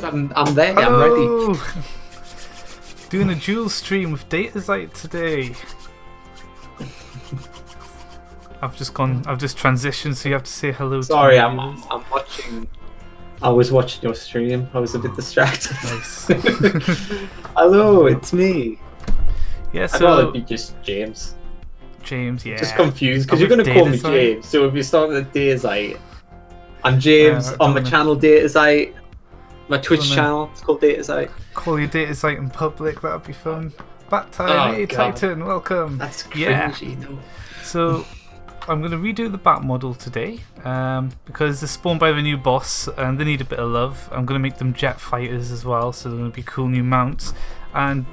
I'm there. Hello! I'm ready. Doing a dual stream with Datazyt today. I've just transitioned, so you have to say hello. Sorry, to I'm watching. I was watching your stream. I was a bit distracted. Nice. Hello, it's me. Yeah, I'd rather so be just James. James, yeah. Just confused because I'm you're going to with call me Datazyt. James. So if you start with Datazyt, I'm James I on don't my wanna- channel Datazyt. My Twitch wanna- channel, it's called Datazyt. Call your Datazyt in public, that'd be fun. Bat time, Oh, hey God. Titan, welcome. That's Yeah. cringy, though. So I'm going to redo the bat model today because they're spawned by the new boss and they need a bit of love. I'm going to make them jet fighters as well, so they're going to be cool new mounts. And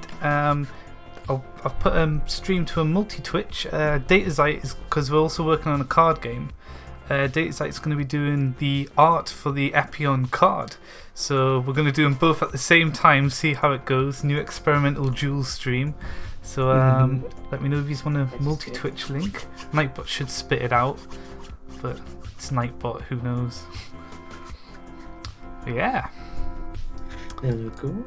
I've put a stream to a multi-Twitch. Datazyt is because we're also working on a card game. Datazyt's going to be doing the art for the Epion card. So we're going to do them both at the same time, see how it goes. New experimental dual stream. So let me know if you want a multi-Twitch link. Nightbot should spit it out, but it's Nightbot, who knows. But yeah. There we go.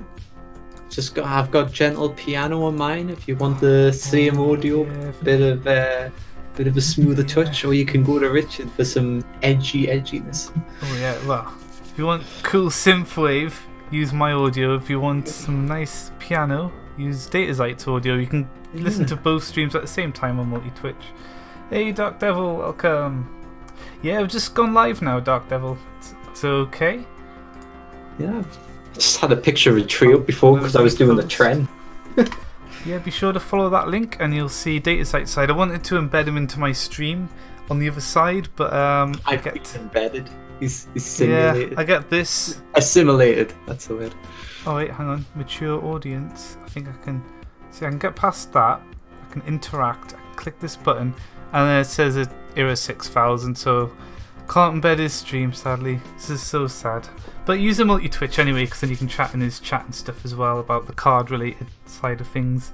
I've got gentle piano on mine. If you want the same audio, yeah. bit of a smoother touch, or you can go to Richard for some edginess. Oh yeah, well, if you want cool synthwave, use my audio. If you want some nice piano, use Datazyt's audio. You can listen to both streams at the same time on multi-Twitch. Hey Dark Devil, welcome. Yeah, we've just gone live now, Dark Devil. It's okay. Yeah, just had a picture of a tree up before because I was doing the trend. Yeah, be sure to follow that link and you'll see Datazyt's side. I wanted to embed him into my stream on the other side, but I've get embedded. He's simulated. Yeah, I get this. Assimilated. That's the word. Oh wait, hang on. Mature audience. I think I can see. I can get past that. I can interact. I can click this button, and then it says it error 6000. So can't embed his stream. Sadly, this is so sad. But use a multi-Twitch anyway, because then you can chat in his chat and stuff as well about the card-related side of things.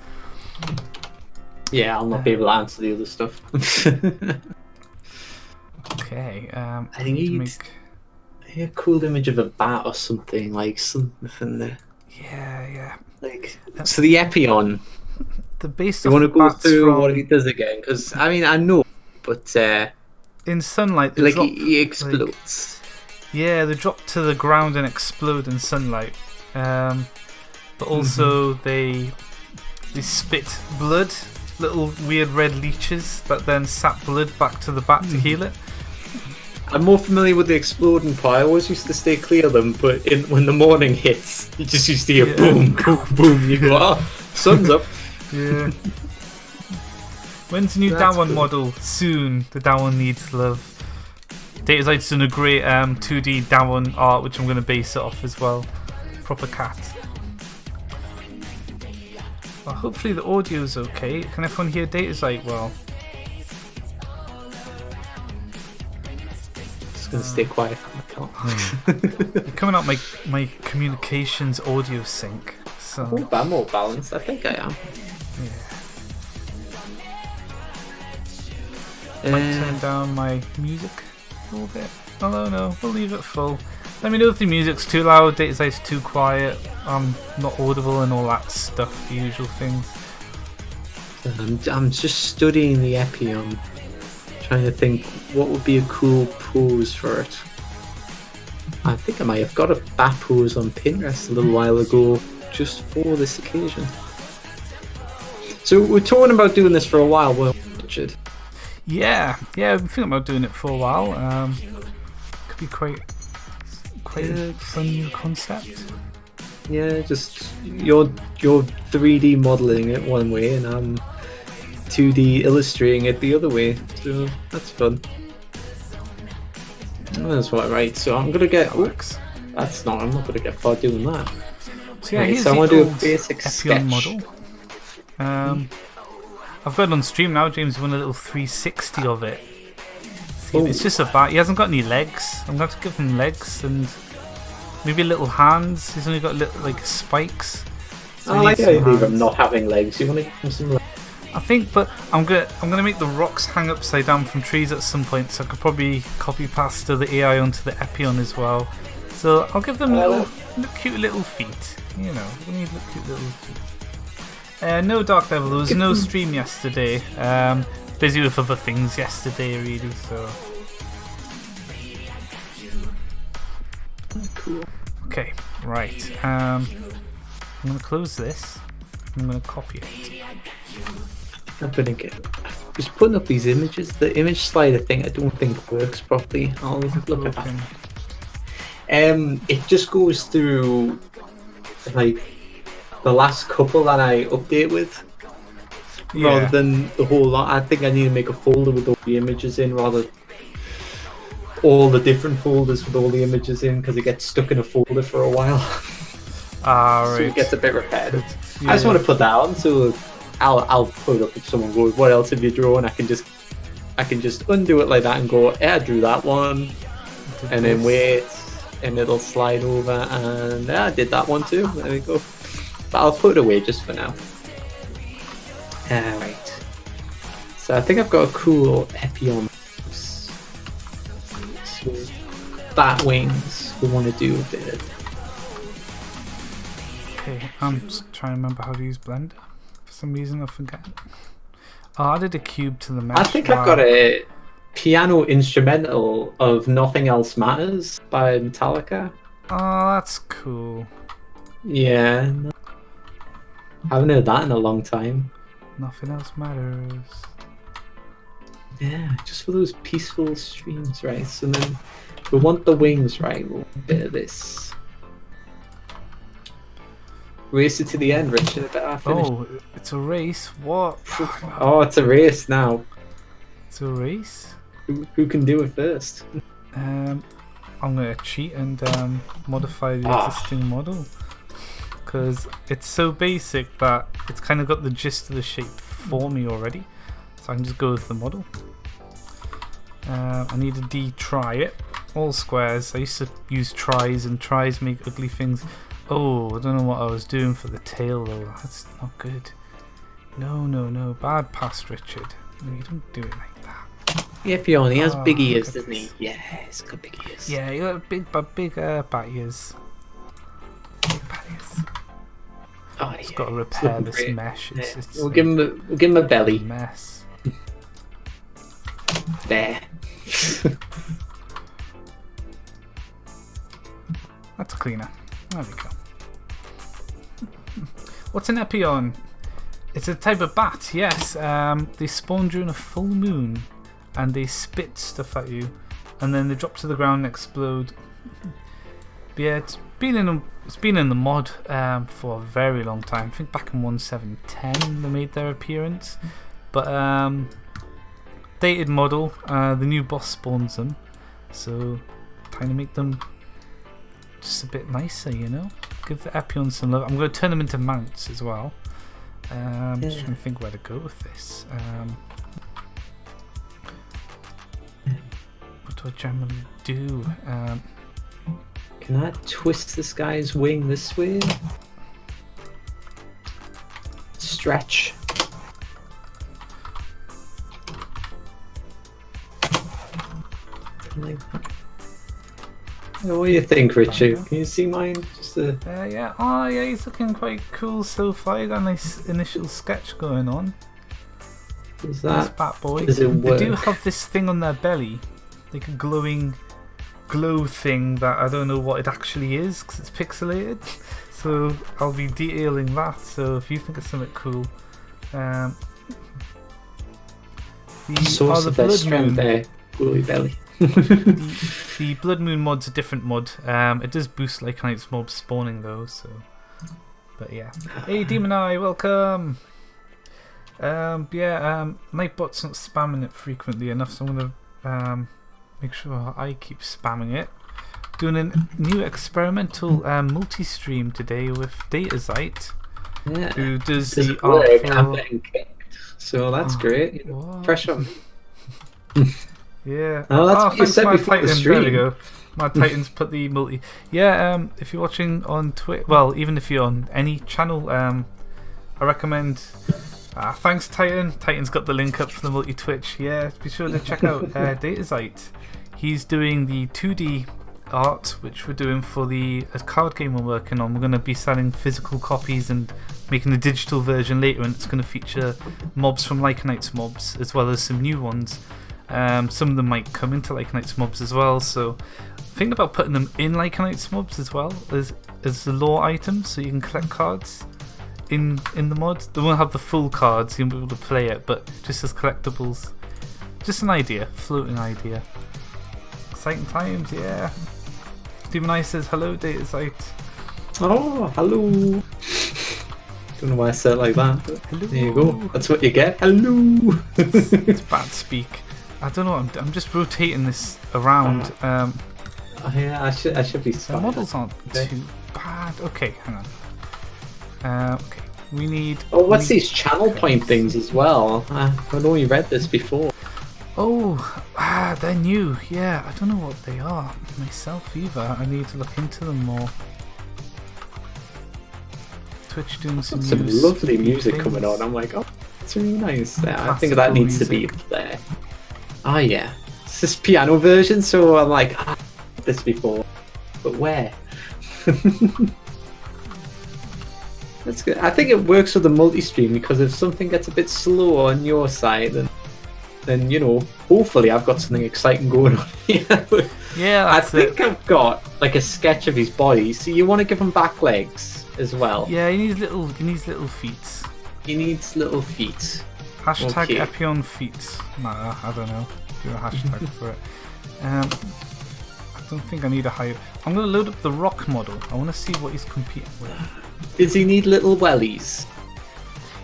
Yeah, I'll not be able to answer the other stuff. Okay. I think you need a cool image of a bat or something, like something there. Yeah. Like so, the Epion. The base. You want to go through what he does again? Because I mean, I know, but in sunlight, like he explodes. Yeah, they drop to the ground and explode in sunlight. But also they spit blood, little weird red leeches that then sap blood back to the bat to heal it. I'm more familiar with the exploding part. I always used to stay clear of them, but when the morning hits, you just used to hear boom, boom, boom. You go, oh, sun's up. Yeah. When's the new Dawan model? Soon. The Dawan needs love. Datazyt's done a great 2D Dawan art, which I'm going to base it off as well. Proper cat. Well, hopefully the audio's okay. Can everyone hear Datazyt well? Just going to stay quiet from the You're coming out my communications audio sync. So I hope I'm more balanced. I think I am. Yeah. Might turn down my music a little bit. Oh no, we'll leave it full. Let me know if the music's too loud, Datazyt's too quiet, I'm not audible and all that stuff, the usual things. I'm just studying the Epion, trying to think what would be a cool pose for it. I think I might have got a bat pose on Pinterest a little while ago just for this occasion. So we're talking about doing this for a while, weren't we, Richard? Yeah, I've been thinking about doing it for a while. Could be quite a fun new concept. Yeah, just you're 3D modelling it one way and I'm 2D illustrating it the other way. So that's fun. That's what, right? So I'm gonna get. Oops, I'm not gonna get far doing that. So yeah, right, here's so I the want to do a old basic Epion sketch model. I've got it on stream now. James won a little 360 of it. See, it's just a bat. He hasn't got any legs. I'm going to have to give him legs and maybe little hands. He's only got little like spikes. So I like the idea of him not having legs. You want to give him some legs? I think, but I'm gonna make the rocks hang upside down from trees at some point. So I could probably copy pasta the AI onto the Epion as well. So I'll give them little cute little feet. You know, we need cute little feet. No Dark Devil, there was no stream yesterday. Busy with other things yesterday, really, so. Cool. Okay, right. I'm going to close this. I'm going to copy it. I'm gonna get. Just putting up these images. The image slider thing I don't think works properly. I'll look at that. It just goes through like the last couple that I update with, rather than the whole lot. I think I need to make a folder with all the images in, rather all the different folders with all the images in, because it gets stuck in a folder for a while. Right. So it gets a bit repetitive. I just want to put that on, so I'll put it up if someone goes, "What else have you drawn?" I can just undo it like that and go, "Yeah, I drew that one," and then wait, and it'll slide over, and I did that one too. There we go. But I'll put it away just for now. Right. So I think I've got a cool Epion. So bat wings. We want to do a bit of. Okay, I'm just trying to remember how to use Blender. For some reason I forget. Oh, I added a cube to the mesh. I think I've got a piano instrumental of Nothing Else Matters by Metallica. Oh, that's cool. Yeah. I haven't heard that in a long time. Nothing else matters. Yeah, just for those peaceful streams, right? So then we want the wings, right? We'll want a bit of this. Race it to the end, Richard. I better finish. Oh, it's a race? What? Oh, it's a race now. It's a race? Who can do it first? I'm going to cheat and modify the existing model. Because it's so basic that it's kind of got the gist of the shape for me already. So I can just go with the model. I need to detry it. All squares. I used to use tries, and tries make ugly things. Oh, I don't know what I was doing for the tail though. That's not good. No. Bad pass, Richard. No, you don't do it like that. Yeah, Epion, he has big ears, doesn't he? Yeah, he's got big ears. Yeah, you got big bat ears. Big bat ears. Oh, Just yeah. got to repair this mesh. It's we'll give him a belly. Mess. There. That's cleaner. There we go. What's an Epion? It's a type of bat, yes. They spawn during a full moon and they spit stuff at you and then they drop to the ground and explode. But yeah, it's been in the mod for a very long time. I think back in 1.7.10 they made their appearance. But dated model, the new boss spawns them. So trying to make them just a bit nicer, you know? Give the Epion some love. I'm going to turn them into mounts as well. Just trying to think where to go with this. What do I generally do? Can I twist this guy's wing this way? Stretch. Like that. What do you think, Richard? Can you see mine? Just yeah. Oh, yeah. He's looking quite cool so far. You got a nice initial sketch going on. Is Nice that? bat boy. Does it work? They do have this thing on their belly, like a glowing glow thing that I don't know what it actually is because it's pixelated. So I'll be detailing that. So if you think it's something cool, Source of their strength there, glowy belly. the Blood Moon mod's a different mod. It does boost Lycanites mob spawning though, so. But yeah. Hey Demon Eye, welcome! Nightbot's not spamming it frequently enough, so I'm gonna make sure I keep spamming it. Doing a new experimental multi-stream today with Datazyt, who does the art for... So that's great. Pressure. Yeah. Oh, that's what you said before the stream. There we go. My Titans put the multi. Yeah. If you're watching on Twitch, well, even if you're on any channel, I recommend. Thanks, Titan. Titan's got the link up for the multi Twitch. Yeah, be sure to check out Datazyt. He's doing the 2D art which we're doing for a card game we're working on. We're going to be selling physical copies and making a digital version later, and it's going to feature mobs from Lycanites mobs as well as some new ones. Some of them might come into Lycanites mobs as well, so think about putting them in Lycanites mobs as well as the lore items, so you can collect cards in the mod. They won't have the full cards, you'll be able to play it, but just as collectibles. Just an idea, floating idea. Exciting times, yeah. Demon Eye says hello, Datazyt. Oh, hello. Don't know why I said it like that, but Hello. there you go. That's what you get. Hello. It's bad speak. I don't know. I'm just rotating this around. Yeah, I should be The smart. models aren't too bad. Okay, hang on. Okay, we need. Oh, what's these channel point things as well? I've only read this before. Oh, they're new. Yeah, I don't know what they are myself either. I need to look into them more. Twitch doing some Lovely music things. coming on. I'm like, oh, it's really nice. There. I think Classical that needs to be music. up there. Oh yeah, it's this piano version. So I'm like, I've heard this before, but where? That's good. I think it works with the multi-stream because if something gets a bit slow on your side, then you know, hopefully I've got something exciting going on here. Yeah, I that's think it. I've got like a sketch of his body. So you want to give him back legs as well. Yeah, he needs little feet. He needs little feet. Hashtag Okay. Epion feet. Nah, I don't know. Do a hashtag for it. I don't think I need a higher. I'm gonna load up the rock model. I want to see what he's competing with. Does he need little wellies?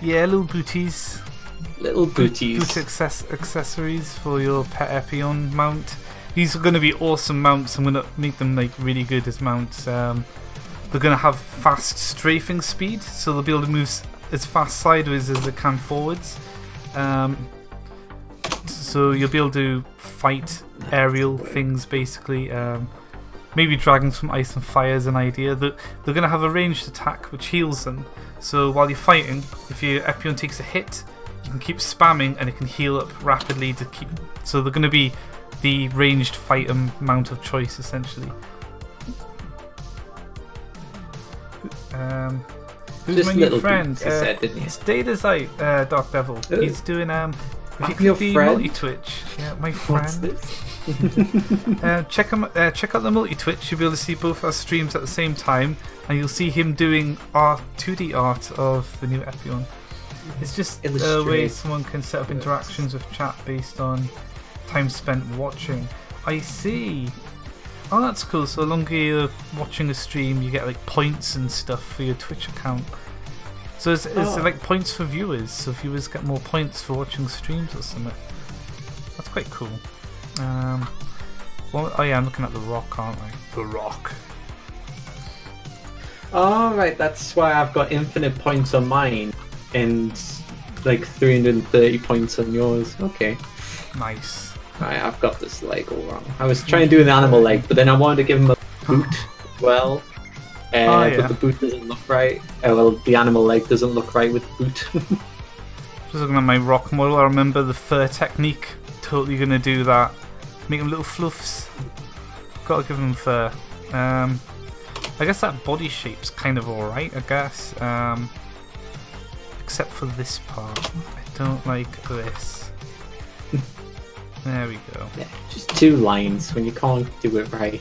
Yeah, little booties. Little booties. Boot accessories for your pet Epion mount. These are going to be awesome mounts. I'm going to make them like really good as mounts. They're going to have fast strafing speed, so they'll be able to move as fast sideways as they can forwards. So you'll be able to fight aerial things basically. Maybe dragons from ice and fire is an idea. They're going to have a ranged attack which heals them. So while you're fighting, if your Epion takes a hit, you can keep spamming and it can heal up rapidly to keep. So they're going to be the ranged fighter mount of choice essentially. Who's Just my new little friend? boots, you said, didn't you? It's Datazyt, Dark Devil. Oh. He's doing if you I'm could your be friend? multi-twitch. Yeah, my What's friend. this? Check out the multi-twitch. You'll be able to see both our streams at the same time, and you'll see him doing our 2D art of the new Epion. It's just a way Illustrate. someone can set up interactions with chat based on time spent watching. I see. Oh, that's cool. So, longer you're watching a stream, you get like points and stuff for your Twitch account. So, it's like points for viewers. So, viewers get more points for watching streams or something. That's quite cool. Well, oh yeah, I'm looking at the rock, aren't I? The rock. Oh, right, that's why I've got infinite points on mine and like 330 points on yours. Okay. Nice. Right, I've got this leg all wrong. I was trying to do an animal leg, but then I wanted to give him a boot as well. Yeah. But the boot doesn't look right. Well, the animal leg doesn't look right with the boot. Just looking at my rock model, I remember the fur technique. Totally gonna do that. Make them little fluffs. Gotta give them fur. I guess that body shape's kind of alright, I guess. Except for this part. I don't like this. There we go. Yeah, just 2 lines when you can't do it right.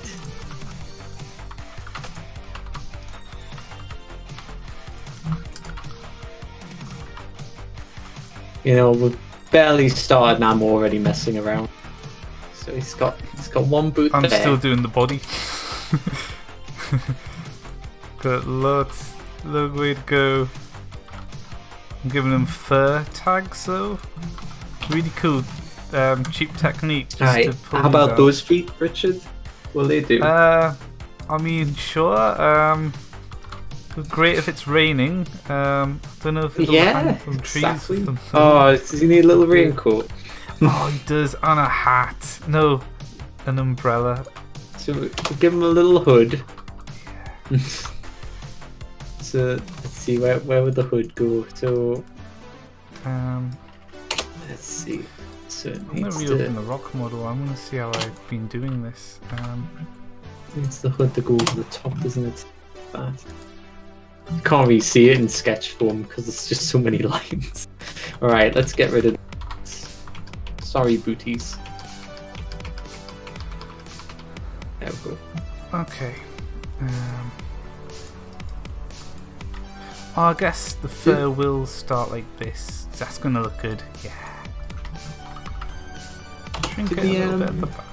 You know, we've barely started and I'm already messing around. So he's got one boot I'm there. still doing the body. Got lots, long way to go. I'm giving them fur tags though. Really cool, cheap technique. Just Alright, to pull how about these out. those feet, Richard? Will they do? I mean, sure. Great if it's raining. Don't know if it'll hang from trees. exactly. Or something. Oh, does he need a little raincoat? Oh, he does, and a hat. No, an umbrella. So we'll give him a little hood. So let's see, where would the hood go? So let's see. So it I'm gonna needs reopen to... the rock model. I'm gonna see how I've been doing this. It's the hood that goes over the top, isn't it? That. You can't really see it in sketch form because there's just so many lines. Alright, let's get rid of this. Sorry, booties. There we go. Okay. I guess the fur will start like this. That's gonna look good. Yeah. Shrink it a little bit at the back.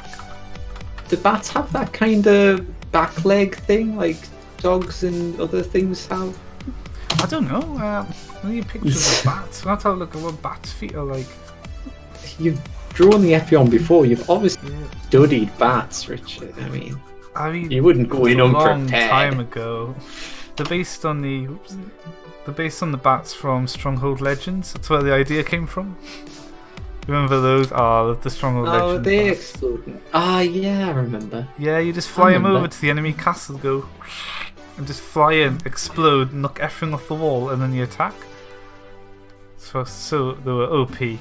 Do bats have that kind of back leg thing like dogs and other things have? I don't know. I need pictures of bats. I'll have to have a look at what bats' feet are like. You've drawn the Epion before. You've obviously studied bats, Richard. I mean, you wouldn't go in unprepared. A long time ago. They're based on the bats from Stronghold Legends. That's where the idea came from. Remember those? The Stronghold Legends. Oh, they exploding. Yeah, I remember. Yeah, you just fly them over to the enemy castle, go, and just fly in, explode, knock everything off the wall, and then you attack. So they were OP. You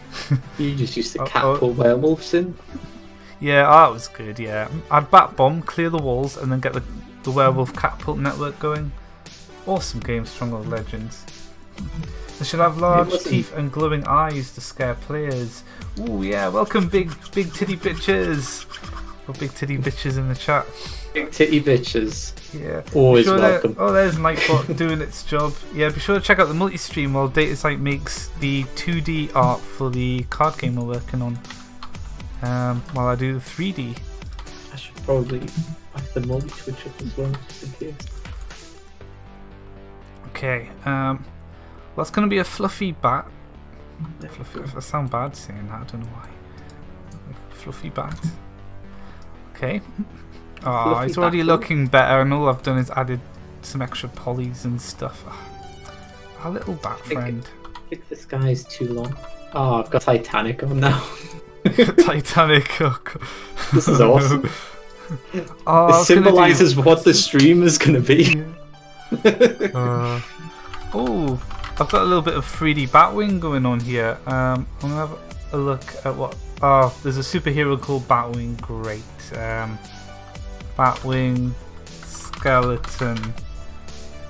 just used to catapult werewolves in. Yeah, that was good. Yeah, I'd bat bomb, clear the walls, and then get the werewolf catapult network going. Awesome game, Stronghold Legends. They should have large teeth and glowing eyes to scare players. Ooh yeah, welcome big titty bitches. Or big titty bitches in the chat. Big titty bitches. Yeah. Always welcome. There's Nightbot doing its job. Yeah, be sure to check out the multi-stream while Datazyt makes the 2D art for the card game we're working on. While I do the 3D. I should probably back the multi-twitch up as well, just in case. Okay, that's going to be a fluffy bat. Fluffy, I sound bad saying that, I don't know why. Fluffy bat. Okay. It's already looking better, and all I've done is added some extra polys and stuff. Our little bat friend. I think this guy's too long. I've got Titanic on now. Titanic, oh God. This is awesome. This symbolises what the stream is going to be. I've got a little bit of 3D Batwing going on here. I'm going to have a look at what... there's a superhero called Batwing. Great. Batwing skeleton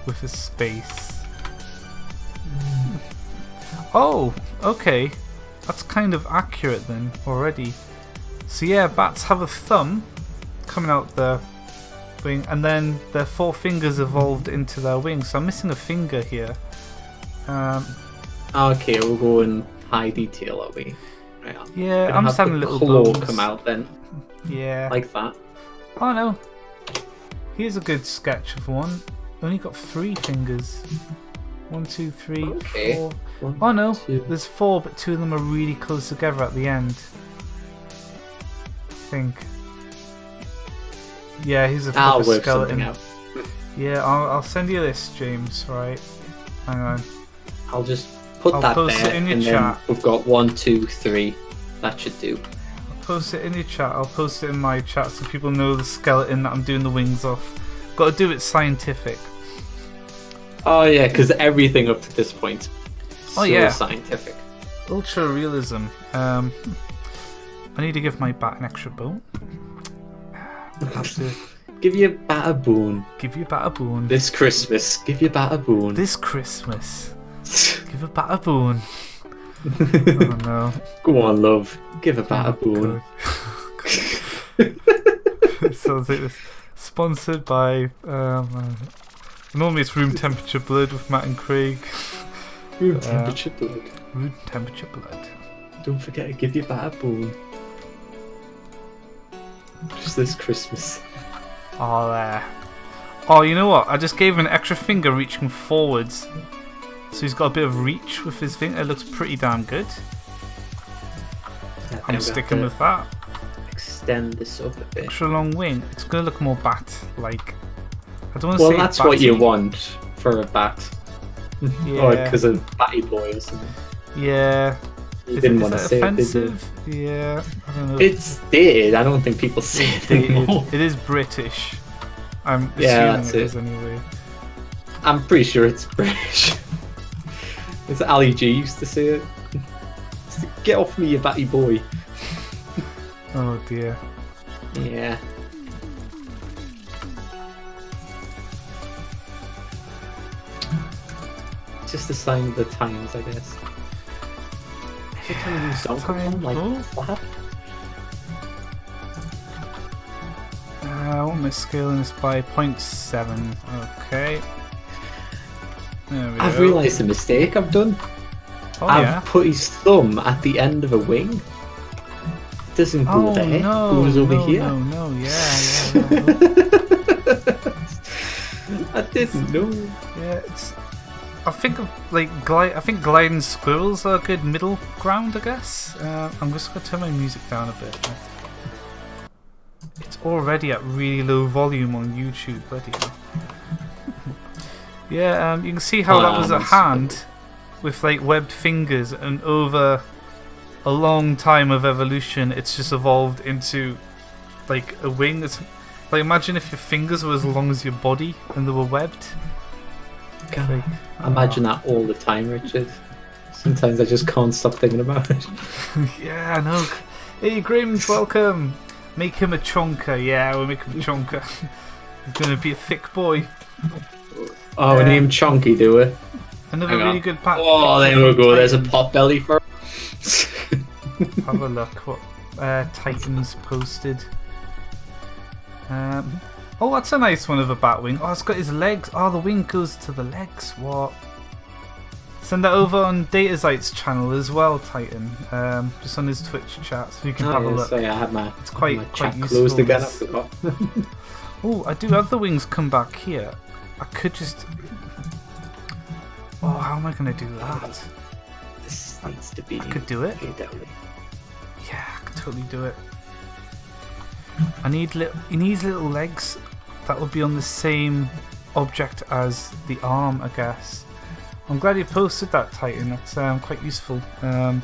with a space. Oh, okay. That's kind of accurate then already. So yeah, bats have a thumb coming out their wing, and then their 4 fingers evolved into their wings. So I'm missing a finger here. Okay, we'll go in high detail, are we? Right, yeah, I'm just having a little claw come out then. Yeah. Like that. Oh no. Here's a good sketch of one. Only got 3 fingers. 1, 2, 3, 4. Oh no, there's 4, but 2 of them are really close together at the end. I think. Yeah, here's a proper skeleton. Out. Yeah, I'll send you this, James. Right? Hang on. I'll just put that there, in your and chat. Then we've got 1, 2, 3. That should do. I'll post it in your chat. I'll post it in my chat so people know the skeleton that I'm doing the wings off. Got to do it scientific. Oh yeah, because everything up to this point. Scientific. Ultra realism. I need to give my bat an extra bone. Give your bat a bone. Give your bat a bone. This Christmas, give your bat a bone. This Christmas, give a bat a bone. Oh no. Go on, love. Give a bat a bone. Sounds like this. Sponsored by. Normally it's Room Temperature Blood with Matt and Craig. Room Temperature Blood. Room Temperature Blood. Don't forget to give your bat a bone. Just this Christmas. Oh, there. Oh, you know what? I just gave him an extra finger reaching forwards. So he's got a bit of reach with his finger. It looks pretty damn good. Yeah, I'm sticking with that. Extend this up a bit. Extra long wing. It's going to look more bat-like. I don't want to say that's batty. What you want for a bat. Yeah. Or because of Batty Boy or something. Yeah. You didn't want to say offensive? It, did you? Yeah, I don't know. It's dated. I don't think people say it anymore. It is British. I'm assuming it is anyway. I'm pretty sure it's British. It's Ali G used to say it. Get off me, you batty boy. Oh dear. Yeah. just a sign of the times, I guess. Every time a new song comes on, like, what happened? What am I scaling this by? 0.7. Okay. There we I've go. realised the mistake I've done. Oh, I've put his thumb at the end of a wing. It doesn't go there. No, it goes over here. No, yeah. I didn't know. Yeah, it's. I think gliding squirrels are a good middle ground. I guess. I'm just gonna turn my music down a bit. It's already at really low volume on YouTube. Bloody hell. Yeah, you can see how that was a hand with like webbed fingers, and over a long time of evolution, it's just evolved into like a wing. It's like, imagine if your fingers were as long as your body and they were webbed. God, Like, I imagine that all the time, Richard. Sometimes I just can't stop thinking about it. Yeah, I know. Hey, Grims, welcome. Make him a chonker. Yeah, we'll make him a chonker. He's gonna be a thick boy. Oh, we name Chonky, do we? Another really good pack. Oh, there we go. There's a pot belly for Have a look what Titan's posted. Oh, that's a nice one of a bat wing. Oh, it's got his legs. Oh, the wing goes to the legs. What? Send that over on Datazyt's channel as well, Titan. Just on his Twitch chat, so you can have a look. Sorry, I had my, It's quite chat useful. closed again. I forgot. Oh, I do have the wings come back here. I could just. Oh, how am I going to do that? This needs to be. I could do it. Yeah, I could totally do it. He needs little legs that will be on the same object as the arm, I guess. I'm glad you posted that, Titan. That's quite useful. I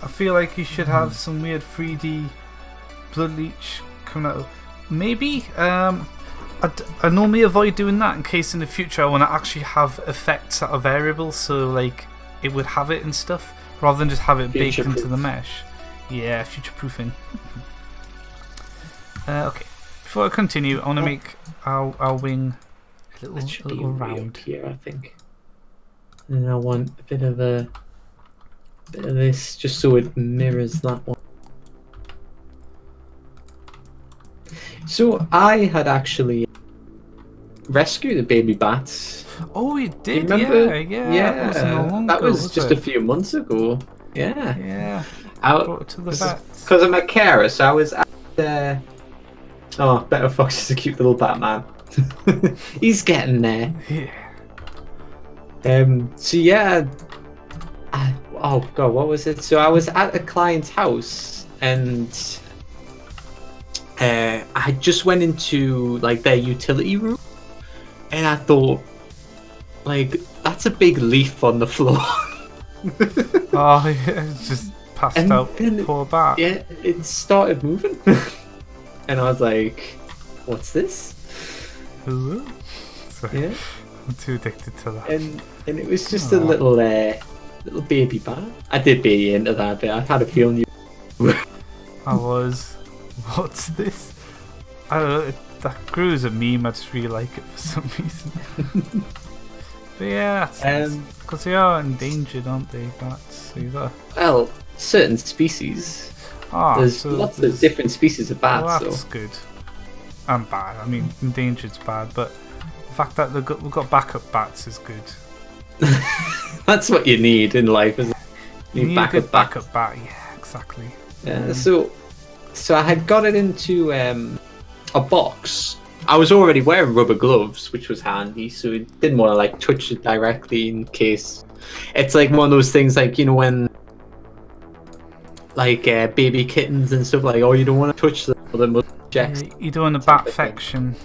feel like you should have some weird 3D blood leech coming out. Maybe. I normally avoid doing that in case in the future I want to actually have effects that are variable, so like it would have it and stuff, rather than just have it baked into the mesh. Yeah, future proofing. Okay, before I continue, I want to make our wing a little round here, I think. And I want a bit of this, just so it mirrors that one. So I had actually rescued the baby bats. Oh, you did? Yeah. That was ago, just a few months ago. Yeah. Yeah. Brought it to the bats. Because I'm a carer, so I was at oh, Better Fox is a cute little Batman. He's getting there. Yeah. So yeah. Oh god, what was it? So I was at a client's house and I just went into like their utility room, and I thought, like, that's a big leaf on the floor. Oh, yeah, it's just passed out. Poor bat. Yeah, it started moving, and I was like, "What's this?" Ooh. Sorry, Yeah, I'm too addicted to that. and it was just a little baby bat. I did be into that bit. I had a feeling you. I was. What's this? I don't know. That grew as a meme. I just really like it for some reason. But yeah, because they are endangered, aren't they? Bats. So you gotta... Well, certain species. There's lots of different species of bats. Well, that's good. And bad. I mean, endangered's bad, but the fact that we've got backup bats is good. That's what you need in life, isn't it? You need a good backup bat. Yeah, exactly. Yeah. So I had got it into a box. I was already wearing rubber gloves, which was handy, so I didn't want to like touch it directly in case. It's like one of those things, like, you know, when like baby kittens and stuff, like, oh, you don't want to touch them, or they must reject. Yeah, you don't want a bat infection.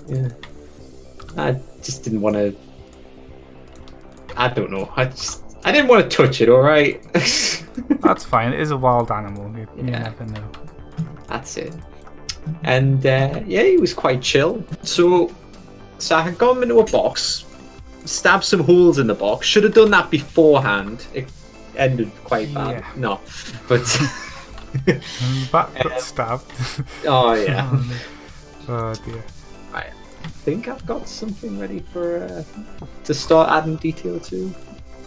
Yeah. I just didn't want to. I don't know. I didn't want to touch it. All right. That's fine. It is a wild animal. You never know. That's it. And yeah, he was quite chill. So I had got him into a box, stabbed some holes in the box. Should have done that beforehand. It ended quite bad. Yeah. No, but And the bat got stabbed. Oh yeah. Oh dear. I think I've got something ready for to start adding detail to.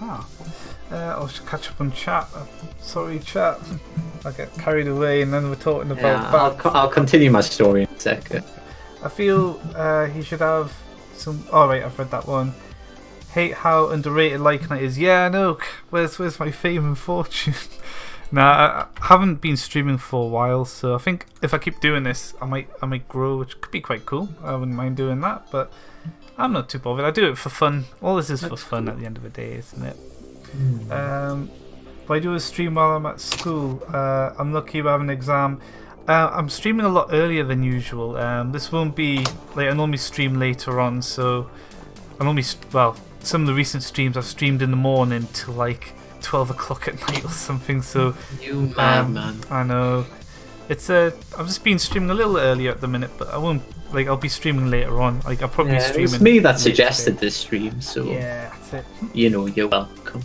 I should catch up on chat. Sorry, chat. I get carried away, and then we're talking about bats. I'll continue my story in a second. I feel he should have some. Oh right, I've read that one. Hate how underrated Lycanite is. Yeah, no. Where's my fame and fortune? Nah, I haven't been streaming for a while, so I think if I keep doing this, I might grow, which could be quite cool. I wouldn't mind doing that, but I'm not too bothered. I do it for fun. All this is for fun at the end of the day, isn't it? If I do a stream while I'm at school, I'm lucky to have an exam. I'm streaming a lot earlier than usual. This won't be like I normally stream later on, so I normally some of the recent streams I've streamed in the morning till like 12 o'clock at night or something. So you man. I know. It's I've just been streaming a little earlier at the minute, but I won't. Like I'll be streaming later on. Like I'll probably stream. It was me that suggested this stream, so yeah, that's it. You're welcome.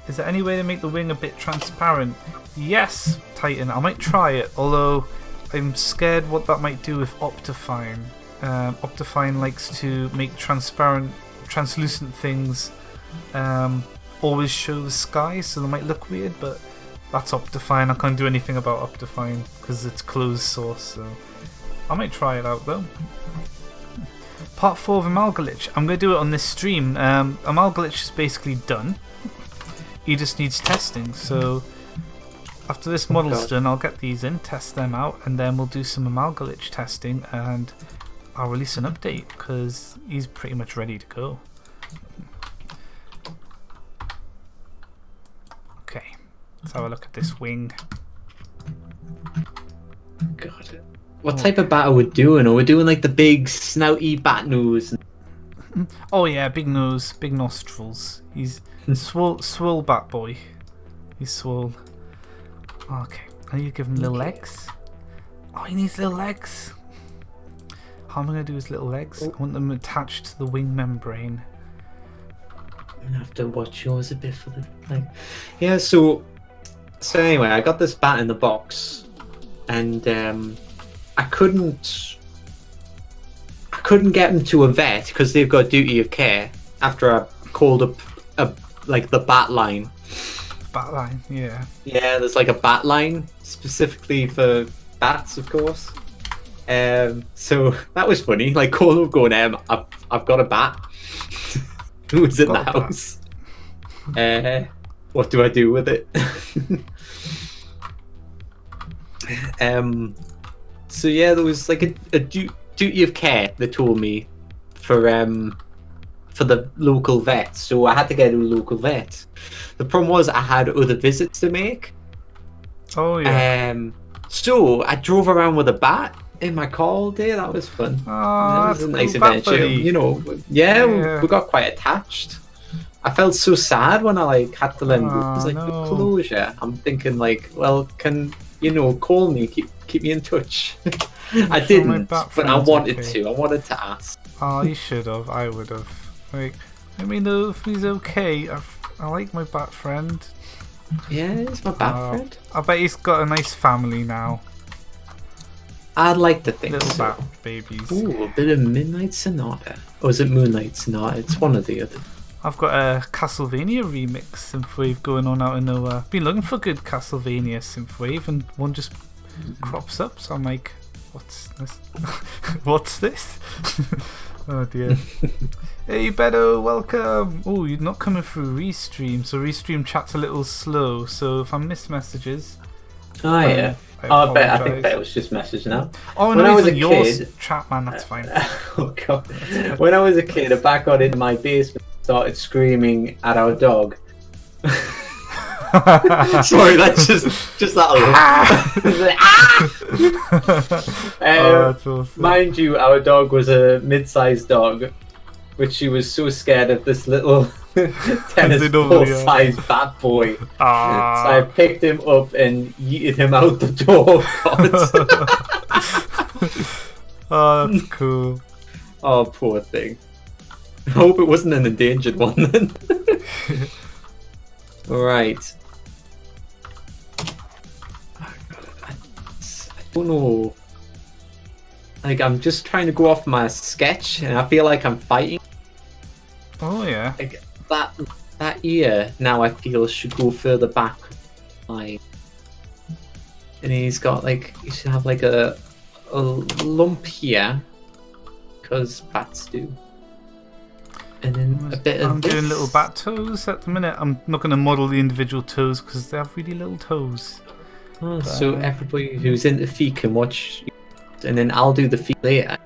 Is there any way to make the wing a bit transparent? Yes, Titan. I might try it, although I'm scared what that might do with Optifine. Optifine likes to make translucent things always show the sky, so they might look weird, but that's Optifine. I can't do anything about Optifine because it's closed source, so I might try it out though. Part 4 of Amalgalich. I'm going to do it on this stream. Amalgalich is basically done. He just needs testing, so after this model's done, I'll get these in, test them out, and then we'll do some Amalgalich testing, and I'll release an update because he's pretty much ready to go. Okay, let's have a look at this wing. God, what type of bat are we doing? Are we doing like the big snouty bat nose? Oh yeah, big nose, big nostrils. He's swole bat boy. He's swole. Okay, I need to give him little legs. Oh, he needs little legs. How am I going to do his little legs? I want them attached to the wing membrane. I'm going to have to watch yours a bit for the thing. Yeah, so anyway, I got this bat in the box, and I couldn't get him to a vet because they've got duty of care after I called up like the bat line. Bat line, yeah. Yeah, there's like a bat line specifically for bats, of course. So that was funny. Like calling up going, I've got a bat. Who was in the house? What do I do with it? So yeah, there was like a duty of care, they told me, for the local vet. So I had to go to a local vet. The problem was I had other visits to make. Oh yeah. So I drove around with a bat in my car all day. That was fun. Oh, that was a nice adventure. You know, yeah. We got quite attached. I felt so sad when I like had to let him go. It was like the closure. I'm thinking like, well, can call me, keep me in touch. I didn't, but I wanted to. I wanted to ask. Oh, you should have. I would have. Like, let me know if he's okay. I like my bat friend. Yeah, he's my bat friend. I bet he's got a nice family now. I'd like to think little so. Bat babies. Ooh, a bit of Midnight Sonata. Or is it Moonlight Sonata? It's one or the other. I've got a Castlevania remix synthwave going on out of nowhere. Been looking for good Castlevania synthwave, and one just crops up. So I'm like, what's this? What's this? Oh dear. Hey Beto, welcome. Oh, you're not coming through Restream, so Restream chat's a little slow. So if I miss messages, oh yeah. I think Beto was just messaging out. Oh no, it's yours chat, man. That's fine. Oh god. When I was a kid, a bat got into my basement, started screaming at our dog. Sorry, that's just that that's awesome. Mind you, our dog was a mid-sized dog, which she was so scared of this little tennis ball-sized bat boy. So I picked him up and yeeted him out the door. Oh, that's cool. Oh, poor thing. I hope it wasn't an endangered one then. Alright. don't know. Like, I'm just trying to go off my sketch, and I feel like I'm fighting. Oh yeah. Like that ear now I feel should go further back. Like, and he's got like he should have like a lump here, because bats do. And then a bit of I'm this. doing little bat toes at the minute. I'm not going to model the individual toes because they have really little toes. Oh, so everybody who's into feet can watch, and then I'll do the feet later,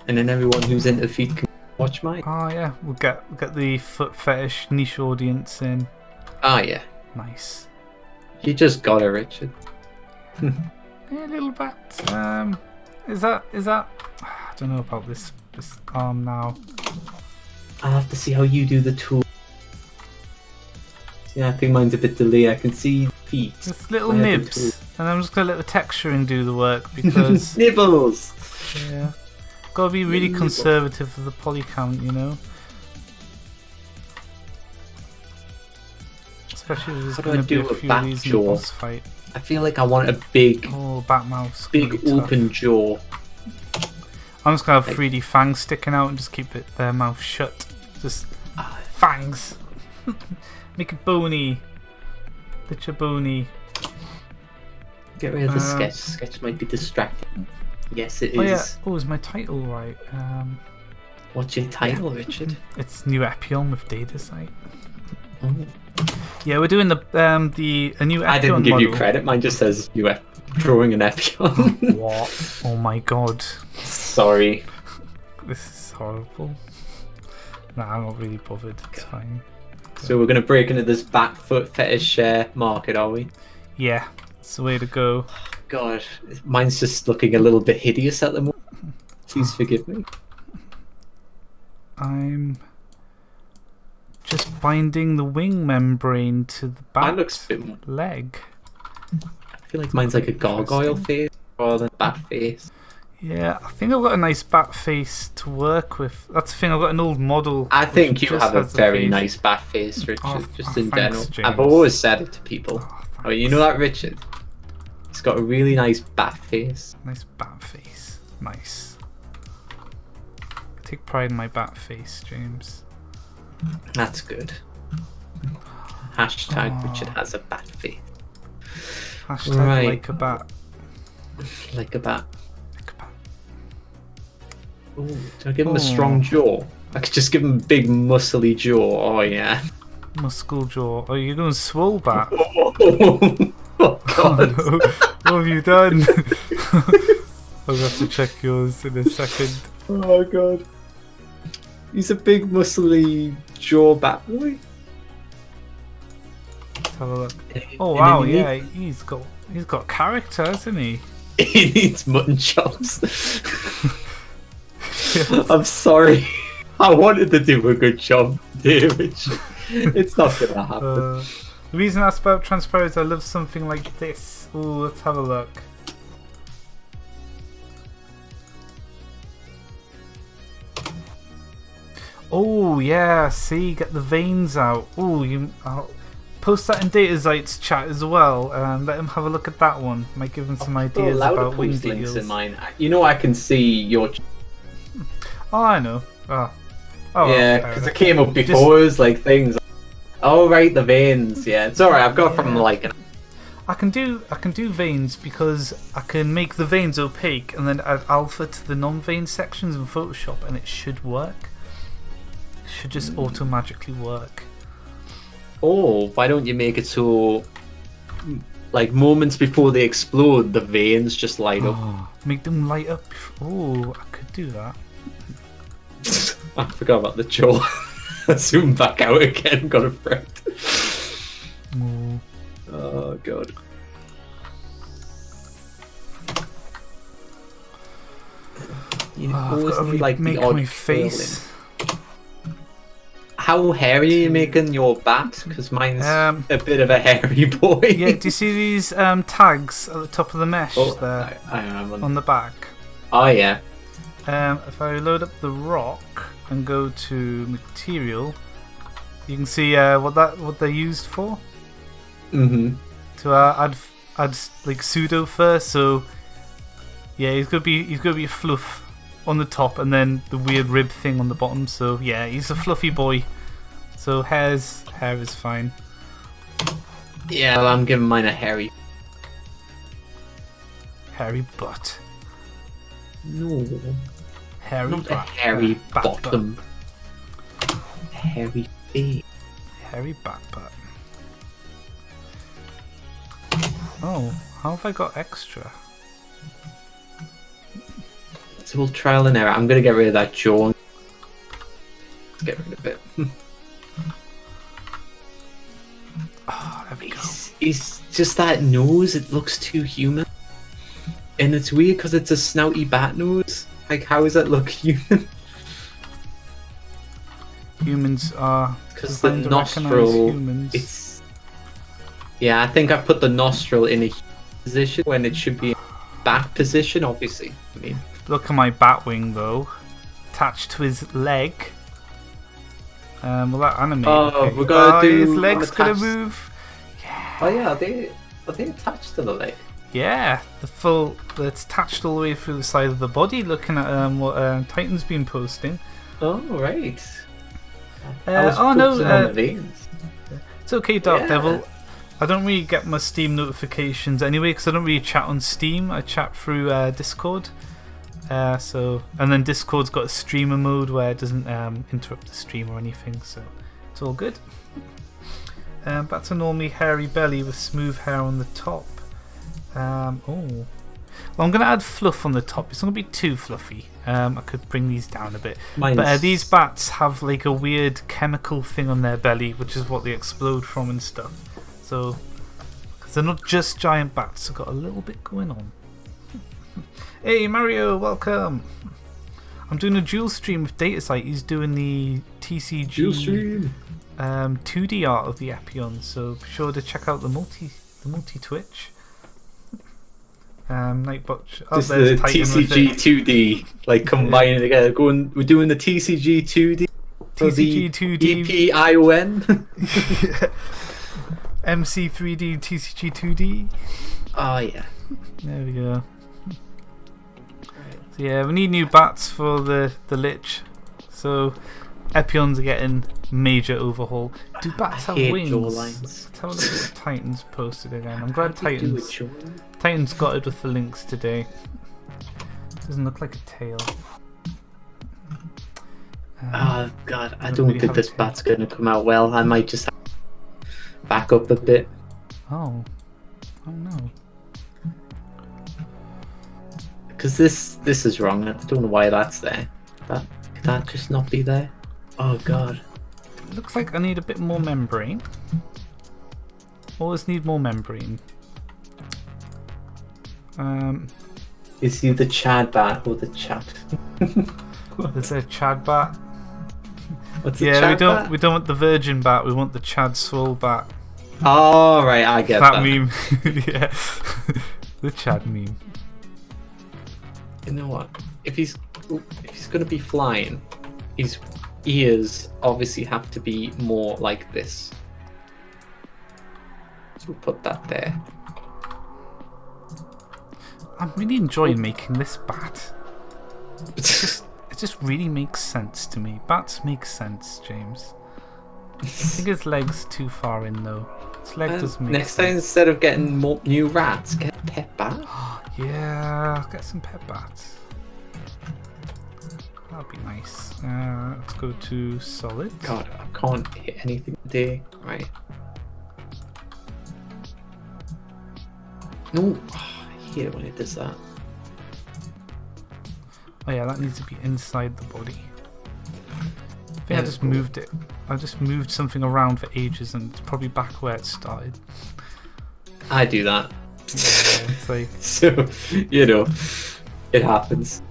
and then everyone who's into feet can watch mine. Oh yeah, we'll get the foot fetish niche audience in. Ah yeah, Nice. you just got it, Richard. Yeah, little bat. Is that? I don't know about this arm now. I'll have to see how you do the tool. Yeah, I think mine's a bit delayed. I can see feet. Just little I have the nibs, and I'm just gonna let the texturing do the work because Nibbles. yeah, gotta be really Nibble. conservative with the poly count, you know. Especially if there's How do I gonna be do a a few back of these in the jaw? boss fight. I feel like I want a big, Oh, bat mouth's big gonna be tough. open jaw. I'm just gonna have Like- 3D fangs sticking out and just keep their mouth shut. Just fangs. Make it bony. Literally bony. Get rid of the sketch. Sketch might be distracting. Yes, it is. Oh yeah. Oh, is my title right? What's your title, Richard? It's New Epion with Datazyt. Oh. Yeah, we're doing a new Epion I didn't give you model. credit. Mine just says you are drawing an Epion. What? Oh my god. Sorry. This is horrible. Nah, I'm not really bothered. It's fine. So we're gonna break into this back foot fetish market, are we? Yeah, it's the way to go. God, mine's just looking a little bit hideous at the moment. Please forgive me. I'm just binding the wing membrane to the Mine back looks a bit more. leg. I feel like mine's like a gargoyle face rather than a bat face. Yeah, I think I've got a nice bat face to work with. That's the thing, I've got an old model. I think you just have a has the very face. nice bat face, Richard. Just in thanks, general, James. I've always said it to people. Oh, Oh, you know that, Richard? He's got a really nice bat face. nice bat face. Nice. I take pride in my bat face, James. That's good. Hashtag Oh. Richard has a bat face. Hashtag Right. like a bat. Like a bat. Like a bat. Ooh, do I give him Oh. a strong jaw? I could just give him a big muscly jaw. Oh yeah. Muscle jaw. Oh, you're going swole bat. Oh Oh god. no. What have you done? I'll have to check yours in a second. Oh god. He's a big muscly jaw bat boy. Let's have a look. Oh And wow, then he yeah, he's got character, hasn't he? He needs mutton chops. I'm sorry. I wanted to do a good job, dear Richard. It's not gonna happen. The reason I asked about transparent is I love something like this. Ooh, let's have a look. Oh yeah, see, get the veins out. Oh, I'll post that in Datazyt's chat as well. Let him have a look at that one. Might give him some ideas about wing post links deals. in mine. You know I can see your. Oh, I know. Oh, Yeah, fair because enough. it came up before. It was like things. Oh right, the veins. Yeah, it's all right. I've got it from like an. I can do veins because I can make the veins opaque and then add alpha to the non-vein sections in Photoshop, and it should work. It should just automatically work. Oh, why don't you make it so? Like moments before they explode, the veins just light up. Make them light up. Oh, I could do that. I forgot about the jaw. Zoom back out again. Got a friend. Oh. Oh god. You I've always got to need, like, the make odd my curl face. in. How hairy are you making your bat? Because mine's a bit of a hairy boy. Yeah, do you see these tags at the top of the mesh there I am on the back? Oh yeah. If I load up the rock and go to material, you can see what they're used for. Mm-hmm. To add like pseudo fur, so Yeah, he's gonna be a fluff on the top, and then the weird rib thing on the bottom. So yeah, he's a fluffy boy. So hair is fine. Yeah, well, I'm giving mine a hairy. Hairy butt. No, Hairy not a butt. hairy Bat bottom. Hairy face. Hairy bat butt. Oh, how have I got extra? It's all trial and error. I'm gonna get rid of that jaw. Get rid of it. Oh, there we go. It's just that nose. It looks too human, and it's weird because it's a snouty bat nose. Like, how does that look human? Humans are Because the designed to recognize nostril. humans. It's yeah. I think I put the nostril in a position when it should be in back position. Obviously, I mean. Look at my bat wing though, attached to his leg. Will that animate? Oh, okay. we're gonna do his legs gonna attached- move. Yeah. Oh yeah, are they attached to the leg? Yeah, it's attached all the way through the side of the body. Looking at what Titan's been posting. Oh right. Oh no, focusing on the veins. it's okay, Dark Yeah. Devil. I don't really get my Steam notifications anyway because I don't really chat on Steam. I chat through Discord. And then Discord's got a streamer mode where it doesn't interrupt the stream or anything, so it's all good. Bats are normally hairy belly with smooth hair on the top. Well, I'm going to add fluff on the top. It's not going to be too fluffy. I could bring these down a bit. But these bats have like a weird chemical thing on their belly, which is what they explode from and stuff. So, because they're not just giant bats, they've got a little bit going on. Hey Mario, welcome! I'm doing a dual stream with Datazyt. He's doing the TCG 2D art of the Epion, so be sure to check out the multi Twitch. Nightbot. Oh, This there's is the Titan with TCG it. 2D, like combining together. We're doing the TCG 2D. for the TCG 2D. EPION. MC3D TCG 2D. Oh yeah. There we go. So yeah, we need new bats for the Lich. So Epions are getting major overhaul. Do bats have hate wings? jawlines. Let's have a look at what Titans posted again. I'm glad How do you do Titans it, Sean? Titans got it with the links today. Doesn't look like a tail. Oh god, I don't don't really think have this a tail. bat's gonna come out well. I might just have to back up a bit. Oh no. Because this is wrong. I don't know why that's there. Could that just not be there? Oh god. It looks like I need a bit more membrane. Always need more membrane. Is he the Chad bat or the Chad? Is there a Chad bat? What's the Yeah, Chad we don't bat? we don't want the Virgin bat. We want the Chad Swole bat. Oh right, I get that. That meme. Yeah, the Chad meme. You know what? If he's gonna be flying, his ears obviously have to be more like this. So we'll put that there. I'm really enjoying making this bat. It just really makes sense to me. Bats make sense, James. I think his leg's too far in though. His leg does make Next time, sense. instead of getting more new rats, get a pet bat. Yeah, get some pet bats. That'd be nice. Let's go to solid. God, I can't hit anything today. Right. No, I hate it when it does that. Oh yeah, that needs to be inside the body. I think I Yeah, just cool. moved it. I just moved something around for ages and it's probably back where it started. I do that. Yeah, it's like, So, you know, it happens.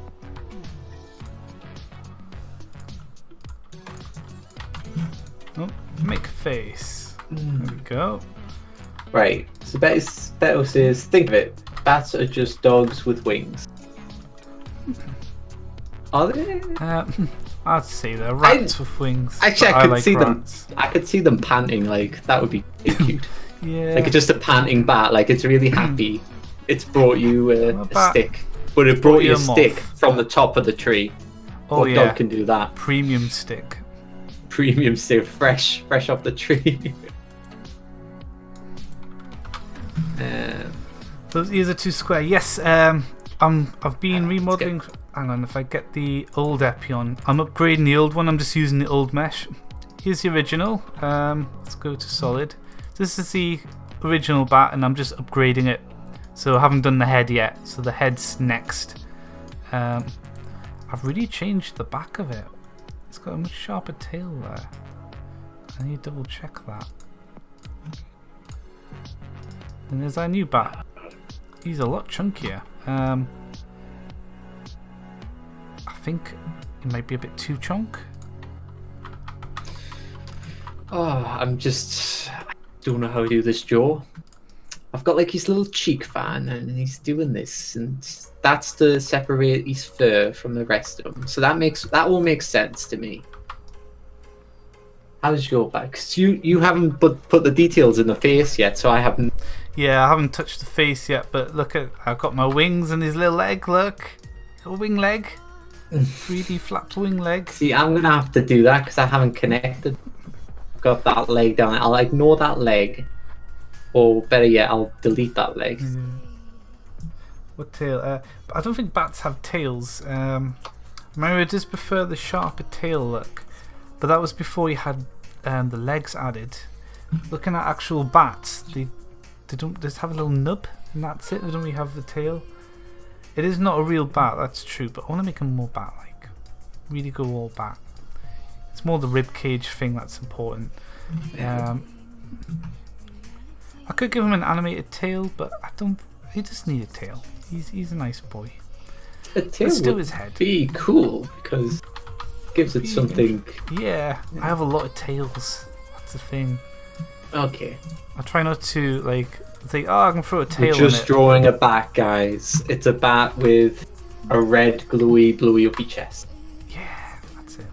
oh, make a face. There we go. Right, so Beto says, think of it, bats are just dogs with wings. Are they? I'd say they're rats with wings. Actually, but I could like see rats. them. I could see them panting. Like that would be cute. Yeah. Like just a panting bat. Like it's really happy. It's brought you A a bat. stick. But it brought you a moth. stick from the top of the tree. Oh What yeah, dog can do that? premium stick. Premium stick, fresh off the tree. Those ears are too square. Yes, I've been remodeling. Hang on, if I get the old Epion, I'm upgrading the old one. I'm just using the old mesh. Here's the original. Let's go to solid. This is the original bat, and I'm just upgrading it. So I haven't done the head yet. So the head's next. I've really changed the back of it. It's got a much sharper tail there. I need to double check that. And there's our new bat. He's a lot chunkier. I think it might be a bit too chunk. Oh, I don't know how to do this jaw. I've got like his little cheek fan, and he's doing this, and that's to separate his fur from the rest of him. So that all makes sense to me. How's your back? 'Cause you haven't put the details in the face yet, so I haven't. Yeah, I haven't touched the face yet, but look at, I've got my wings and his little leg. Look, a wing leg, 3D flapped wing leg. See, I'm gonna have to do that because I haven't connected. Got that leg down. I'll ignore that leg. Or better yet, I'll delete that leg. What tail? But I don't think bats have tails. Mario does prefer the sharper tail look, but that was before you had the legs added. Looking at actual bats, they don't just have a little nub, and that's it. They don't really have the tail. It is not a real bat, that's true, but I want to make them more bat-like. Really go all bat. It's more the rib cage thing that's important. I could give him an animated tail, but I don't. He just need a tail. He's a nice boy. A tail Let's do would his head. be cool because it gives it something. Yeah, I have a lot of tails. That's the thing. Okay. I try not to think, oh, I can throw a tail We're in just it. drawing a bat, guys. It's a bat with a red, glowy, blowy uppy chest. Yeah, that's it.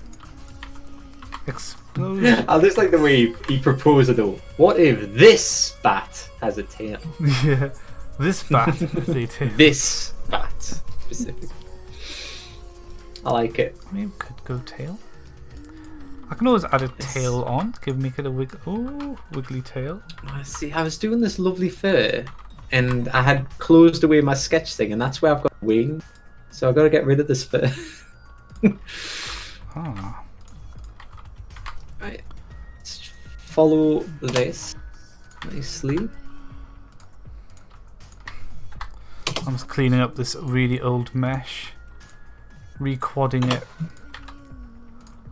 Explosion. I just like the way he proposed it though. What if this bat has a tail? Yeah, this bat has a tail. This bat specifically. I like it. Maybe we could go tail. I can always add a tail on. Make it a wiggly tail. See, I was doing this lovely fur, and I had closed away my sketch thing, and that's where I've got wing. So I've got to get rid of this fur. Ah. Right. Let's follow this nicely. I'm just cleaning up this really old mesh, re-quadding it.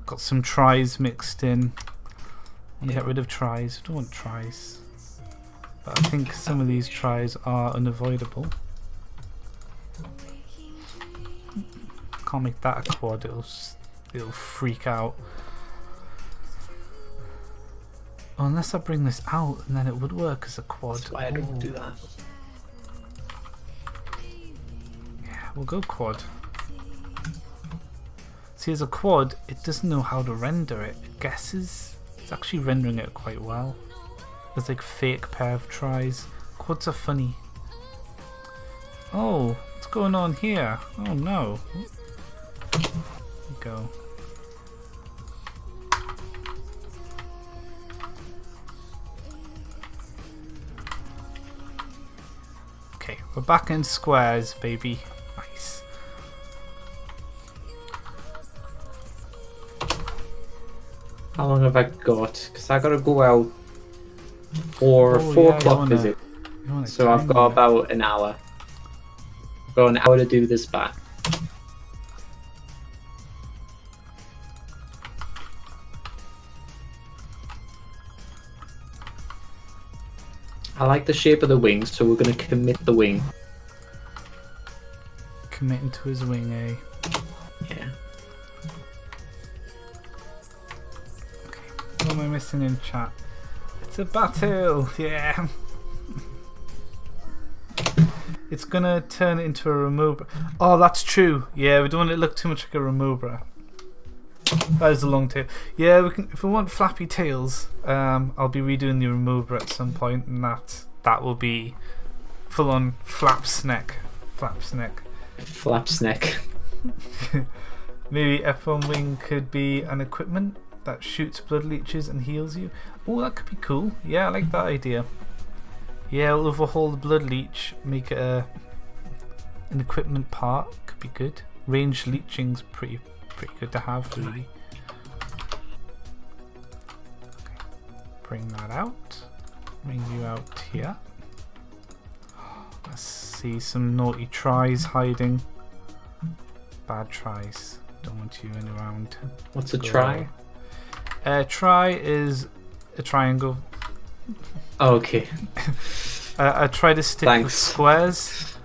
Got some tries mixed in. I want to get rid of tries. I don't want tries. But I think some of these tries are unavoidable. Can't make that a quad, it'll freak out. Oh, unless I bring this out and then it would work as a quad. That's why I don't do that. Yeah, we'll go quad. See, as a quad, it doesn't know how to render it. It guesses. It's actually rendering it quite well. There's like fake pair of tries. Quads are funny. Oh, what's going on here? Oh no. There we go. Okay, we're back in squares, baby. Nice. How long have I got? Because I gotta go out for 4 o'clock visit. So I've got about an hour. I've got an hour to do this bat. I like the shape of the wings, so we're gonna commit the wing. Committing to his wing, eh? Yeah. What am I missing in chat? It's a battle! Yeah! It's gonna turn into a remover. Oh, that's true! Yeah, we don't want it to look too much like a remover. That is a long tail. Yeah, we can. If we want flappy tails, I'll be redoing the remover at some point, and that will be full on flaps neck. Flaps neck. Flap's neck. Maybe Epion wing could be an equipment that shoots blood leeches and heals you. Oh, that could be cool. Yeah, I like that idea. Yeah, I'll overhaul the blood leech, make it an equipment part. Could be good. Ranged leeching's pretty good to have, really. Okay. Bring that out. Bring you out here. Let's see some naughty tries hiding. Bad tries. Don't want you in around. What's a try? Try is a triangle. Oh, okay. I try to stick with Thanks. squares.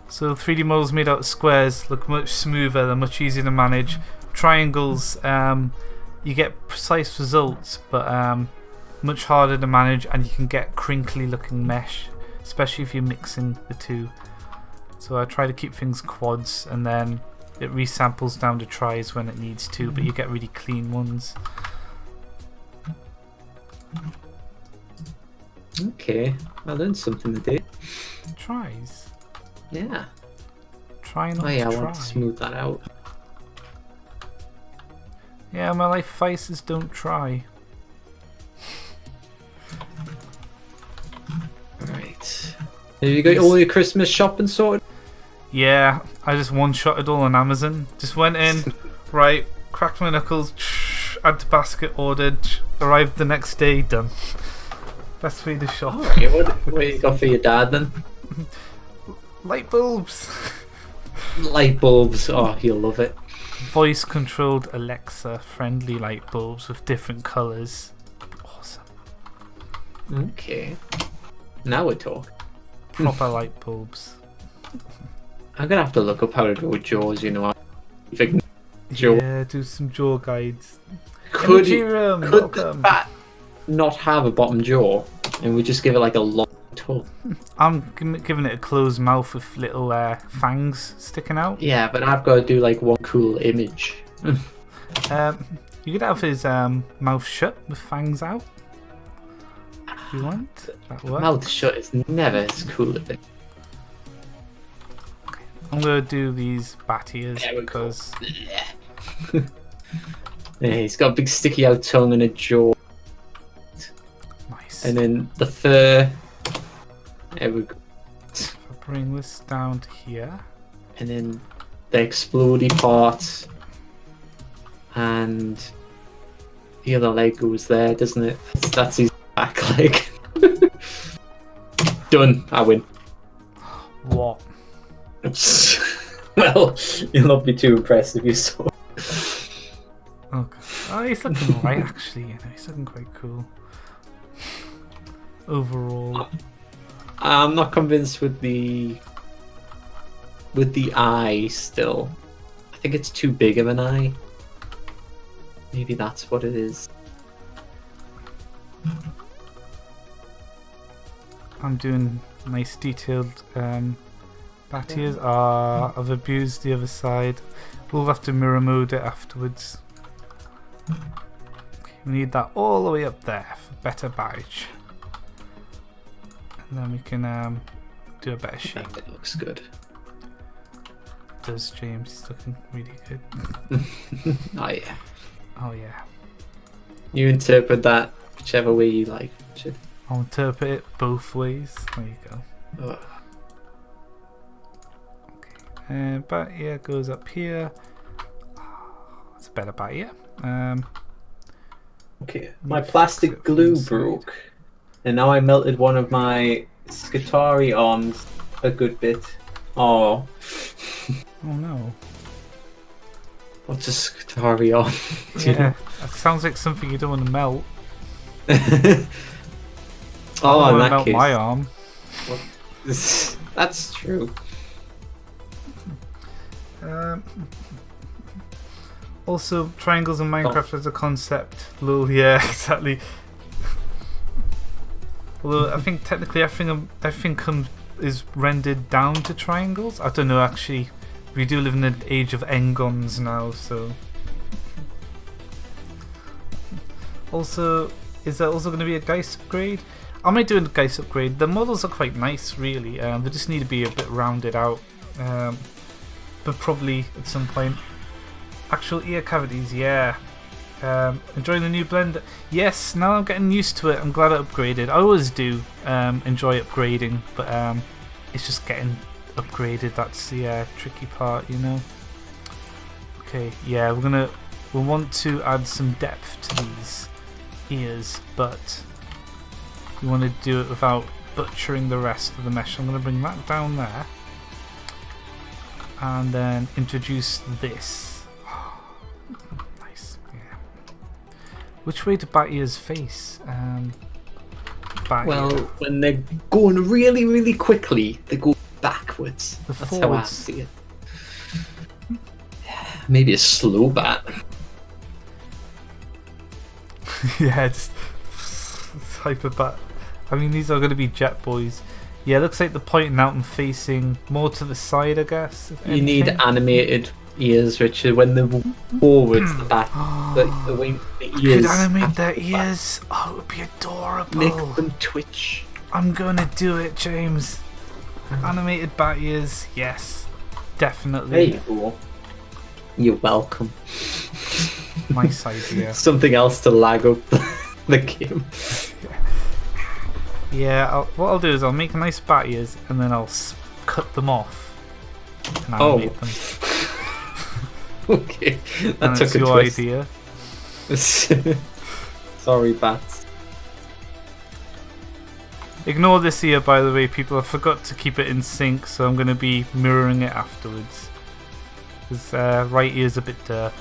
So 3D models made out of squares look much smoother, they're much easier to manage. Triangles, you get precise results, but much harder to manage, and you can get crinkly looking mesh, especially if you're mixing the two. So I try to keep things quads, and then it resamples down to tries when it needs to, but you get really clean ones. Okay, I learned something today. Tries? Yeah. Try not Oh yeah, to I try. want to smooth that out. Yeah, my life faces don't try. Right. Have you got all your Christmas shopping sorted? Yeah, I just one-shot it all on Amazon. Just went in, right, cracked my knuckles, add to basket, ordered, arrived the next day, done. Best way to shop. Okay, what you got for your dad then? Light bulbs! Light bulbs. Oh, he'll love it. Voice-controlled Alexa friendly light bulbs with different colours. Awesome. Okay. Now we're talking. Proper light bulbs. I'm gonna have to look up how to do with Jaws, you know. Jaw. Yeah, do some jaw guides. Could Energy room, the welcome. bat not have a bottom jaw, and we just give it like a long tongue? I'm giving it a closed mouth with little fangs sticking out. Yeah, but I've got to do like one cool image. You could have his mouth shut with fangs out. If you want. That works. Mouth shut is never as cool as it. I'm going to do these bat ears There we go. because Yeah, he's got a big sticky out tongue and a jaw, nice. and then the fur. There we go. If I bring this down to here. And then the explodey part, and the other leg goes there, doesn't it? That's his back leg. Done. I win. What? Well, you'll not be too impressed if you saw. Okay. Oh, he's looking alright actually, you know, he's looking quite cool. Overall. I'm not convinced with the eye still. I think it's too big of an eye. Maybe that's what it is. I'm doing nice detailed bat ears. I've abused the other side. We'll have to mirror mode it afterwards. Okay, we need that all the way up there for better badge. And then we can do a better shape. That looks good. Does James? He's looking really good. Oh yeah. Oh yeah. You interpret that whichever way you like. I'll interpret it both ways. There you go. Oh. And bat ear goes up here. That's a better bat ear. Okay, my fix plastic it from glue the side. broke, and now I melted one of my Skitari arms a good bit. Oh, Oh no. what's a Skitari arm? Do you Yeah, that sounds like something you don't want to melt. know? I Oh, don't in want to that melt case, my arm. that's true. Also, triangles in Minecraft as a concept. Lol, yeah, exactly. Although I think technically everything is rendered down to triangles. I don't know actually. We do live in an age of engons now, so. Also, is there also going to be a Geist upgrade? I might do a Geist upgrade. The models are quite nice, really. They just need to be a bit rounded out. but probably at some point. Actual ear cavities, yeah. Enjoying the new blender. Yes, now I'm getting used to it. I'm glad I upgraded. I always do enjoy upgrading, but it's just getting upgraded. That's the tricky part, you know. Okay, yeah, we'll want to add some depth to these ears, but we want to do it without butchering the rest of the mesh. I'm going to bring that down there and then introduce this. Nice. Yeah. Which way do bat ears face? Well, when they're going really, really quickly, they go backwards. That's forwards. how I see it. Maybe a slow bat. Yeah, just hyper bat. I mean, these are going to be jet boys. Yeah, it looks like they're pointing out and facing more to the side, I guess. You need animated ears, Richard. When they're forwards, the back, the ears. Could animate their ears. Oh, it would be adorable. Make them twitch. I'm going to do it, James. Animated bat ears, yes. Definitely. There you go. You're welcome. Nice idea. Something else to lag up the game. Yeah, what I'll do is I'll make nice bat ears and then I'll cut them off and animate them. Okay, that took a your twist. idea. Sorry, bats. Ignore this ear, by the way, people. I forgot to keep it in sync, so I'm going to be mirroring it afterwards. His right ear's a bit derp.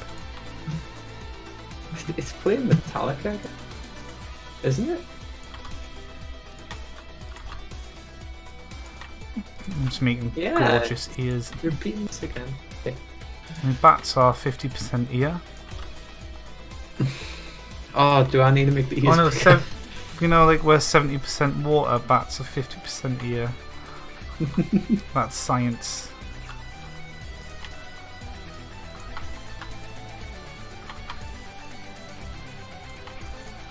It's playing Metallica, isn't it? I'm just making gorgeous ears. You're repeating this again. Okay. And bats are 50% ear. Oh, do I need to make the ears? Oh no, you know, like we're 70% water, bats are 50% ear. That's science.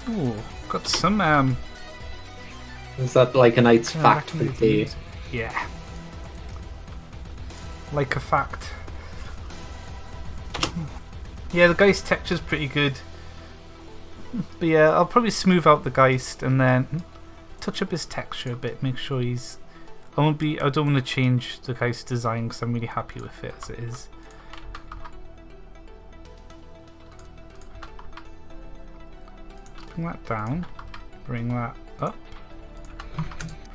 Ooh, got some Is that like a night's fact for the day? Yeah. Like a fact. Yeah, the Geist texture's pretty good. But yeah, I'll probably smooth out the Geist and then touch up his texture a bit, make sure he's... I don't want to change the Geist design because I'm really happy with it as it is. Bring that down. Bring that up.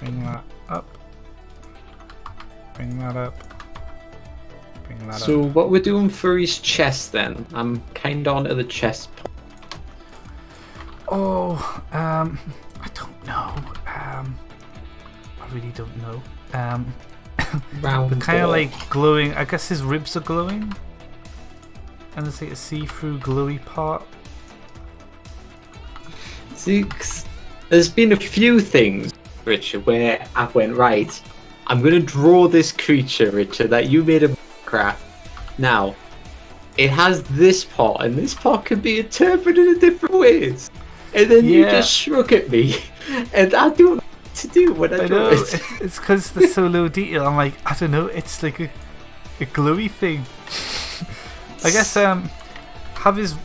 Bring that up. Bring that up. Bring that So up. what we're doing for his chest then? I'm kind of onto the chest. Oh, I don't know. I really don't know. Round They're kind of ball. like glowing. I guess his ribs are glowing. And there's like a see-through glowy part. See, 'cause there's been a few things, Richard, where I've went, right, I'm going to draw this creature, Richard, that you made a craft. Now, it has this part, and this part can be interpreted in different ways. And then you just shrug at me, and I don't know what to do when I draw know, it. it's because the so low detail. I'm like, I don't know, it's like a glowy thing. I guess, have his...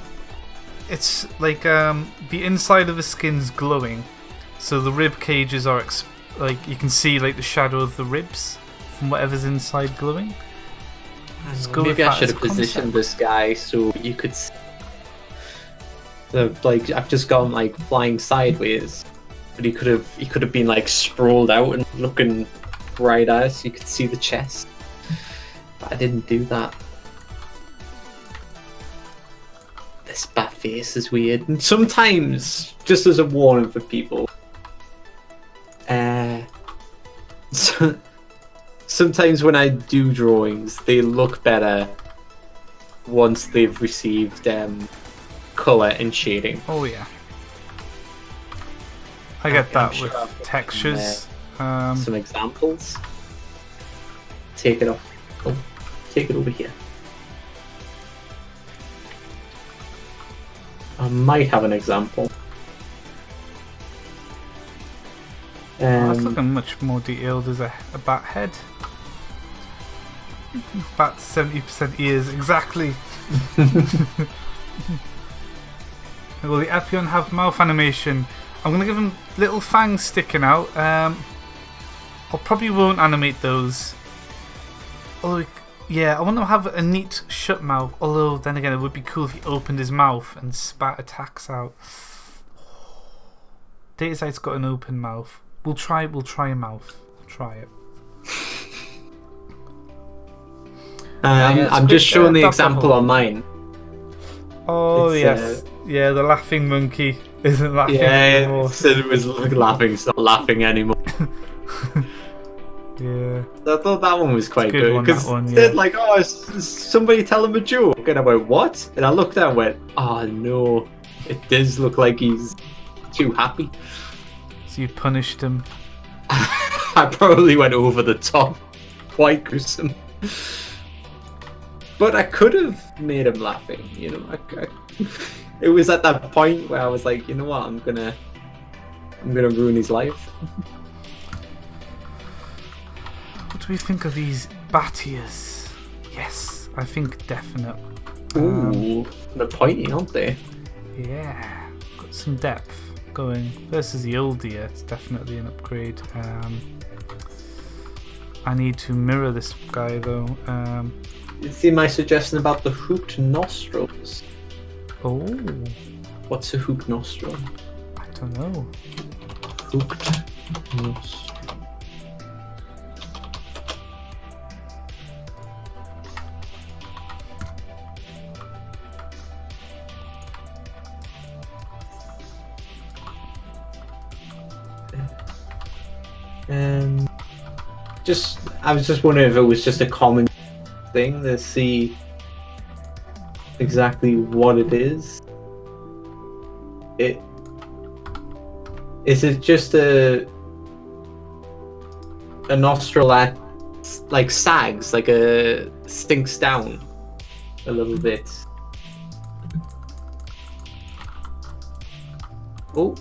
It's like the inside of the skin's glowing, so the rib cages are like you can see like the shadow of the ribs from whatever's inside glowing. Maybe I should have positioned this guy so you could see. So, like, I've just gone like flying sideways, but he could have been like sprawled out and looking right at us. So you could see the chest, but I didn't do that. This bat face is weird, and sometimes, just as a warning for people, sometimes when I do drawings, they look better once they've received colour and shading. Oh yeah, I get that with textures. Some examples. Take it off. Oh, take it over here. I might have an example. That's looking much more detailed as a bat head. Bat 70% ears, exactly. Will the Epion have mouth animation? I'm going to give him little fangs sticking out. I probably won't animate those. Although, yeah, I want to have a neat shut mouth. Although, then again, it would be cool if he opened his mouth and spat attacks out. Datazyt's got an open mouth. We'll try a mouth. We'll try it. I'm just showing the example on mine. Oh, It's, yes. Yeah, the laughing monkey isn't laughing anymore. Yeah, said it was laughing. It's not laughing anymore. Yeah. I thought that one was quite good one, because that one, it yeah. said like, "Oh, somebody tell him a joke," and I went, "What?" And I looked down and went, "Oh no, it does look like he's too happy." So you punished him. I probably went over the top, quite gruesome. But I could have made him laughing, you know. It was at that point where I was like, you know what, I'm gonna ruin his life. What do we think of these Batias? Yes, I think definite. Ooh, they're pointy, aren't they? Yeah, got some depth going. Versus the old deer, it's definitely an upgrade. I need to mirror this guy though. You see my suggestion about the hooked nostrils? Oh, What's a hooked nostril? I don't know. Hooked nostril. I was just wondering if it was just a common thing to see exactly what it is. Is it just a nostril that like sags, like stinks down a little bit? Oh,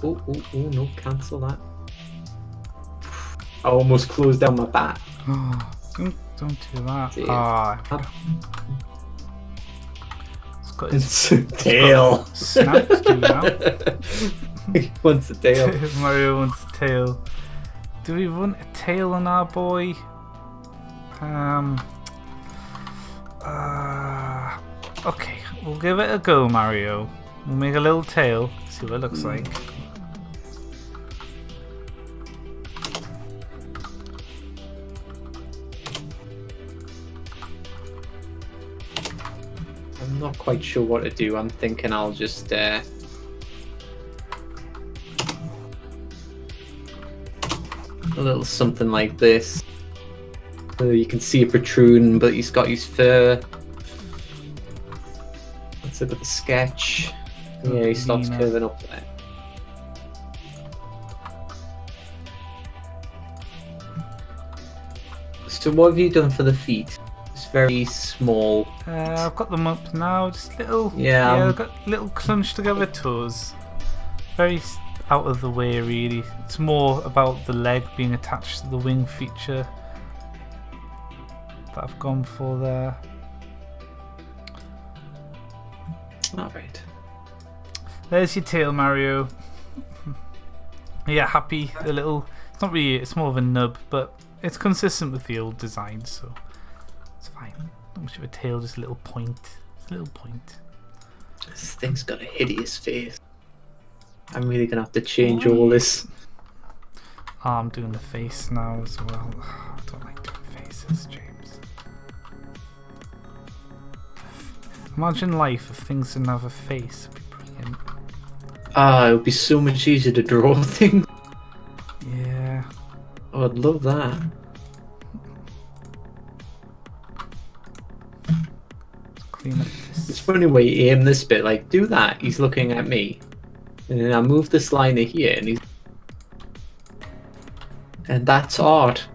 no, cancel that. I almost closed down my bat. Don't do that. See, It's got his tail. snap to do now. He wants a tail. Mario wants a tail. Do we want a tail on our boy? Okay, we'll give it a go, Mario. We'll make a little tail, see what it looks like. I'm not quite sure what to do. I'm thinking I'll just a little something like this. So you can see it protruding, but he's got his fur. Let's look at the sketch. Yeah, he starts curving up there. So what have you done for the feet? It's very small. I've got them up now, just little. Yeah, I've got little clunched together toes. Very out of the way, really. It's more about the leg being attached to the wing feature that I've gone for there. Alright. There's your tail, Mario. Yeah, happy. The little. It's not really. It's more of a nub, but it's consistent with the old design, so it's fine. Not much of a tail, just a little point. It's a little point. This thing's got a hideous face. I'm really gonna have to change all this. Oh, I'm doing the face now as well. I don't like doing faces, James. Imagine life if things didn't have a face. It'd be brilliant. It would be so much easier to draw things. Yeah. Oh, I'd love that. Clean up this. It's funny when you aim this bit, like, do that, he's looking at me. And then I move this line here, and he's... And that's art.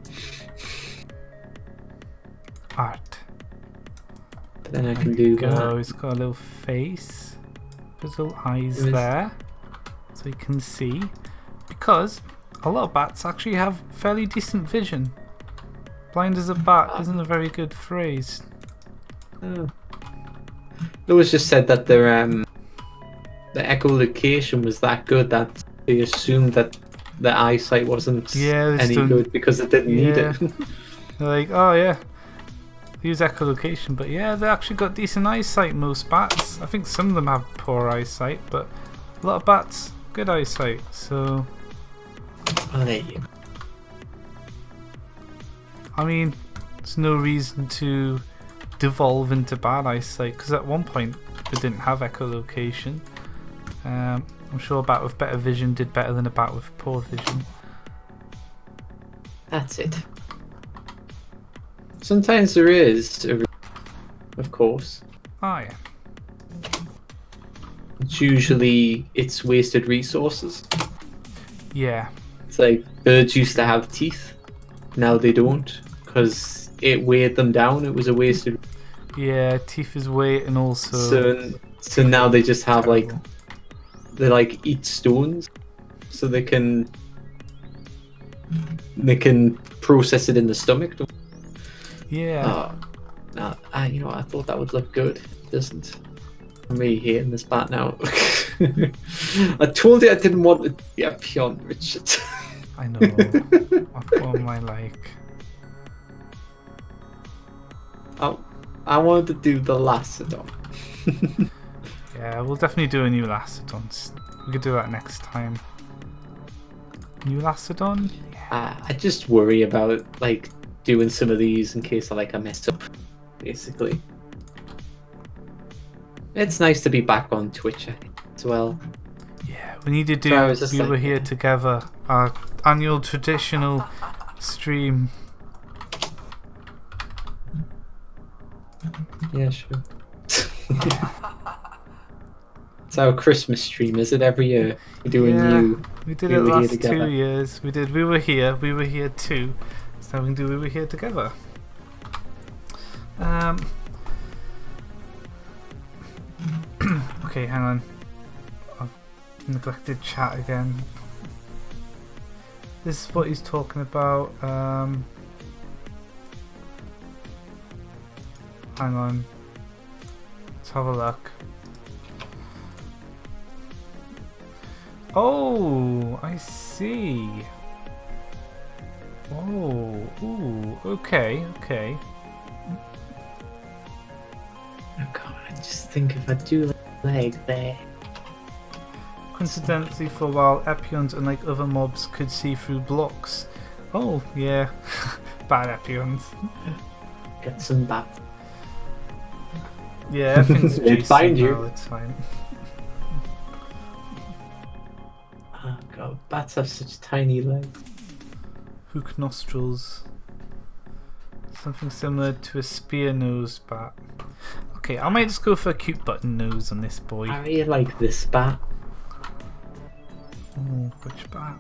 Art. But then I can do that. He's got a little face. His little eyes It was- there. So you can see. Because a lot of bats actually have fairly decent vision. Blind as a bat isn't a very good phrase. It was just said that the echolocation was that good that they assumed that the eyesight wasn't any good because it didn't need it. They're like, oh yeah, use echolocation, but yeah, they actually got decent eyesight, most bats. I think some of them have poor eyesight, but a lot of bats, good eyesight, so... Oh, there you go. I mean, there's no reason to devolve into bad eyesight, because at one point they didn't have echolocation. I'm sure a bat with better vision did better than a bat with poor vision. That's it. Sometimes there is, of course. Oh yeah. It's usually it's wasted resources. Yeah. It's like birds used to have teeth, now they don't because it weighed them down. It was a wasted. Yeah, teeth is weight, and also. So now they just have like they like eat stones, so they can process it in the stomach. Yeah. You know, I thought that would look good. It doesn't. I'm really hating this bat now. I told you I didn't want it to be Epion, Richard. I know. What am I like? I wanted to do the Lacedon. Yeah, we'll definitely do a new Lacedon. We could do that next time. New Lacedon? Yeah. I just worry about like doing some of these in case I mess up, basically. It's nice to be back on Twitch as well. Yeah, we need to do We Were Here Together, our annual traditional stream. Yeah, sure. It's our Christmas stream, is it? Every year we do a new. We did it last 2 years. We did We Were Here too. So we can do We Were Here Together. Okay, hang on. I've neglected chat again. This is what he's talking about. Hang on. Let's have a look. Oh, I see. Oh, ooh, okay. Oh god, I just think if I do leg there. Coincidentally, for a while, Epions, unlike other mobs, could see through blocks. Oh, yeah. Bad Epions. Get some bat. Yeah, everything's They find you. It's fine. Oh god, bats have such tiny legs. Hook nostrils. Something similar to a spear-nosed bat. Okay, I might just go for a cute button nose on this boy. I really like this bat. Oh, which bat?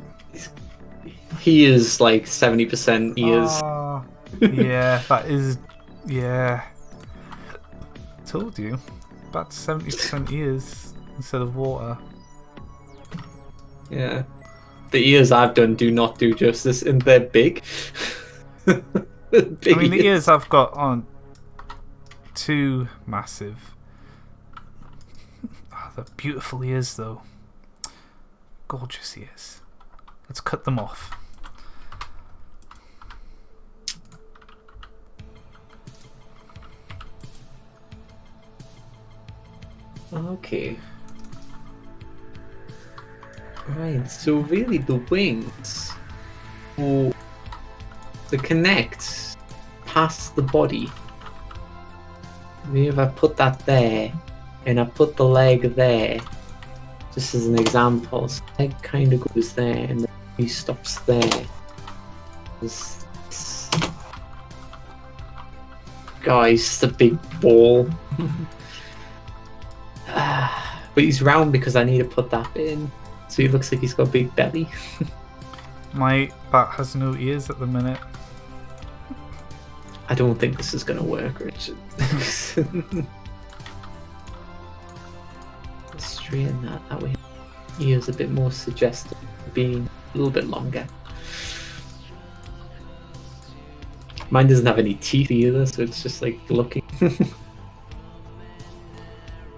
He is like 70% ears. Oh, yeah, that is... Yeah. Told you. Bat's 70% ears instead of water. Yeah. The ears I've done do not do justice, and they're big. Big I mean, the ears I've got aren't too massive. Oh, they're beautiful ears, though. Gorgeous ears. Let's cut them off. Okay. Right, so really the wings, or the connect past the body. Maybe if I put that there, and I put the leg there, just as an example, so the leg kind of goes there, and the body stops there. Guys, just a big ball. But he's round because I need to put that in. So he looks like he's got a big belly. My bat has no ears at the minute. I don't think this is going to work, Richard. Straighten that way. Ears a bit more suggestive, being a little bit longer. Mine doesn't have any teeth either, so it's just like looking.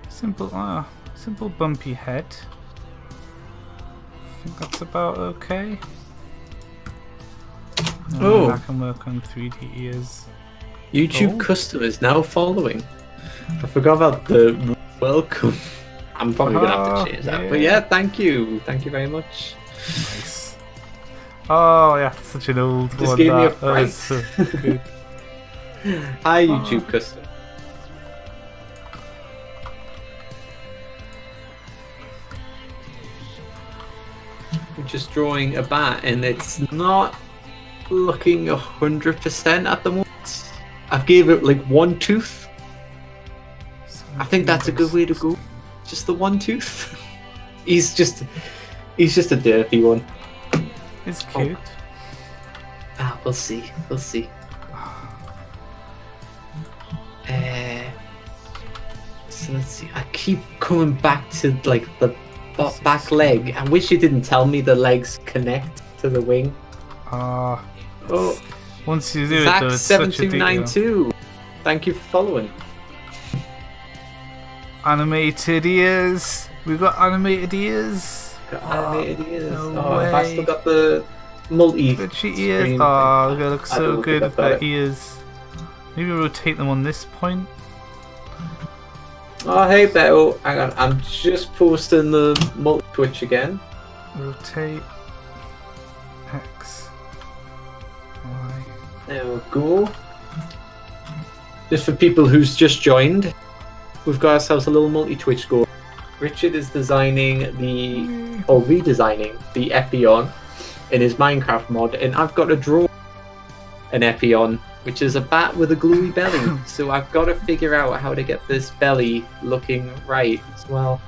Simple bumpy head. I think that's about okay. And Oh. I can work on 3D ears. YouTube customers now following. I forgot about the welcome. I'm probably gonna have to change that. But yeah, thank you. Thank you very much. Nice. Oh yeah, such an old Just one. gave me a That was so good. Hi, YouTube customer. I'm just drawing a bat, and it's not looking 100% at the moment. I've gave it like one tooth. I think that's a good way to go. Just the one tooth. He's just a dirty one. It's cute. We'll see. We'll see. So let's see. I keep coming back to like the back leg. I wish you didn't tell me the legs connect to the wing. Oh. Once you do Zach it, though, it's such a detail. 7292. Thank you for following. Animated ears. We've got animated ears. Got animated ears. No I've way. still got the multi. Glitchy ears. screen Oh, thing. they look I so don't good think with I've got their ears. Maybe rotate them on this point. Oh, hey, Beto. Hang on. I'm just posting the multi Twitch again. Rotate. X. Y. There we go. Just for people who's just joined, we've got ourselves a little multi-Twitch go. Richard is designing redesigning the Epion in his Minecraft mod, and I've got to draw an Epion, which is a bat with a gluey belly. So I've got to figure out how to get this belly looking right as well.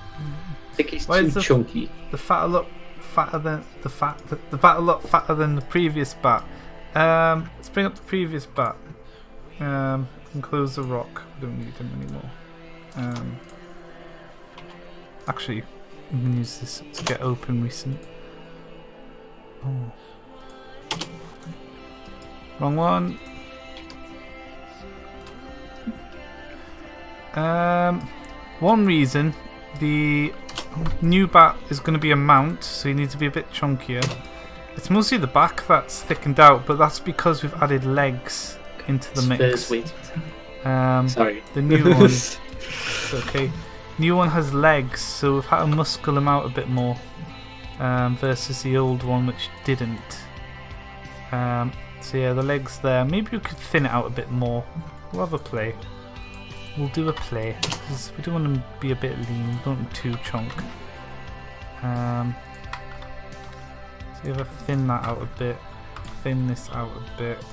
I think he's too chunky. The fat a lot fatter than the bat a lot fatter than the previous bat. Let's bring up the previous bat. And close the rock. We don't need him anymore. Actually, I'm gonna use this to get open recent. Oh, wrong one. One reason the new bat is going to be a mount, so you need to be a bit chunkier. It's mostly the back that's thickened out, but that's because we've added legs into the mix. Sorry. The new one. It's okay. New one has legs, so we've had to muscle them out a bit more, versus the old one which didn't. So yeah, the legs there. Maybe we could thin it out a bit more. We'll have a play. We'll do a play because we don't want them to be a bit lean. We don't want them too chunk. So if I thin that out a bit, thin this out a bit.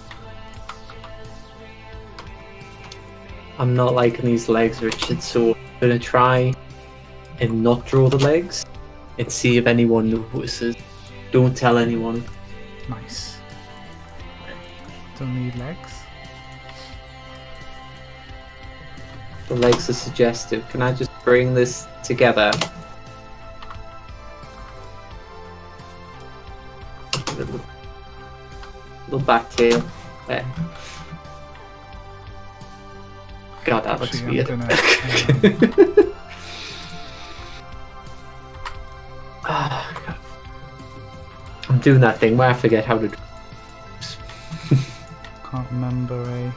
I'm not liking these legs, Richard, so I'm going to try and not draw the legs and see if anyone notices. Don't tell anyone. Nice. Don't need legs. The legs are suggestive. Can I just bring this together? Little back tail. There. God, that looks Actually, weird. I'm doing that thing where I forget how to. Can't remember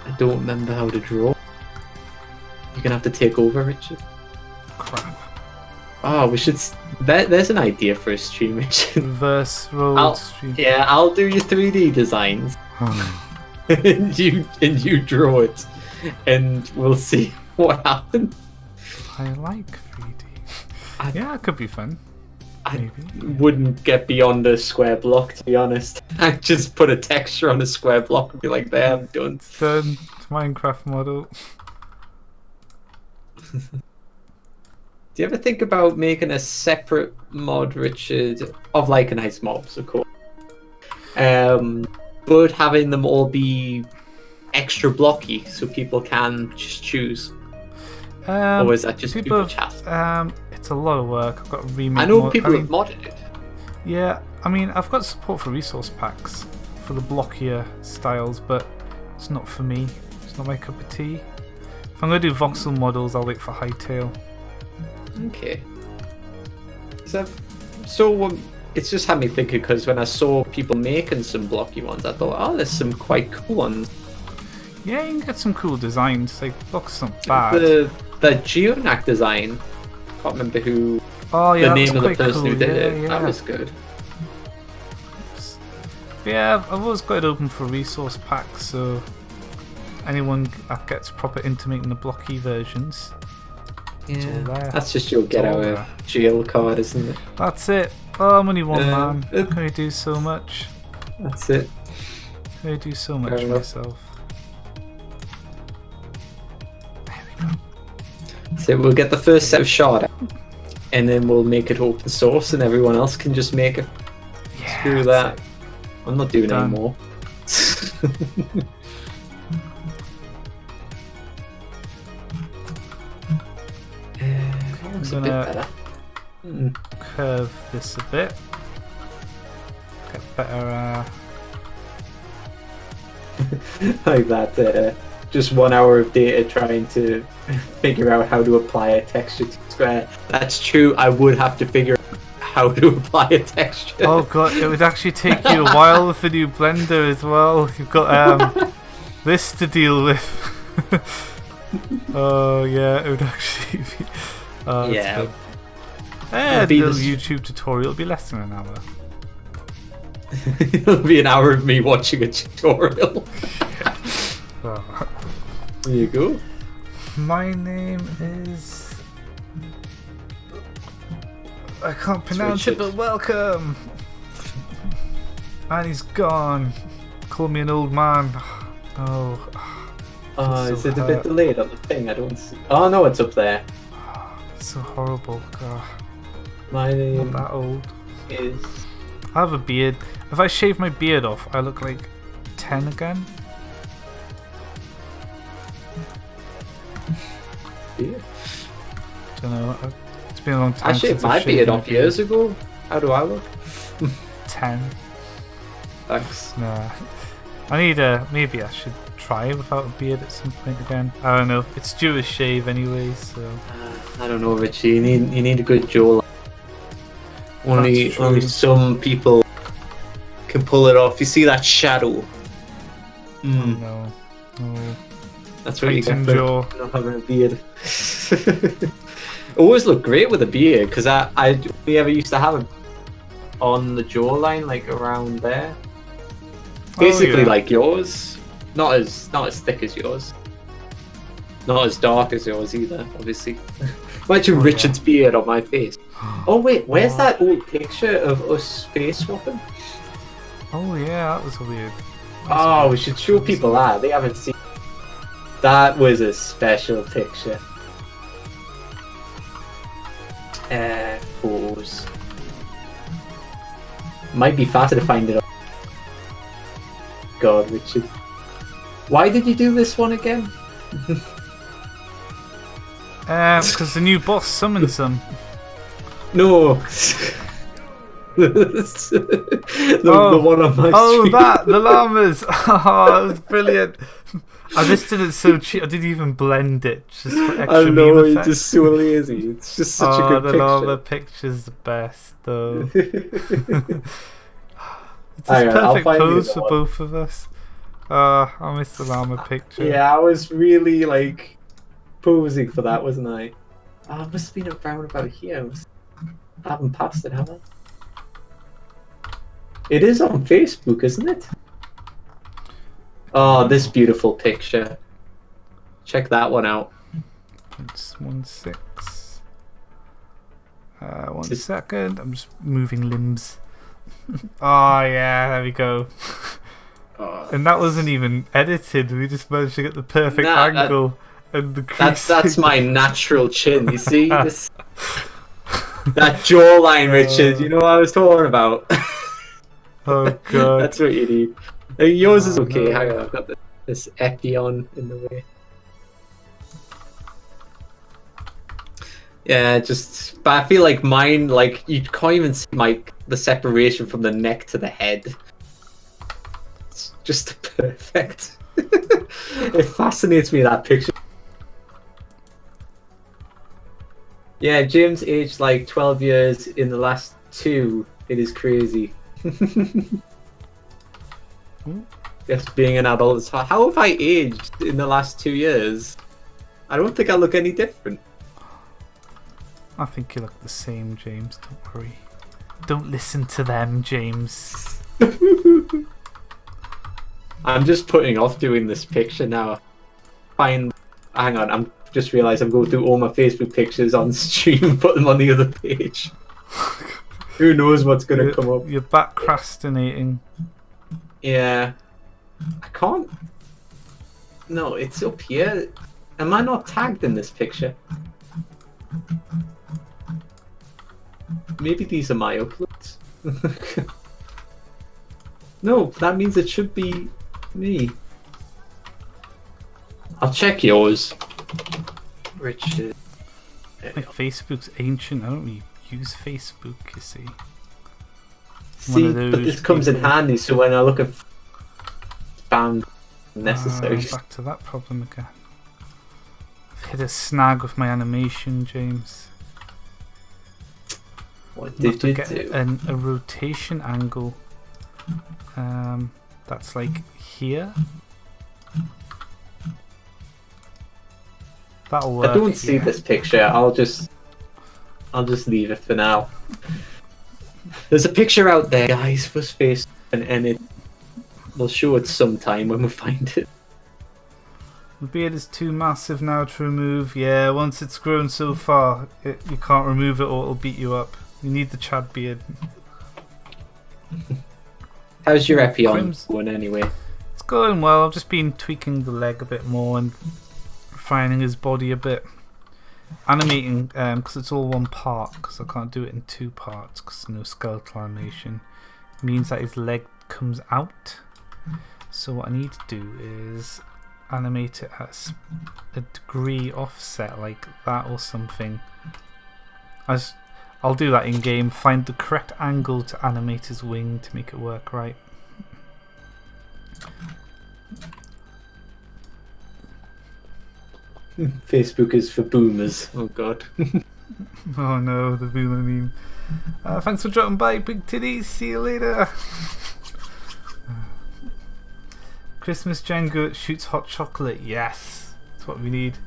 I don't remember how to draw. You're gonna have to take over, Richard. crap. Oh, we should. There's an idea for a stream, Richard. Reverse roll stream. Yeah, I'll do your 3D designs, and you draw it, and we'll see what happens. I like 3D. Yeah, it could be fun. I wouldn't get beyond a square block, to be honest. I'd just put a texture on a square block and be like, there, I'm done. It's done. It's Minecraft model. Do you ever think about making a separate mod, Richard, of Lycanites mobs, of course, but having them all be extra blocky so people can just choose? Or is that just people chat? It's a lot of work. I've got to remake. I know people have modded it. Yeah, I mean, I've got support for resource packs for the blockier styles, but It's not for me. It's not my cup of tea. If I'm going to do voxel models, I'll wait for Hightail. Okay. It's just had me thinking, because when I saw people making some blocky ones, I thought, oh, there's some quite cool ones. Yeah, you can get some cool designs. Like, block's not bad. The Geonac design, I can't remember who. Oh yeah, the name of the person cool. who did it. Yeah. That was good. But yeah, I've always got it open for resource packs, so anyone that gets proper into making the blocky versions. Yeah, there. that's just your get out of jail card, isn't it? That's it. Oh, I'm only one man. How can I do so much? That's it. How can I do so much for myself? There we go. So we'll get the first set of shard, and then we'll make it open source, and everyone else can just make it. Yeah, Screw that. I'm not doing any more. I'm gonna curve this a bit. Get better. Like that. Just 1 hour of data trying to figure out how to apply a texture to square. That's true. I would have to figure out how to apply a texture. Oh god, it would actually take you a while with the new Blender as well. You've got this to deal with. Oh yeah, it would actually be. Yeah. A little YouTube tutorial. It'll be less than an hour. It'll be an hour of me watching a tutorial. Oh. There you go. My name is... I can't pronounce it, but welcome! And he's gone. Call me an old man. Oh. Is it a bit delayed on the thing? I don't see. Oh no, it's up there. It's so horrible. God. My name Not that old. is... I have a beard. If I shave my beard off, I look like 10 again. Beard? Don't know. It's been a long time. I shaved my beard off years ago. How do I look? 10. Thanks. Nah. I need maybe I should try without a beard at some point again. I don't know. It's due a shave anyway, so. I don't know, Richie. You need a good jawline. Only some people can pull it off. You see that shadow? Oh no. Oh. That's what you get for jaw. not having a beard. Always look great with a beard, because I only ever used to have it on the jawline, like around there. Basically like yours. Not as thick as yours. Not as dark as yours either, obviously. Imagine Richard's beard on my face. Oh wait, where's that old picture of us face swapping? Oh yeah, that was weird. Oh, we should show people that. They haven't seen. That was a special picture. Photos. Might be faster to find it. God, Richard. Why did you do this one again? Because the new boss summoned some. No. the one on my street. The llamas! Oh, it was brilliant. I just did it so cheap. I didn't even blend it, just for extra I know, meme you're effect. just so lazy. It's just such a good the picture. llama picture's the best, though. It's Hang a on, I'll perfect find you pose the for one. both of us. I missed the llama picture. Yeah, I was really like posing for that, wasn't I? Oh, it must have been around about here. I haven't passed it, have I? It is on Facebook, isn't it? Oh, this beautiful picture. Check that one out. It's 1.6. 1 second. I'm just moving limbs. Oh yeah, there we go. Oh, And that wasn't even edited. We just managed to get the perfect angle and the crease. that's my natural chin. You see this? That jawline, Richard. You know what I was talking about. Oh god. That's what you need. Yours is okay. Hang on, I've got this Epion in the way. Yeah, but I feel like mine, like you can't even see the separation from the neck to the head. It's just perfect. It fascinates me, that picture. Yeah, James aged like 12 years in the last 2. It is crazy. Just being an adult is hard. How have I aged in the last 2 years? I don't think I look any different. I think you look the same, James. Don't worry. Don't listen to them, James. I'm just putting off doing this picture now. Hang on, I'm just realised I'm going through all my Facebook pictures on stream and put them on the other page. Who knows what's going to come up? You're procrastinating. Yeah. I can't... No, it's up here. Am I not tagged in this picture? Maybe these are my uploads. No, that means it should be me. I'll check yours. Richard. My Facebook's ancient. I don't really use Facebook, you see. See, but this comes in handy, so when I look at spam necessary. Back to that problem again. I've hit a snag with my animation, James. What did you do? A rotation angle. That's like here. That'll work. I don't see this picture. I'll just leave it for now. There's a picture out there, guys, for space, and we'll show it sometime when we find it. The beard is too massive now to remove. Yeah, once it's grown so far, you can't remove it or it'll beat you up. You need the Chad beard. How's your Epion going anyway? It's going well. I've just been tweaking the leg a bit more and refining his body a bit. Animating, because it's all one part, because I can't do it in 2 parts because there's no skeletal animation. It means that his leg comes out. So what I need to do is animate it at a degree offset like that or something. I'll do that in game, find the correct angle to animate his wing to make it work right. Facebook is for boomers. Oh god. Oh no, the boomer meme. Thanks for dropping by, big titties. See you later. Christmas Django shoots hot chocolate. Yes, that's what we need.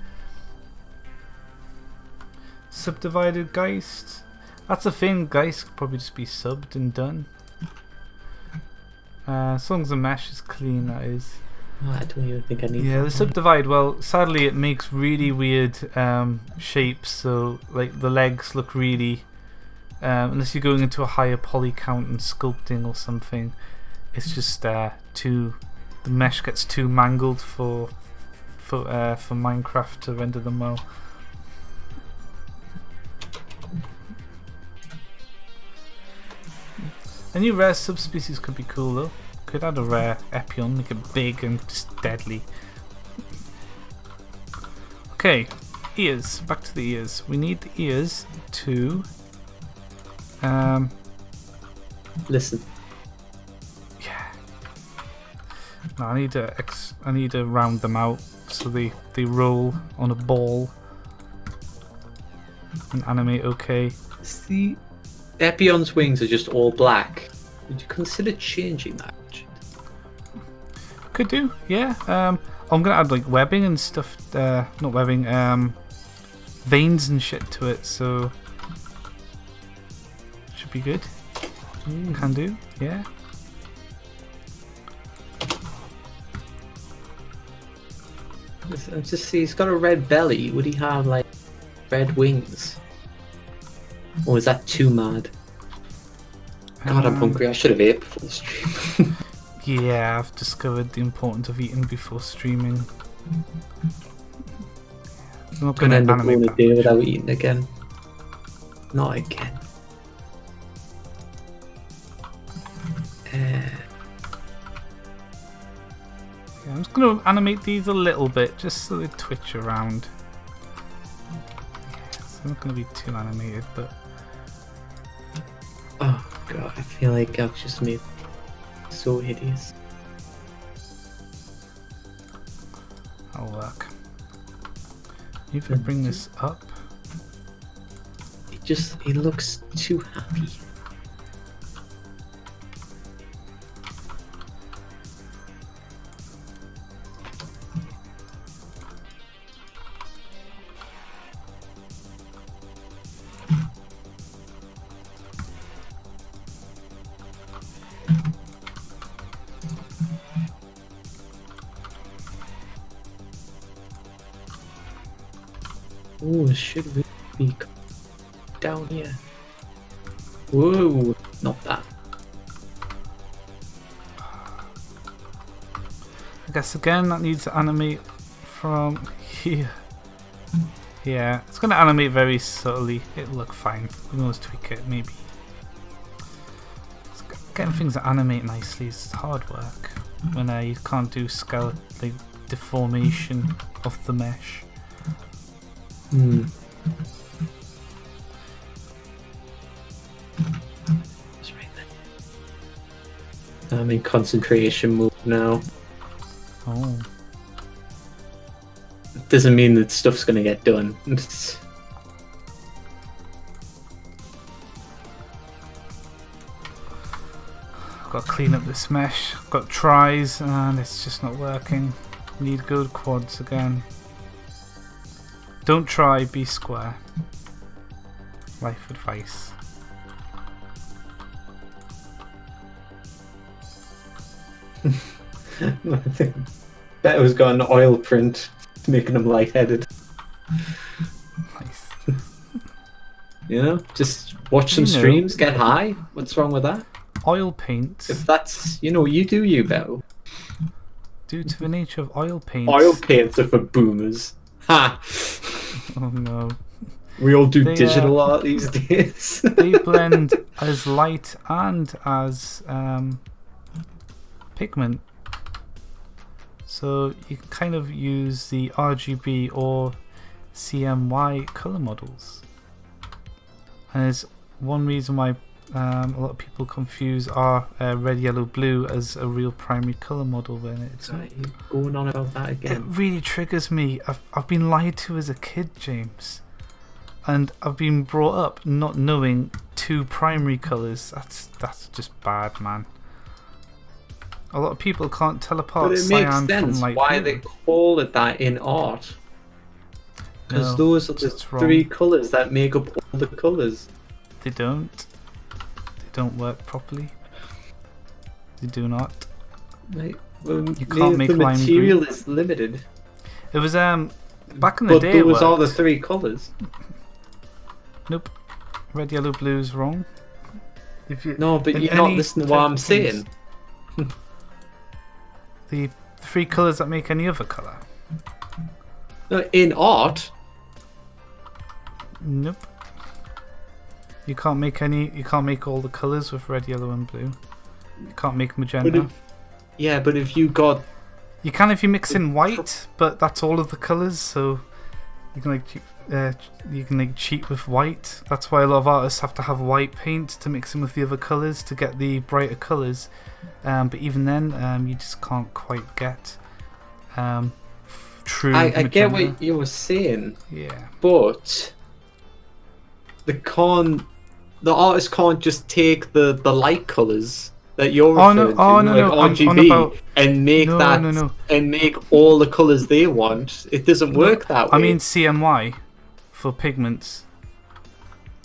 Subdivided Geist. That's a thing. Geist could probably just be subbed and done. As long as the mesh is clean, that is. Oh, I don't even think I need. Yeah, the subdivide. Well, sadly, it makes really weird shapes. So, like the legs look really. Unless you're going into a higher poly count and sculpting or something, it's just too. The mesh gets too mangled for Minecraft to render them well. A new rare subspecies could be cool though. Could add a rare Epion, make it big and just deadly. Okay, ears. Back to the ears. We need the ears to listen. Yeah. No, I need to round them out so they roll on a ball and animate okay. See, Epion's wings are just all black. Would you consider changing that? Could do, yeah. I'm gonna add like webbing and stuff. Not webbing. Veins and shit to it. So should be good. Can do, yeah. Just see, he's got a red belly. Would he have like red wings? Or is that too mad? God, I'm hungry. I should have ate before the stream. Yeah, I've discovered the importance of eating before streaming. I'm not gonna end up going a day much without eating again. Not again. Yeah, I'm just gonna animate these a little bit, just so they twitch around. Yeah, it's not gonna be too animated, but. Oh god, I feel like I've just made so hideous. That'll work. Even bring this up. He looks too happy. Oh, should we be down here? Whoa, not that. I guess again that needs to animate from here. Yeah, it's going to animate very subtly. It'll look fine. We can always tweak it, maybe. Getting things that animate nicely is hard work when you can't do like deformation of the mesh. Hmm. That's right then. I'm in concentration mode now. Oh. Doesn't mean that stuff's gonna get done. Got to clean up this mesh. Got tries and it's just not working. Need good quads again. Don't try, be square. Life advice. I think that was got an oil print, making him lightheaded. Nice. You know, just watch some streams, get high. What's wrong with that? Oil paints. If that's, you do you, Beto. Due to the nature of oil paints. Oil paints are for boomers. Ha! Oh no. We all do digital art these days. They blend as light and as pigment. So you can kind of use the RGB or CMY color models. And there's one reason why a lot of people confuse our red, yellow, blue as a real primary color model when it's not. Going on about that again. It really triggers me. I've been lied to as a kid, James, and I've been brought up not knowing two primary colors. That's just bad, man. A lot of people can't tell apart cyan from light why blue. they call it that in art. Because those are the three colors that make up all the colors. They don't. They don't work properly. They do not. You can't make the lime material green. is limited. It was back in the day. But those are the three colors. Nope. Red, yellow, blue's wrong. No, but you're not listening to what I'm saying. The three colors that make any other color. No, in art. Nope. You can't make any. You can't make all the colors with red, yellow, and blue. You can't make magenta. But if you got. You can if you mix in white, but that's all of the colors. So you can cheat with white. That's why a lot of artists have to have white paint to mix in with the other colors to get the brighter colors. But even then, you just can't quite get true. I get what you were saying. Yeah. But the artist can't just take the light colors that you're referring to, like RGB, and make and make all the colors they want. It doesn't work that way. I mean CMY for pigments.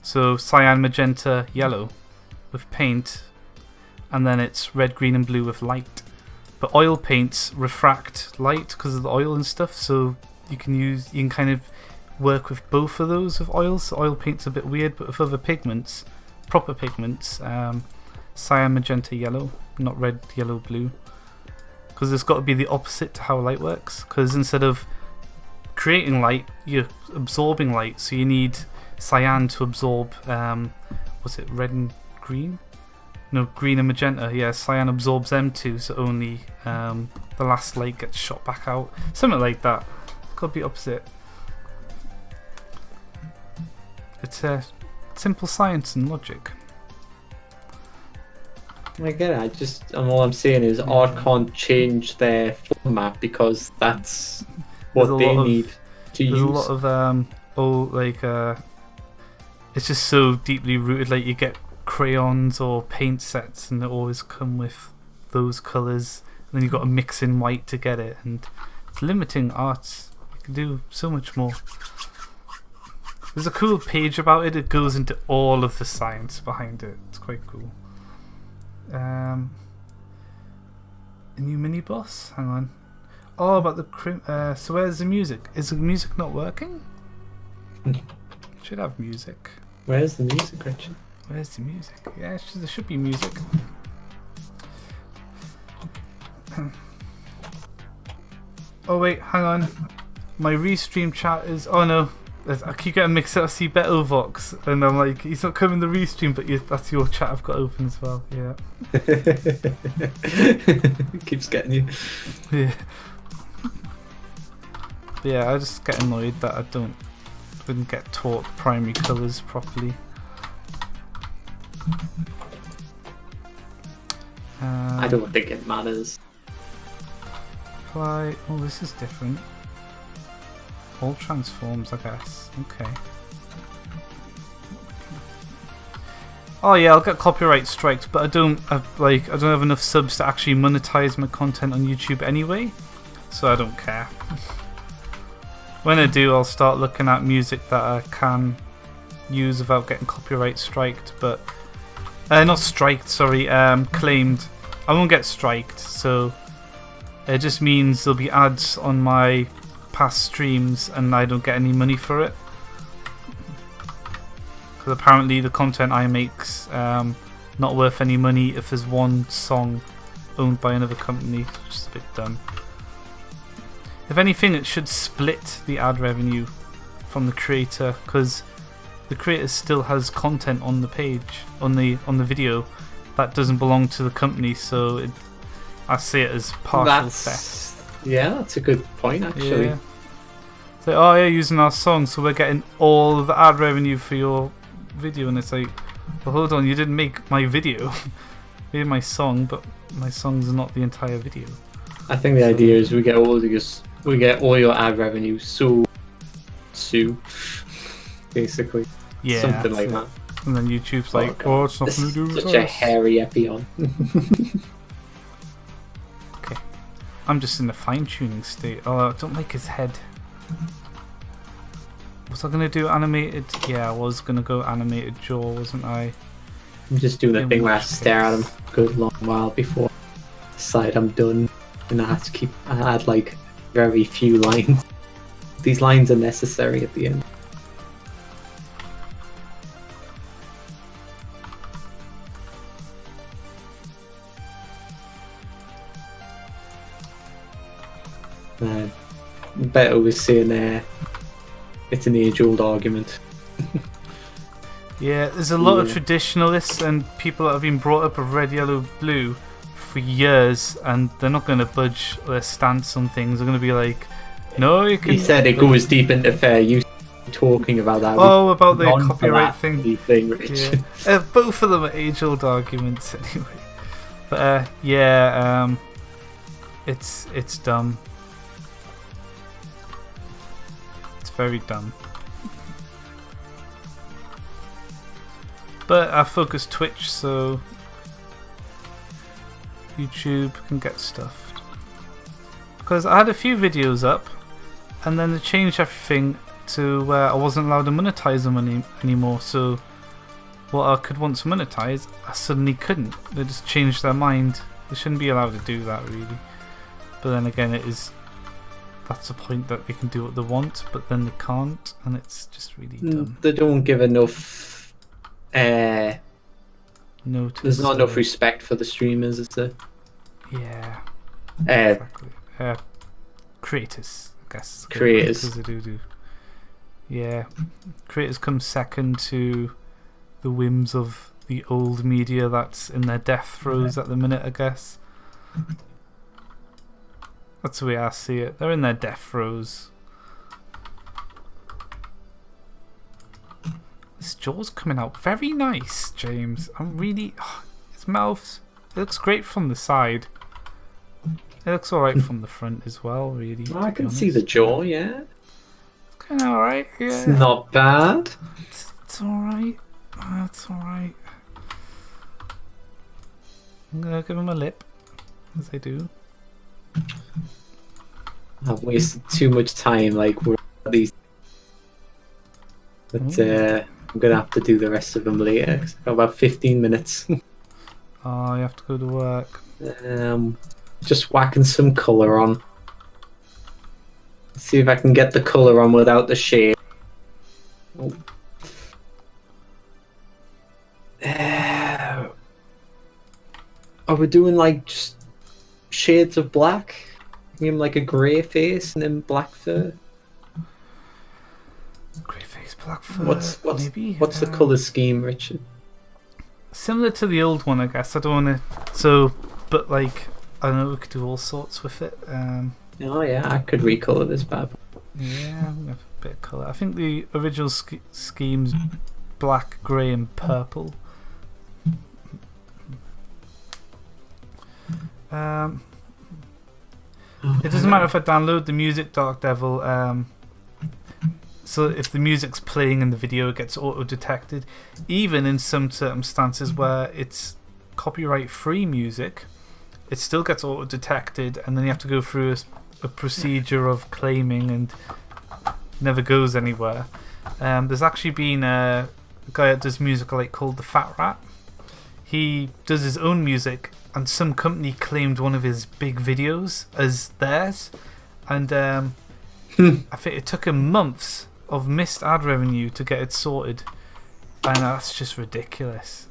So cyan, magenta, yellow with paint, and then it's red, green, and blue with light. But oil paints refract light because of the oil and stuff, so you can kind of work with both of those with oils. So oil paint's a bit weird, but with other pigments, proper pigments, cyan, magenta, yellow, not red, yellow, blue, because it's got to be the opposite to how light works. Because instead of creating light, you're absorbing light, so you need cyan to absorb was it red and green? No, green and magenta. Yeah, cyan absorbs them too, so only the last light gets shot back out, something like that. It's got to be opposite. It's simple science and logic. I get it. All I'm saying is art can't change their format because that's what they need to There's use. a lot of it's just so deeply rooted. Like you get crayons or paint sets, and they always come with those colours. And then you've got to mix in white to get it, and it's limiting arts. You can do so much more. There's a cool page about it. It goes into all of the science behind it. It's quite cool. A new mini boss. Hang on. Oh, about the so where's the music? Is the music not working? Should have music. Where's the music, Richard? Where's the music? Yeah, there should be music. Oh wait, hang on. My restream chat is. Oh no, I keep getting mixed up. I see Beto Vox, and I'm like, he's not coming the restream, but that's your chat I've got open as well. Yeah. Keeps getting you. Yeah. But yeah, I just get annoyed that I wouldn't get taught primary colours properly. I don't think it matters. Apply. Oh, this is different. All transforms, I guess. Okay. Oh yeah, I'll get copyright striked, but I don't have enough subs to actually monetize my content on YouTube anyway, so I don't care. When I do, I'll start looking at music that I can use without getting copyright striked, but not striked, sorry, claimed. I won't get striked, so it just means there'll be ads on my past streams and I don't get any money for it. Because apparently the content I make's not worth any money if there's one song owned by another company, which is a bit dumb. If anything, it should split the ad revenue from the creator, because the creator still has content on the page, on the video, that doesn't belong to the company, so I see it as partial theft. Yeah, that's a good point, actually. Yeah. So, oh yeah, using our song, so we're getting all of the ad revenue for your video, and it's like, well, hold on, you didn't make my video. You made my song, but my song's not the entire video. I think the idea is we get all your ad revenue, so sue, basically. Yeah, something like that. And then YouTube's like, oh, it's nothing to do with us. Such a hairy Epion. Okay. I'm just in the fine-tuning state. Oh, I don't like his head. Was I going to do animated? Yeah, I was going to go animated jaw, wasn't I? I'm just doing the thing where I stare at him for a good long while before I decide I'm done. And I have to add like very few lines. These lines are necessary at the end. Beto was saying it's an age-old argument. Yeah, there's a lot of traditionalists and people that have been brought up with red, yellow, blue for years, and they're not going to budge their stance on things. They're going to be like, no, you can... He said it goes deep into fair use, talking about that. Oh, about the copyright thing. Rich. Yeah. Both of them are age-old arguments anyway. But yeah, it's dumb. It's very dumb. But I focus Twitch, so YouTube can get stuffed. Because I had a few videos up, and then they changed everything to where I wasn't allowed to monetize them anymore. So what I could once monetize, I suddenly couldn't. They just changed their mind. They shouldn't be allowed to do that, really. But then again, that's the point, that they can do what they want, but then they can't, and it's just really dumb. They don't give enough. Notice. There's not enough respect for the streamers, is there? Yeah. Exactly. Creators, I guess. Creators. Because they do. Yeah. Creators come second to the whims of the old media that's in their death throes at the minute, I guess. That's the way I see it. They're in their death throes. His jaw's coming out very nice, James. I'm really... his mouth, it looks great from the side. It looks alright from the front as well, really. I can see the jaw, yeah. It's kind of alright, yeah. It's not bad. It's alright. That's alright. I'm gonna give him a lip, as I do. I've wasted too much time, like, with these. But I'm gonna have to do the rest of them later. 'Cause I've got about 15 minutes. Oh, you have to go to work. Just whacking some colour on. See if I can get the colour on without the shade. Oh. Are we doing like just shades of black? Give him like a grey face and then black fur. Grey face, black fur. What's the colour scheme, Richard? Similar to the old one, I guess. I don't want to. But like, I don't know. We could do all sorts with it. Oh yeah, I could recolour this bad. Yeah, we have a bit of colour. I think the original scheme's black, grey, and purple. It doesn't matter if I download the music Dark Devil. So if the music's playing in the video, it gets auto-detected. Even in some circumstances where it's copyright-free music, it still gets auto-detected, and then you have to go through a procedure of claiming and never goes anywhere. There's actually been a guy that does music called the Fat Rat. He does his own music, and some company claimed one of his big videos as theirs, and I think it took him months of missed ad revenue to get it sorted, and that's just ridiculous.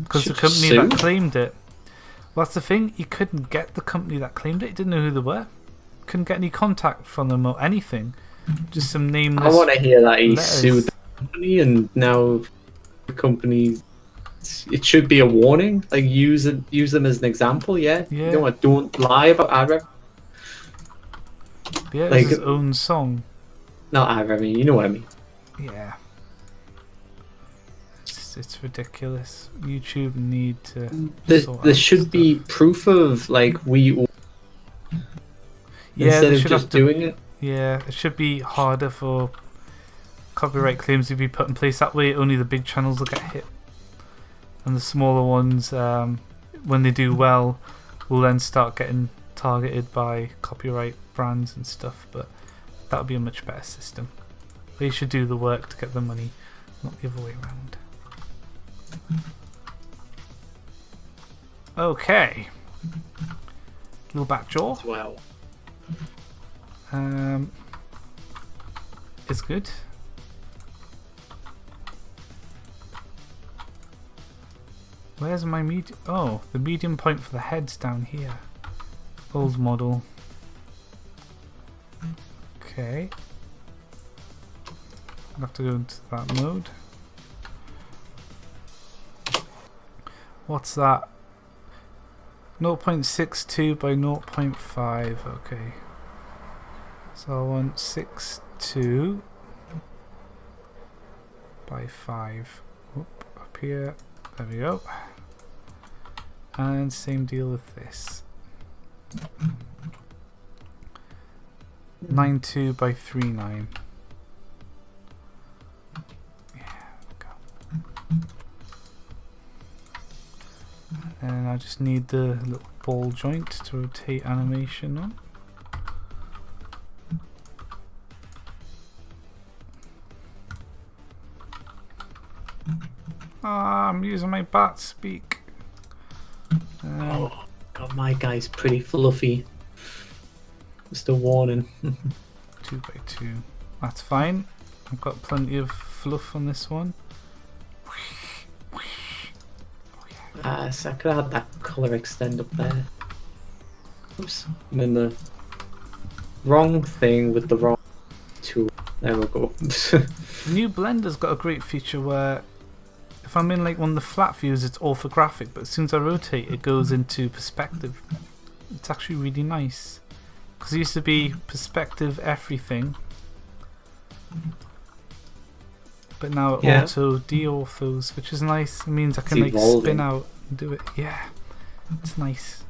Because the company that claimed it, well, that's the thing, he couldn't get the company that claimed it. He didn't know who they were. Couldn't get any contact from them or anything. Just some nameless. I want to hear that he letters. sued the company, and now the company. It should be a warning. Like use them as an example. Yeah. Yeah. Don't lie about ad revenue. Yeah, like, it's his own song. Not ad revenue. You know what I mean. Yeah. It's ridiculous. YouTube need to. There should be proof of like instead of just doing it. Yeah, it should be harder for copyright claims to be put in place. That way, only the big channels will get hit, and the smaller ones, when they do well, will then start getting targeted by copyright brands and stuff. But that would be a much better system. They should do the work to get the money, not the other way around. Okay. Little back jaw. Wow. It's good. Where's my medium? Oh, the medium point for the head's down here. Old model. Okay. I'll have to go into that mode. What's that? 0.62 by 0.5. Okay. So I want 6.2 by 5. Oop, up here. There we go. And same deal with this. 9.2 by 3.9. Yeah, go. And I just need the little ball joint to rotate animation on. I'm using my bat speak. Oh god, my guy's pretty fluffy. Just a warning. 2 by 2. That's fine. I've got plenty of fluff on this one. So I could have had that colour extend up there. Oops. I'm in the wrong thing with the wrong tool. There we go. The new Blender's got a great feature where if I'm in like one of the flat views, it's orthographic, but as soon as I rotate, it goes into perspective. It's actually really nice. Because it used to be perspective everything, but now it auto de-orthos, which is nice. It means I can like spin out and do it. Yeah, it's nice.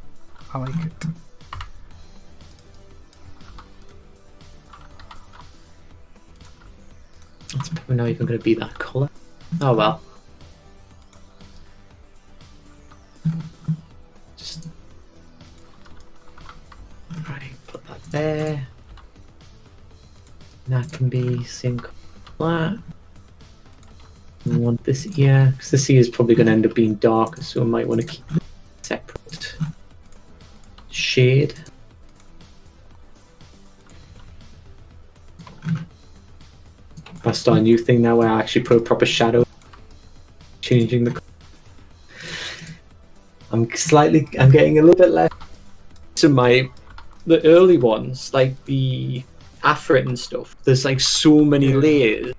I like it. It's probably not even going to be that colour. Oh well. Just right, put that there. And that can be same colour. I want this here because this here is probably going to end up being darker, so I might want to keep it separate shade. I start a new thing now where I actually put a proper shadow, changing the. I'm getting a little bit less to the early ones, like the Afrit and stuff. There's like so many layers,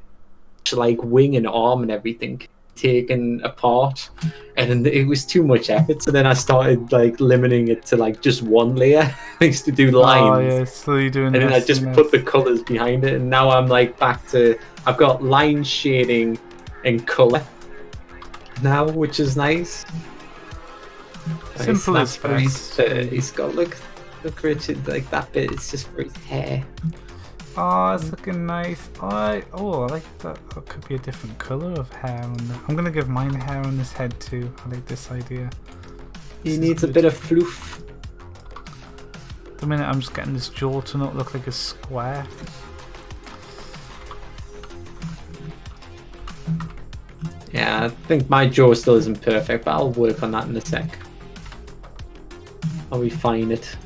like wing and arm and everything taken apart, and it was too much effort. So then I started like limiting it to like just one layer. I used to do lines. Oh yeah, slowly doing. And then I just put the colours behind it, and now I'm like back to I've got line shading and colour now, which is nice. Simple as nice. He's got look Richard, like that bit. It's just for his hair. Oh, it's looking nice. I like that. That could be a different colour of hair on there. I'm gonna give mine hair on his head too. I like this idea. He needs a bit of fluff. The minute I'm just getting this jaw to not look like a square. Yeah, I think my jaw still isn't perfect, but I'll work on that in a sec. I'll refine it.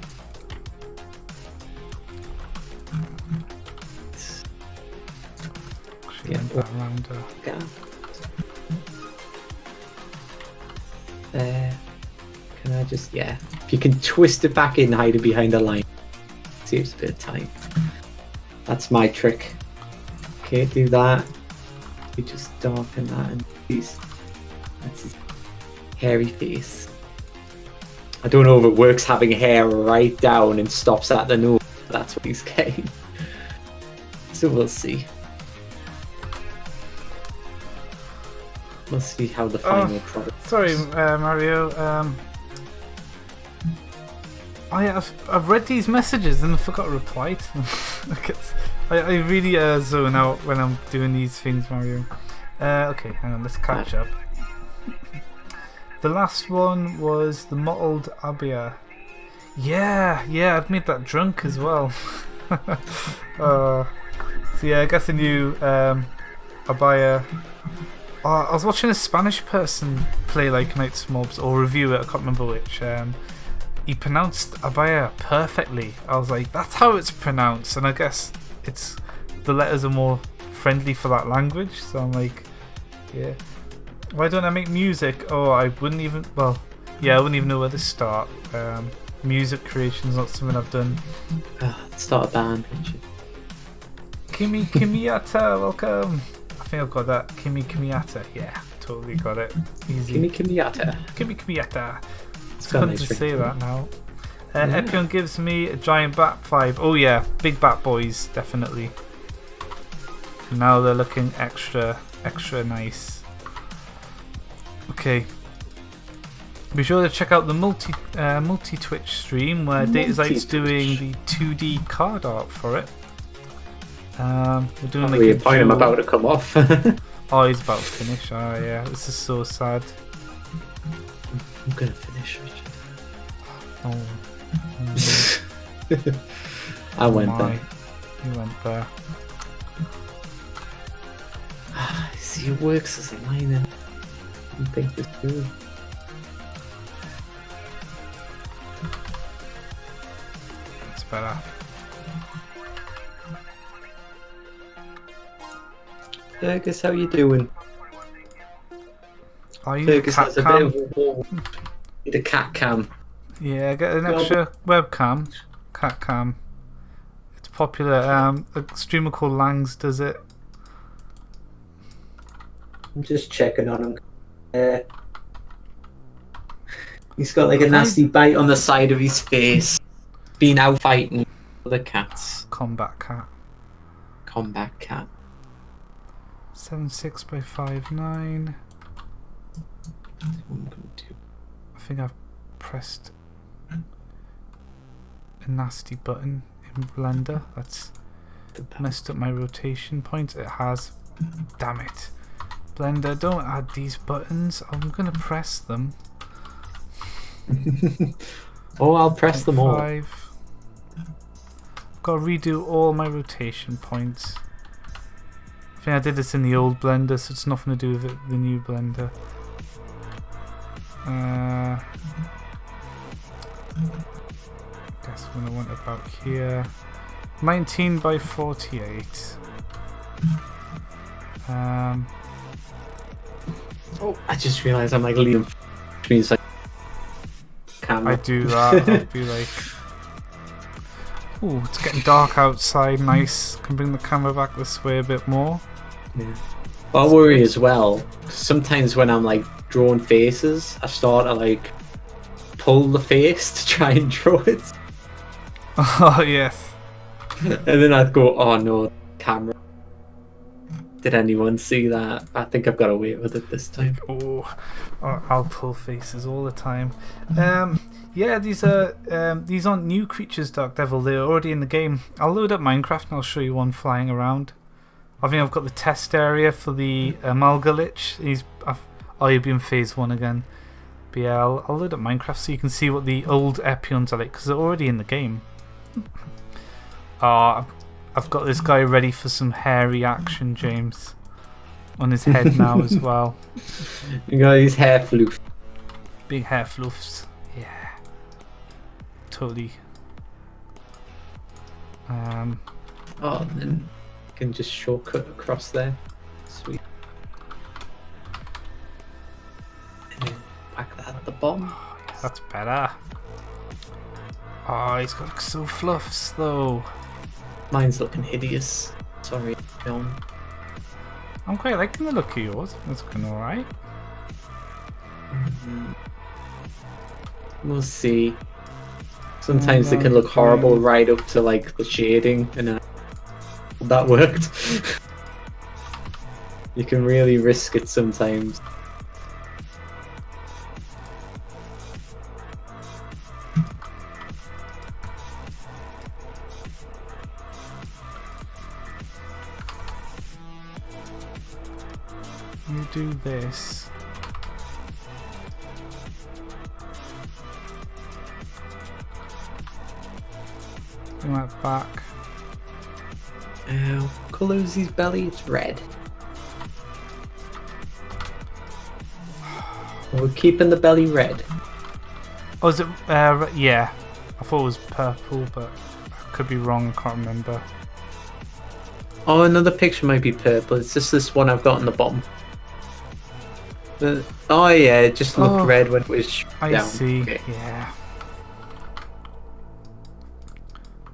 Yeah, that around there. Can I just, yeah. If you can twist it back in, hide it behind a line. Saves a bit of time. That's my trick. Okay, do that. You just darken that and that's his hairy face. I don't know if it works having hair right down and stops at the nose. That's what he's getting. So we'll see. We'll see how the final product. Sorry, Mario. I've read these messages and I forgot to reply to them. I really zone out when I'm doing these things, Mario. Okay, hang on, let's catch up. The last one was the mottled abaya. Yeah, I've made that drunk as well. So yeah, I guess a new abaya. I was watching a Spanish person play Lycanites mobs or review it. I can't remember which. He pronounced abaya perfectly. I was like, that's how it's pronounced, and I guess it's the letters are more friendly for that language. So I'm like, yeah. Why don't I make music? Oh, I wouldn't even. Well, yeah, I wouldn't even know where to start. Music creation is not something I've done. Start a band, Richard. Kimiata, welcome. I think I've got that. Kimiata. Yeah, totally got it. Easy. Kimiata. Kimiata. It's fun to say that now. Epion gives me a giant bat vibe. Oh yeah, big bat boys, definitely. Now they're looking extra nice. Okay. Be sure to check out the multi Twitch stream where Datazyt's doing the 2D card art for it. We're doing like a point. I'm about to come off. Oh, he's about to finish. Oh yeah, this is so sad. I'm gonna finish, Richard. I went there. You went there. See, it works as a liner. I think this through. It's better. Fergus, how you doing? Are you Fergus cat has a cam? bit of a wall. Need a cat cam. Yeah, get an extra webcam. Cat cam. It's popular. A streamer called Langs does it. I'm just checking on him. He's got like a nasty bite on the side of his face. Been out fighting other cats. Combat cat. Combat cat. 7.6 by 5.9. I think I've pressed a nasty button in Blender. That's messed up my rotation point. It has. Damn it. Blender, don't add these buttons. I'm gonna press them. Oh, I'll press them all. 5. Gotta redo all my rotation points. I think I did this in the old blender, so it's nothing to do with the new blender. Guess what I want about here. 19 by 48. Oh, I just realised I'm like leaving, which means like camera. I do that. I'll be like, ooh, it's getting dark outside. Nice. Can bring the camera back this way a bit more. Yeah. But I worry as well. Sometimes when I'm like drawing faces, I start to like pull the face to try and draw it, Oh yes. and then I'd go, "Oh no, camera! Did anyone see that?" I think I've got away with it this time. Oh, I'll pull faces all the time. Yeah, these aren't new creatures, Dark Devil. They're already in the game. I'll load up Minecraft and I'll show you one flying around. I think I've got the test area for the Malgalich. You'll be in phase 1 again. But yeah, I'll load up Minecraft so you can see what the old Epions are like, because they're already in the game. I've got this guy ready for some hairy action, James. On his head now as well. You got his hair floof. Big hair fluffs. Yeah. Totally. Oh, and then you can just shortcut across there. Sweet. And then back that at the bottom. That's better. Oh, he's got so fluffs though. Mine's looking hideous. Sorry, film. I'm quite liking the look of yours. That's looking alright. We'll see. Sometimes they can look horrible right up to like the shading, and that worked. You can really risk it sometimes. You do this. Bring that back. What colour is his belly? It's red. We're keeping the belly red. Oh, is it? Yeah. I thought it was purple, but I could be wrong. I can't remember. Oh, another picture might be purple. It's just this one I've got on the bottom. Oh yeah, it just looked red when it was I down. see. Okay. Yeah.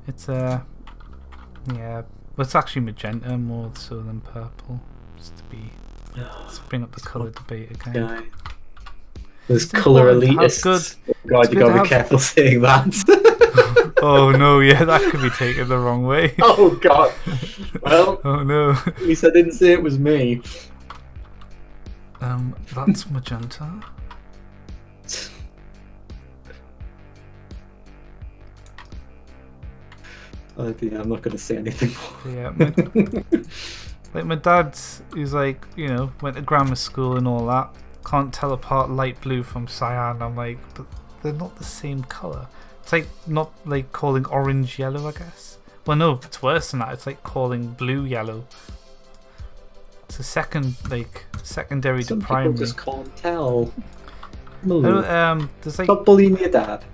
It's yeah, but it's actually magenta more so than purple. Just to be, let's bring up the colour debate again. Yeah. There's colour elitists. Oh God, you gotta be careful saying that. Oh no, yeah, that could be taken the wrong way. Oh God. Well, oh no. At least I didn't say it was me. That's magenta. Oh, yeah, I'm not going to say anything more. Yeah, like my dad, he's like, you know, went to grammar school and all that. Can't tell apart light blue from cyan. I'm like, but they're not the same colour. It's like not like calling orange yellow, I guess. Well, no, it's worse than that. It's like calling blue yellow. It's a secondary Some to primary. people just can't tell. There's like Stop bullying your dad.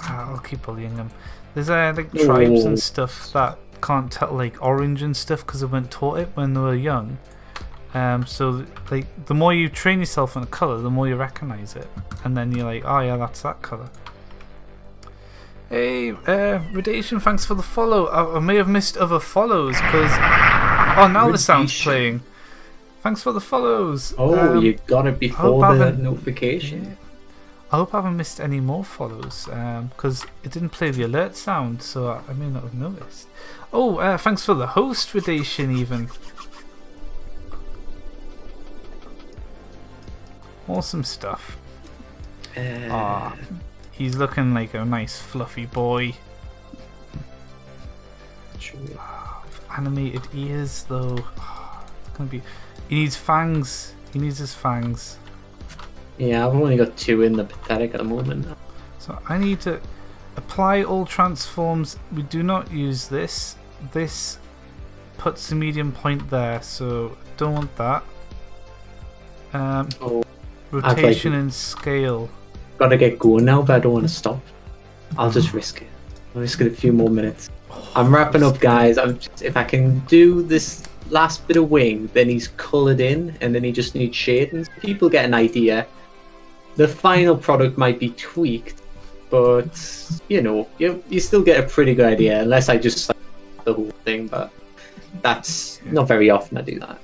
I'll keep bullying him. There's like tribes and stuff that can't tell like orange and stuff because they weren't taught it when they were young. So like the more you train yourself on a colour, the more you recognise it, and then you're like, oh yeah, that's that colour. Hey, Redation, thanks for the follow. I may have missed other follows because now the sound's playing. Thanks for the follows. Oh, you got it before the notification. Yeah. I hope I haven't missed any more follows because it didn't play the alert sound, so I may not have noticed. Oh, thanks for the host, Redation, even. Awesome stuff. He's looking like a nice fluffy boy. True. Animated ears though. gonna be? He needs fangs. He needs his fangs. Yeah, I've only got 2 in the pathetic at the moment. So I need to apply all transforms. We do not use this. This puts the medium point there, so don't want that. Rotation and scale. Gotta get going now, but I don't want to stop. I'll just risk it. I'll risk it a few more minutes. I'm wrapping up, guys. If I can do this last bit of wing, then he's coloured in, and then he just needs shading. People get an idea. The final product might be tweaked, but you know, you still get a pretty good idea, unless I just the whole thing. But that's not very often I do that.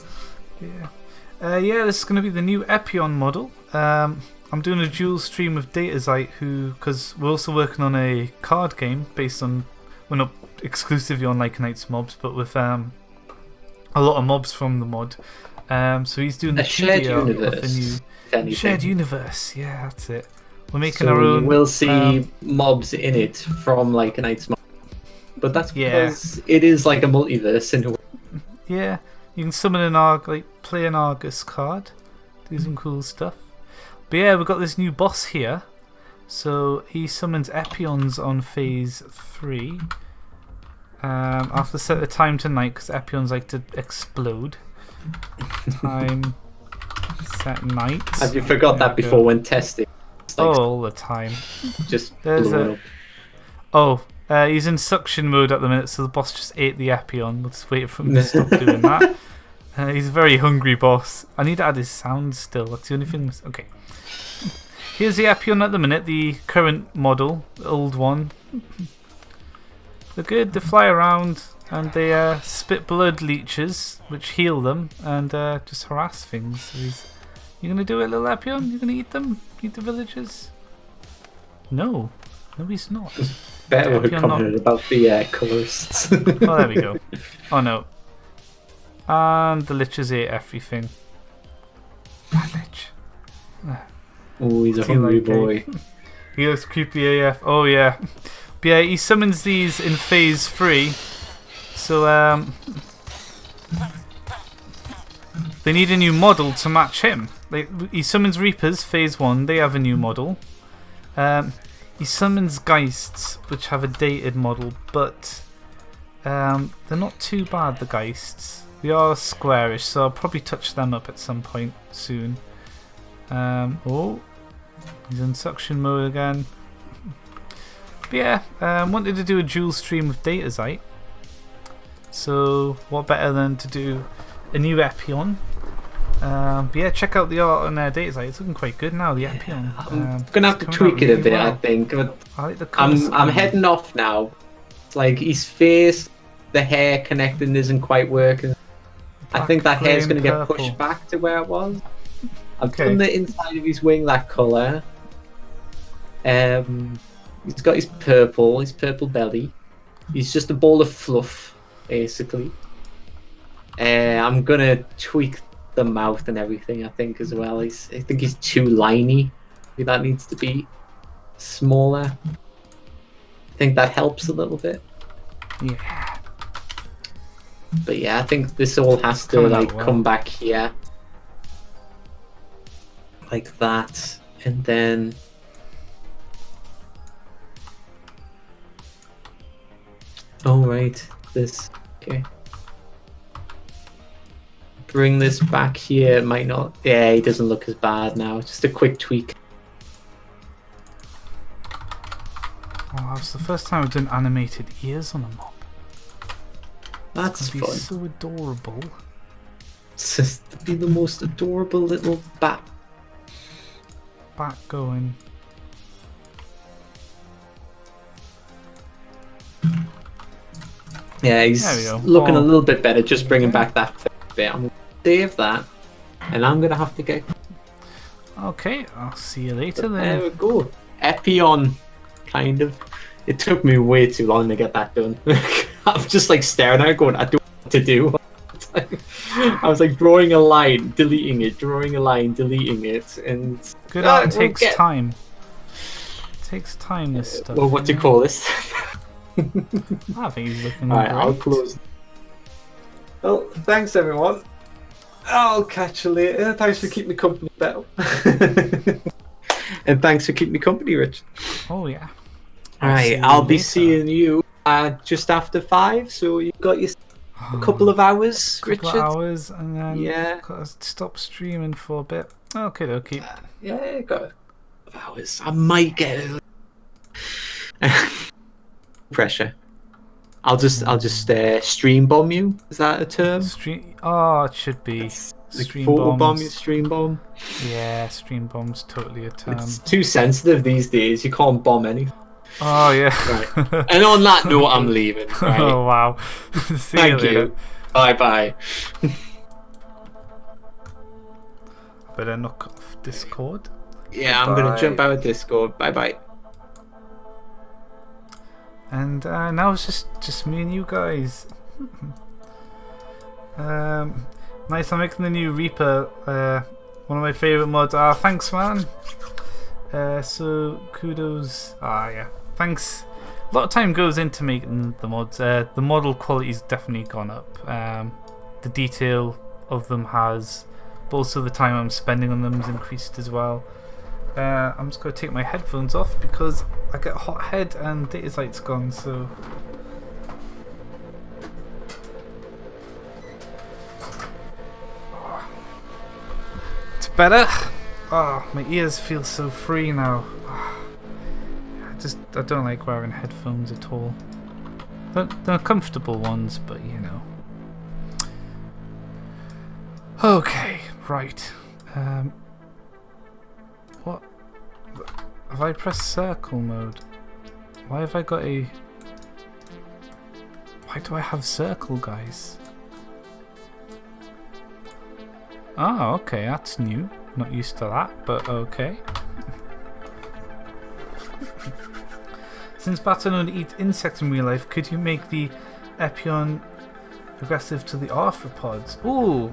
Yeah, this is going to be the new Epion model. I'm doing a dual stream with Datazyt, because we're also working on a card game based on, well, not exclusively on Lycanites mobs, but with a lot of mobs from the mod. So he's doing the shared 2D art universe, of the new shared universe. Yeah, that's it. We're making our own. We'll see mobs in it from Lycanites mobs, but that's because it is like a multiverse in a way. Yeah, you can summon play an Argus card, do some cool stuff. But yeah, we've got this new boss here. So he summons Epions on phase 3. I have to set the time to night because Epions like to explode. Time set night. Have you forgot that before when testing? All the time. Just he's in suction mode at the minute, so the boss just ate the Epion. We'll just wait for him to stop doing that. He's a very hungry boss. I need to add his sound still. That's the only thing. Okay. Here's the Epion at the minute, the current model, the old one. They're good. They fly around and they spit blood leeches, which heal them and just harass things. You gonna do it, little Epion? You gonna eat them? Eat the villagers? No, he's not. Better would commented about the colours. Oh, there we go. Oh no. And the liches ate everything. That lich. Oh, he's a hungry boy. He looks creepy AF. Oh yeah. But yeah, he summons these in phase 3. So they need a new model to match him. He summons Reapers phase 1. They have a new model. He summons Geists, which have a dated model, but they're not too bad. The Geists. They are squarish, so I'll probably touch them up at some point soon. Oh, he's in suction mode again. But yeah, wanted to do a dual stream with Datazyt. So what better than to do a new Epion? But yeah, check out the art on Datazyt. It's looking quite good now. The Epion. I'm gonna have to tweak it a bit, I think. But I like the I'm heading off now. It's like his face, the hair connecting isn't quite working. I think that hair's going to get pushed back to where it was. I've done the inside of his wing that colour. He's got his purple belly. He's just a ball of fluff, basically. I'm going to tweak the mouth and everything, I think, as well. I think he's too liney. Maybe that needs to be smaller. I think that helps a little bit. Yeah. But yeah, I think this all has to come back here. Like that. And then this. Okay. Bring this back here. It might not. Yeah, he doesn't look as bad now. Just a quick tweak. Oh, that's the first time I've done animated ears on a mob. That's fun. So adorable. It's just to be the most adorable little bat. Bat going. Yeah, he's looking a little bit better. Just bringing back that bit. I'm gonna save that, and I'm gonna have to get. Okay, I'll see you later then. There we go. Epion, kind of. It took me way too long to get that done. I'm just like staring at it going, I don't know what to do. I was like drawing a line, deleting it, drawing a line, deleting it, and good art takes time. It takes time, this stuff. Well, what do you call this? I think he's looking Alright, great. I'll close. Well, thanks everyone. I'll catch you later. Thanks for keeping me company, Belle. And thanks for keeping me company, Rich. Oh yeah. Alright, I'll be seeing you just after 5, so you've got your a couple of hours, couple Richard. of hours, and then Yeah. gotta stop streaming for a bit. Okay, okay. Yeah, got a couple of hours. I might get pressure. I'll just stream bomb you. Is that a term? Stream. Oh, it should be. Like Stream photo bomb bombs. you, stream bomb. Yeah, stream bomb's totally a term. It's too sensitive these days. You can't bomb anything. Oh yeah. Right. And on that note, I'm leaving. Right. Oh wow. See Thank you later. you. Bye bye. Better knock off Discord. Yeah, I'm gonna jump out of Discord. Bye bye. And now it's just me and you guys. Nice, I'm making the new Reaper. One of my favourite mods. Thanks, man. So kudos. Yeah. Thanks. A lot of time goes into making the mods. The model quality's definitely gone up. The detail of them has, but also the time I'm spending on them has increased as well. I'm just going to take my headphones off because I get a hot head and Datazyght's gone, so... It's better! My ears feel so free now. I don't like wearing headphones at all. They're comfortable ones, but you know. Okay, right. What? Have I pressed circle mode? Why have I got a... Why do I have circle, guys? Oh, okay, that's new. Not used to that, but okay. Since bats are known to eat insects in real life, could you make the Epion aggressive to the arthropods? Ooh,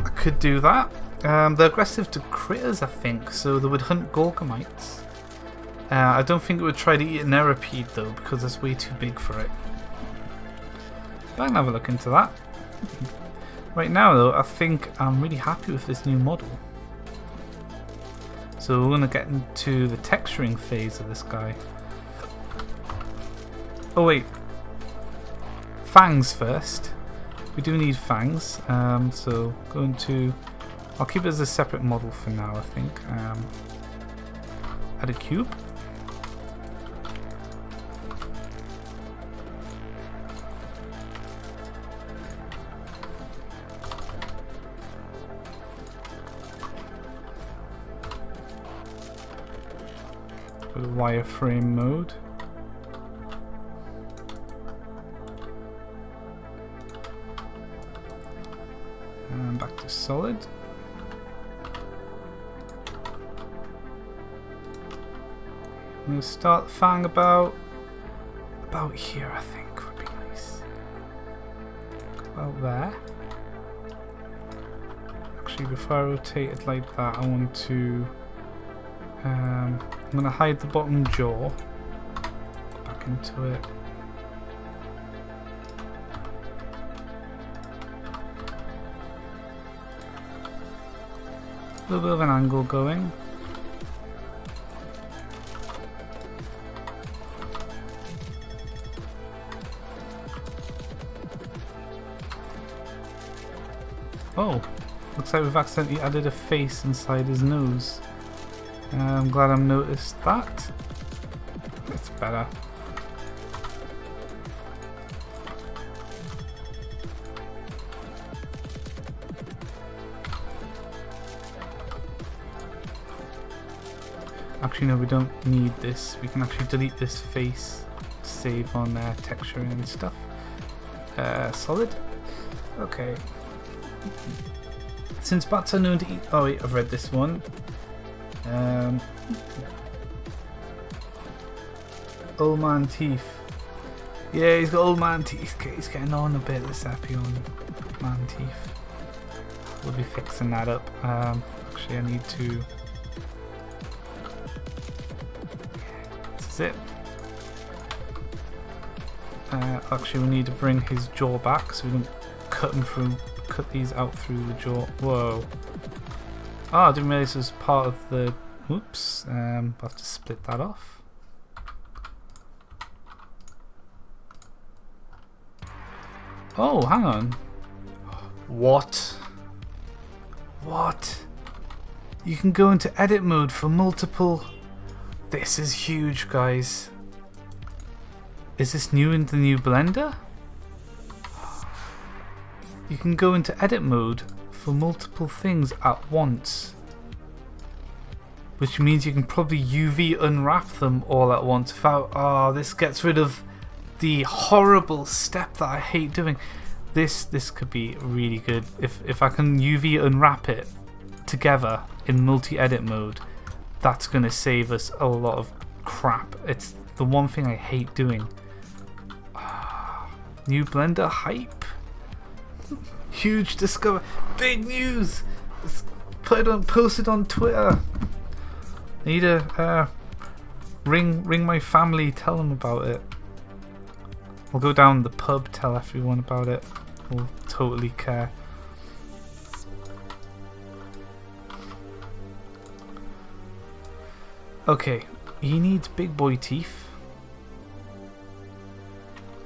I could do that. They're aggressive to critters, I think, so they would hunt gorgomites. I don't think it would try to eat an eripede though, because it's way too big for it. But I can have a look into that. Right now though, I think I'm really happy with this new model. So we're going to get into the texturing phase of this guy. Oh wait, fangs first. We do need fangs, so going to... I'll keep it as a separate model for now, I think. Add a cube. Go to wireframe mode. And back to solid. I'm going to start the fang about here, I think would be nice. About there. Actually, before I rotate it like that, I want to... I'm going to hide the bottom jaw. Go back into it. A little bit of an angle going. Oh, looks like we've accidentally added a face inside his nose. I'm glad I've noticed that. That's better. Actually no, we don't need this. We can actually delete this face to save on texturing and stuff. Solid. Okay. Since bats are known to eat... Oh wait, I've read this one. Old man teeth. Yeah, he's got old man teeth. He's getting on a bit, this Epion man teeth. We'll be fixing that up. Actually, I need to... This is it. Actually, we need to bring his jaw back so we don't cut cut these out through the jaw. Whoa. Ah, I didn't realize it was part of the... Oops. I'll have to split that off. Oh, hang on. What? What? You can go into edit mode for multiple... This is huge, guys. Is this new in the new Blender? You can go into edit mode for multiple things at once. Which means you can probably UV unwrap them all at once. Oh, this gets rid of the horrible step that I hate doing. This could be really good. If I can UV unwrap it together in multi-edit mode, that's going to save us a lot of crap. It's the one thing I hate doing. New Blender hype. Huge discover. Big news. Let's post it on Twitter. I need to ring my family, tell them about it. We'll go down the pub, tell everyone about it. We'll totally care. Okay, he needs big boy teeth.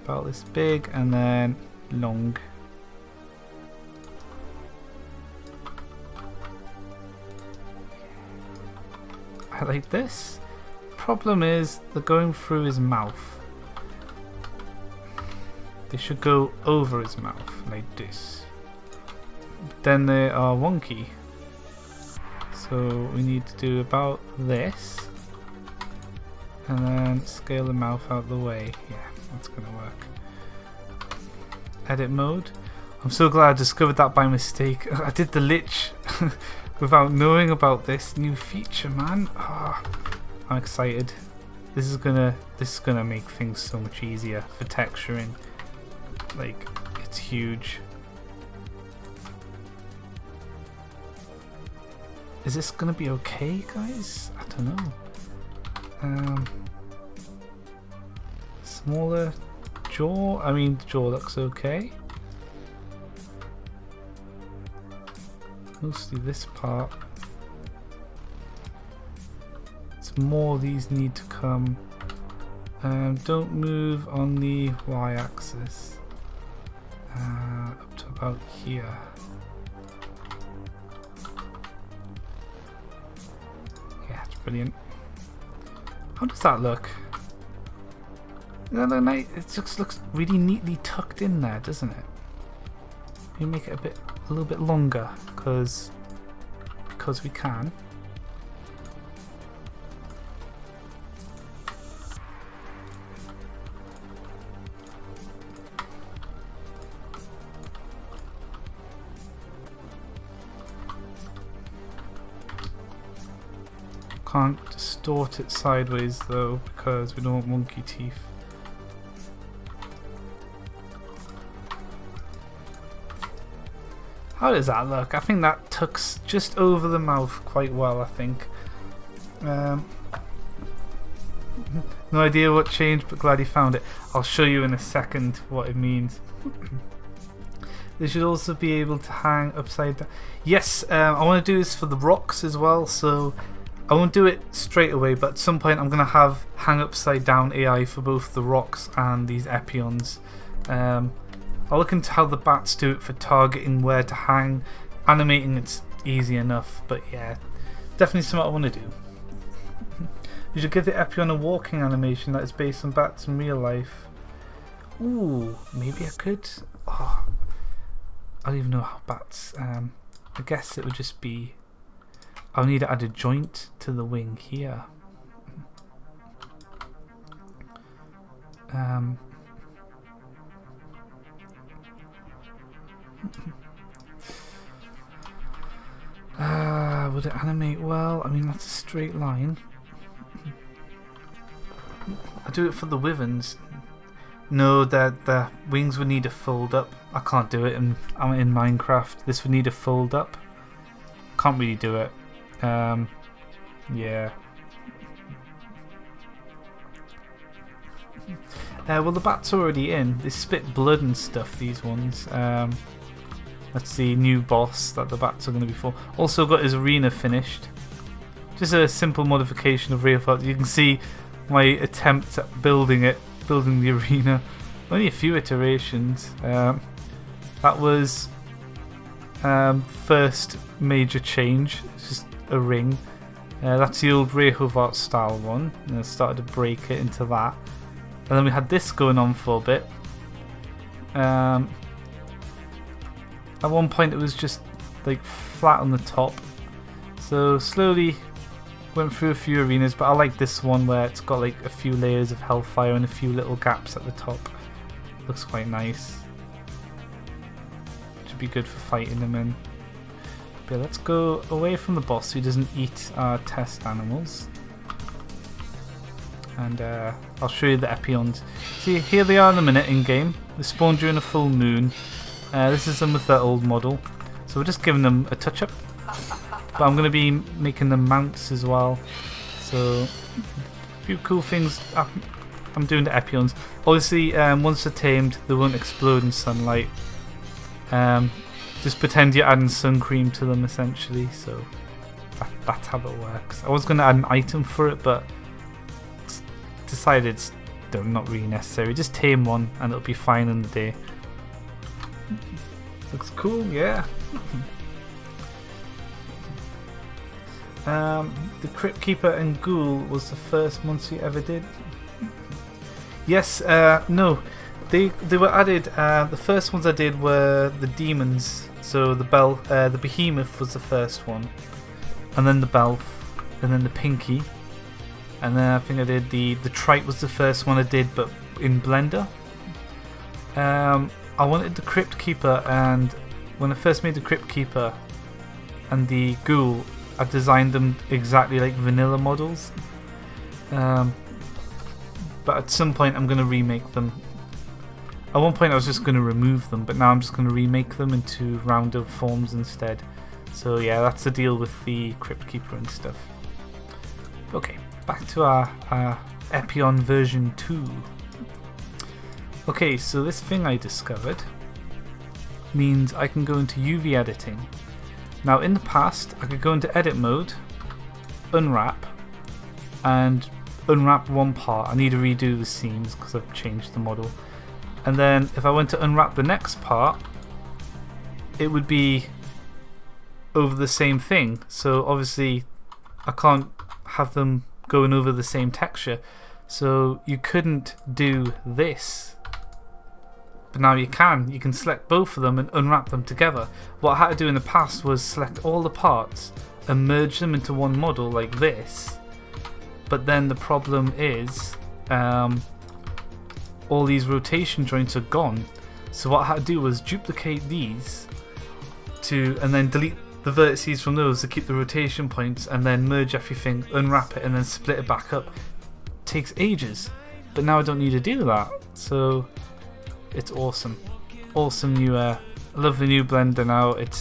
About this big and then long. I like this. Problem is they're going through his mouth. They should go over his mouth like this. Then they are wonky. So we need to do about this. And then scale the mouth out the way. Yeah, that's gonna work. Edit mode. I'm so glad I discovered that by mistake. I did the lich without knowing about this new feature, man. Oh, I'm excited. This is gonna make things so much easier for texturing. Like, it's huge. Is this gonna be okay, guys? I don't know. Smaller jaw. I mean, the jaw looks okay. Mostly this part. It's more these need to come. Don't move on the y-axis. Up to about here. Yeah, it's brilliant. How does that look? It just looks really neatly tucked in there, doesn't it? You make it a little bit longer because we can. Can't distort it sideways though because we don't want monkey teeth. How does that look? I think that tucks just over the mouth quite well, I think. No idea what changed, but glad you found it. I'll show you in a second what it means. They should also be able to hang upside down. Yes, I want to do this for the rocks as well, so I won't do it straight away, but at some point I'm going to have hang upside down AI for both the rocks and these Epions. I'll look into how the bats do it for targeting where to hang. Animating it's easy enough, but yeah, definitely something I want to do. You should give the Epion a walking animation that is based on bats in real life. Ooh, maybe I could. Oh, I don't even know how bats. I guess it would just be. I'll need to add a joint to the wing here. Would it animate well? I mean, that's a straight line. I do it for the wyverns. No, the wings would need to fold up. I can't do it in Minecraft. This would need to fold up. Can't really do it. Yeah. Well, the bat's already in. They spit blood and stuff, these ones. That's the new boss that the bats are going to be for. Also got his arena finished. Just a simple modification of Railfart. You can see my attempts at building the arena. Only a few iterations. That was first major change. It's just a ring. That's the old Rehovart style one. And I started to break it into that. And then we had this going on for a bit. At one point it was just like flat on the top. So slowly went through a few arenas, but I like this one where it's got like a few layers of hellfire and a few little gaps at the top. Looks quite nice. Should be good for fighting them in. But let's go away from the boss who doesn't eat our test animals. And I'll show you the Epions. See, here they are in a minute in game. They spawn during a full moon. This is them with their old model. So we're just giving them a touch up. But I'm going to be making them mounts as well. So a few cool things I'm doing to Epions. Obviously, once they're tamed, they won't explode in sunlight. Just pretend you're adding sun cream to them essentially. So that's how it works. I was going to add an item for it, but decided it's not really necessary. Just tame one and it'll be fine in the day. Looks cool, yeah. The Crypt Keeper and Ghoul was the first monster you ever did. Yes, no, they were added. The first ones I did were the demons. So the Behemoth was the first one, and then the Belf, and then the Pinky, and then I think I did the Trite was the first one I did, but in Blender. I wanted the Crypt Keeper, and when I first made the Crypt Keeper and the Ghoul, I designed them exactly like vanilla models. But at some point I'm going to remake them. At one point I was just going to remove them, but now I'm just going to remake them into rounded forms instead. So yeah, that's the deal with the Crypt Keeper and stuff. Okay, back to our Epion version 2. Okay, so this thing I discovered means I can go into UV editing. Now in the past I could go into edit mode, unwrap, and unwrap one part. I need to redo the seams because I've changed the model. And then if I went to unwrap the next part, it would be over the same thing. So obviously I can't have them going over the same texture. So you couldn't do this. But now you can. You can select both of them and unwrap them together. What I had to do in the past was select all the parts and merge them into one model like this. But then the problem is all these rotation joints are gone. So what I had to do was duplicate these and then delete the vertices from those to keep the rotation points, and then merge everything, unwrap it, and then split it back up. It takes ages, but now I don't need to do that. So it's awesome. Awesome new I love the new Blender now. It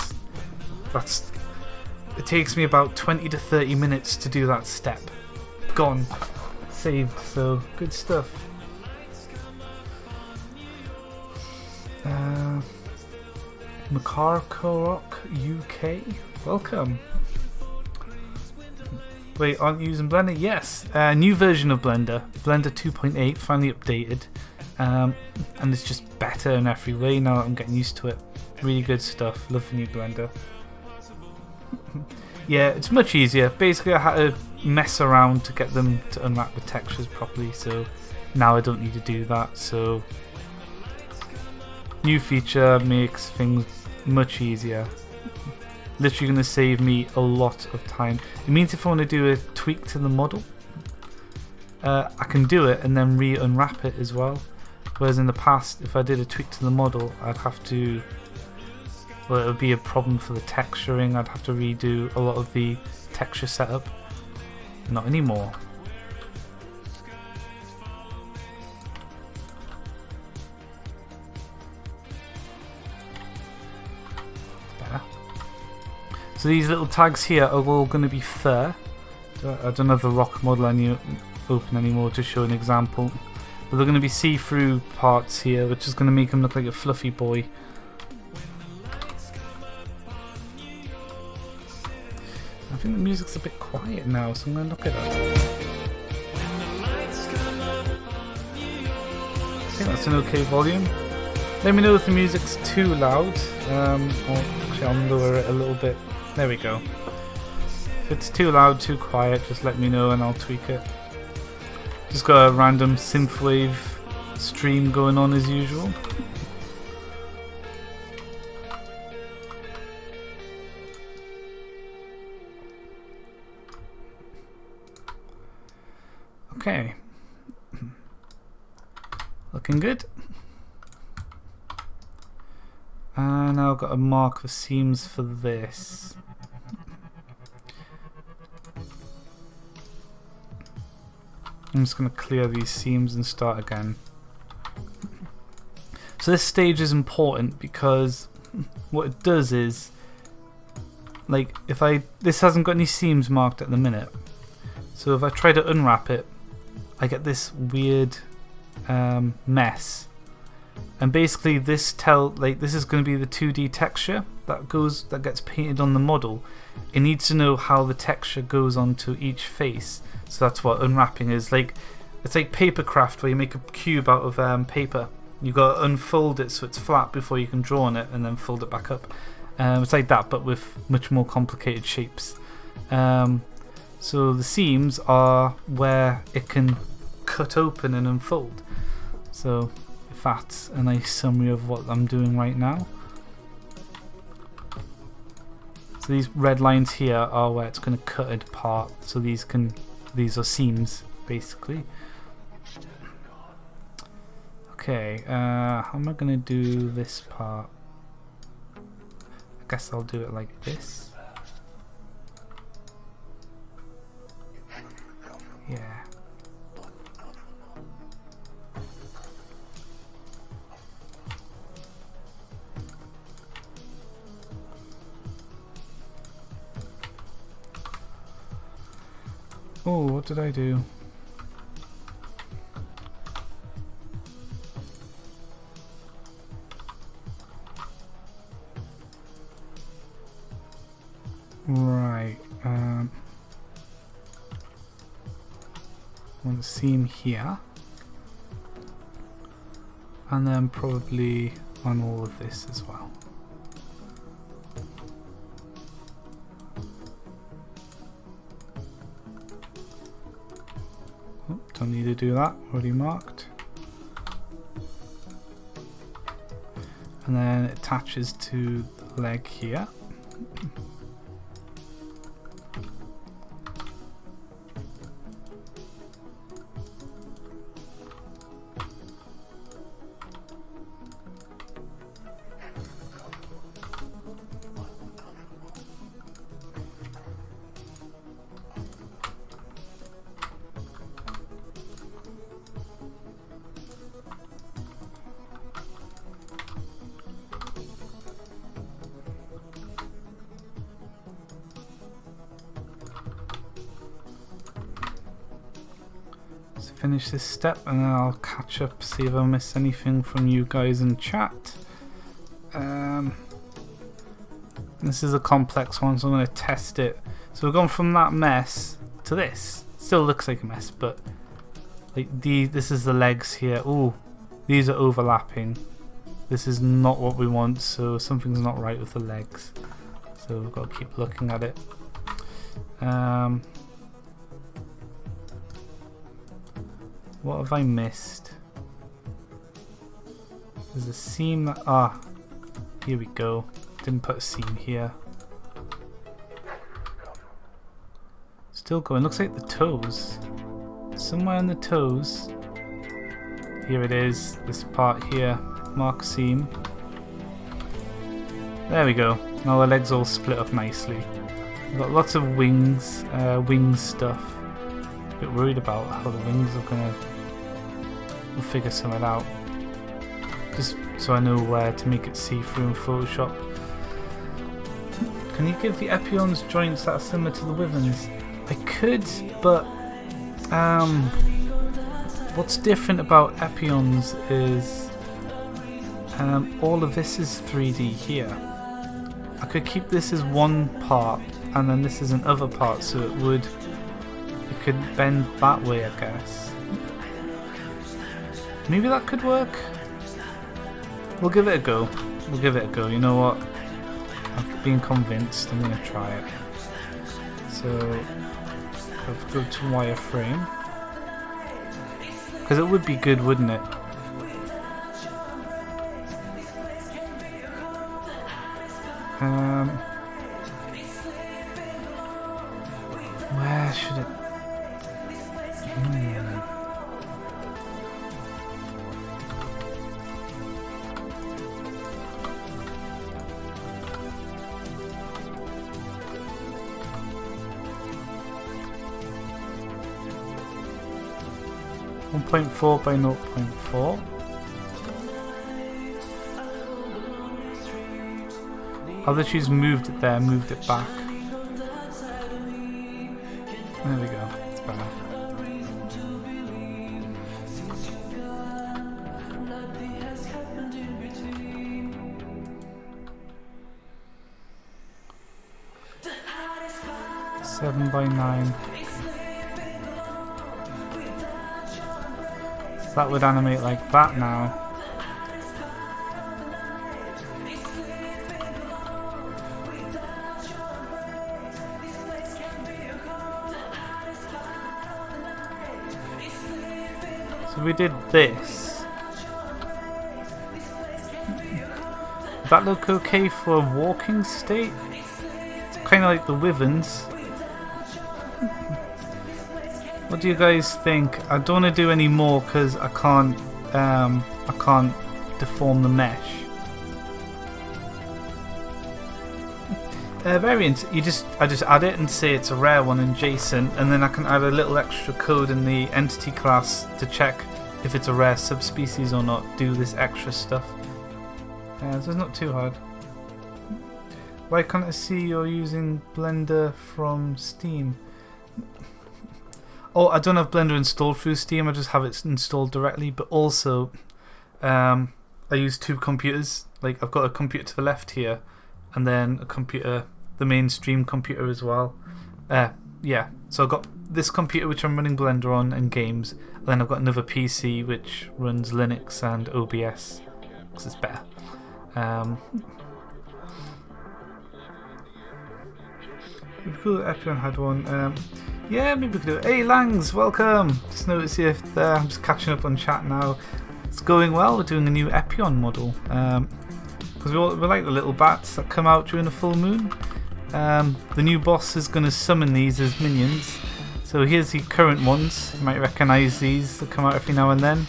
takes me about 20 to 30 minutes to do that step. Gone. Saved. So good stuff. Makarkorok UK, welcome. Wait, aren't you using Blender? Yes, new version of Blender 2.8, finally updated, and it's just better in every way now that I'm getting used to it. Really good stuff. Love the new Blender. Yeah, it's much easier. Basically I had to mess around to get them to unwrap the textures properly, so now I don't need to do that. So new feature makes things much easier. Literally going to save me a lot of time. It means if I want to do a tweak to the model, I can do it and then re-unwrap it as well. Whereas in the past, if I did a tweak to the model, I'd have to, well, it would be a problem for the texturing. I'd have to redo a lot of the texture setup. Not anymore. So these little tags here are all going to be fur. I don't have the rock model open anymore to show an example. But they're going to be see-through parts here, which is going to make them look like a fluffy boy. think the music's a bit quiet now, so I'm going to look it up. I think that's an okay volume. Let me know if the music's too loud. Actually, I'll lower it a little bit. There we go. If it's too loud, too quiet, just let me know and I'll tweak it. Just got a random synthwave stream going on as usual. Okay. Looking good. And now I've got to mark the seams for this. I'm just going to clear these seams and start again. So this stage is important because what it does is, like, this hasn't got any seams marked at the minute. So if I try to unwrap it, I get this weird mess. And basically this is going to be the 2D texture that gets painted on the model. It needs to know how the texture goes onto each face. So that's what unwrapping is. Like, it's like paper craft where you make a cube out of paper. You got to unfold it so it's flat before you can draw on it and then fold it back up. It's like that, but with much more complicated shapes. So the seams are where it can cut open and unfold. So if that's a nice summary of what I'm doing right now. So these red lines here are where it's going to cut it apart. So these are seams basically. Okay, how am I going to do this part? I guess I'll do it like this. Yeah. Oh, what did I do? Right, on the seam here, and then probably on all of this as well. Oh, don't need to do that, already marked. And then it attaches to the leg here. Finish this step and then I'll catch up, see if I miss anything from you guys in chat. This is a complex one, so I'm going to test it. So we've gone from that mess to this. Still looks like a mess, but like this is the legs here. Ooh, these are overlapping. This is not what we want, so something's not right with the legs. So we've got to keep looking at it. What have I missed? There's a seam that, here we go. Didn't put a seam here. Still going, looks like the toes. Somewhere on the toes. Here it is, this part here. Mark seam. There we go. Now the legs all split up nicely. We've got lots of wings, wing stuff. A bit worried about how the wings are gonna. We'll figure some of it out. Just so I know where to make it see-through in Photoshop. Can you give the Epion's joints that are similar to the Wyverns? I could, but what's different about Epion's is all of this is 3D here. I could keep this as one part and then this is another part, so it could bend that way, I guess. Maybe that could work. We'll give it a go. We'll give it a go. You know what? I've been convinced. I'm gonna try it. So I'll go to wireframe, because it would be good, wouldn't it? Where should it? Hmm. .4 by 0.4. Other she's moved it there, moved it back. There we go. It's better. Seven by 9. So that would animate like that now. So we did this. Does that look okay for a walking state? It's kind of like the Wyverns. What do you guys think? I don't want to do any more because I can't deform the mesh. Variant, I just add it and say it's a rare one in JSON, and then I can add a little extra code in the entity class to check if it's a rare subspecies or not. Do this extra stuff. So it's not too hard. Why can't I see you're using Blender from Steam? Oh, I don't have Blender installed through Steam, I just have it installed directly, but also I use two computers. Like, I've got a computer to the left here, and then a computer, the mainstream computer as well. Yeah, so I've got this computer which I'm running Blender on and games, and then I've got another PC which runs Linux and OBS, because it's better. It'd be cool if Epion had one. Yeah, maybe we could do it. Hey Langs, welcome! Just noticed you there. I'm just catching up on chat now. It's going well. We're doing a new Epion model. Because we like the little bats that come out during the full moon. The new boss is going to summon these as minions. So here's the current ones. You might recognise these that come out every now and then.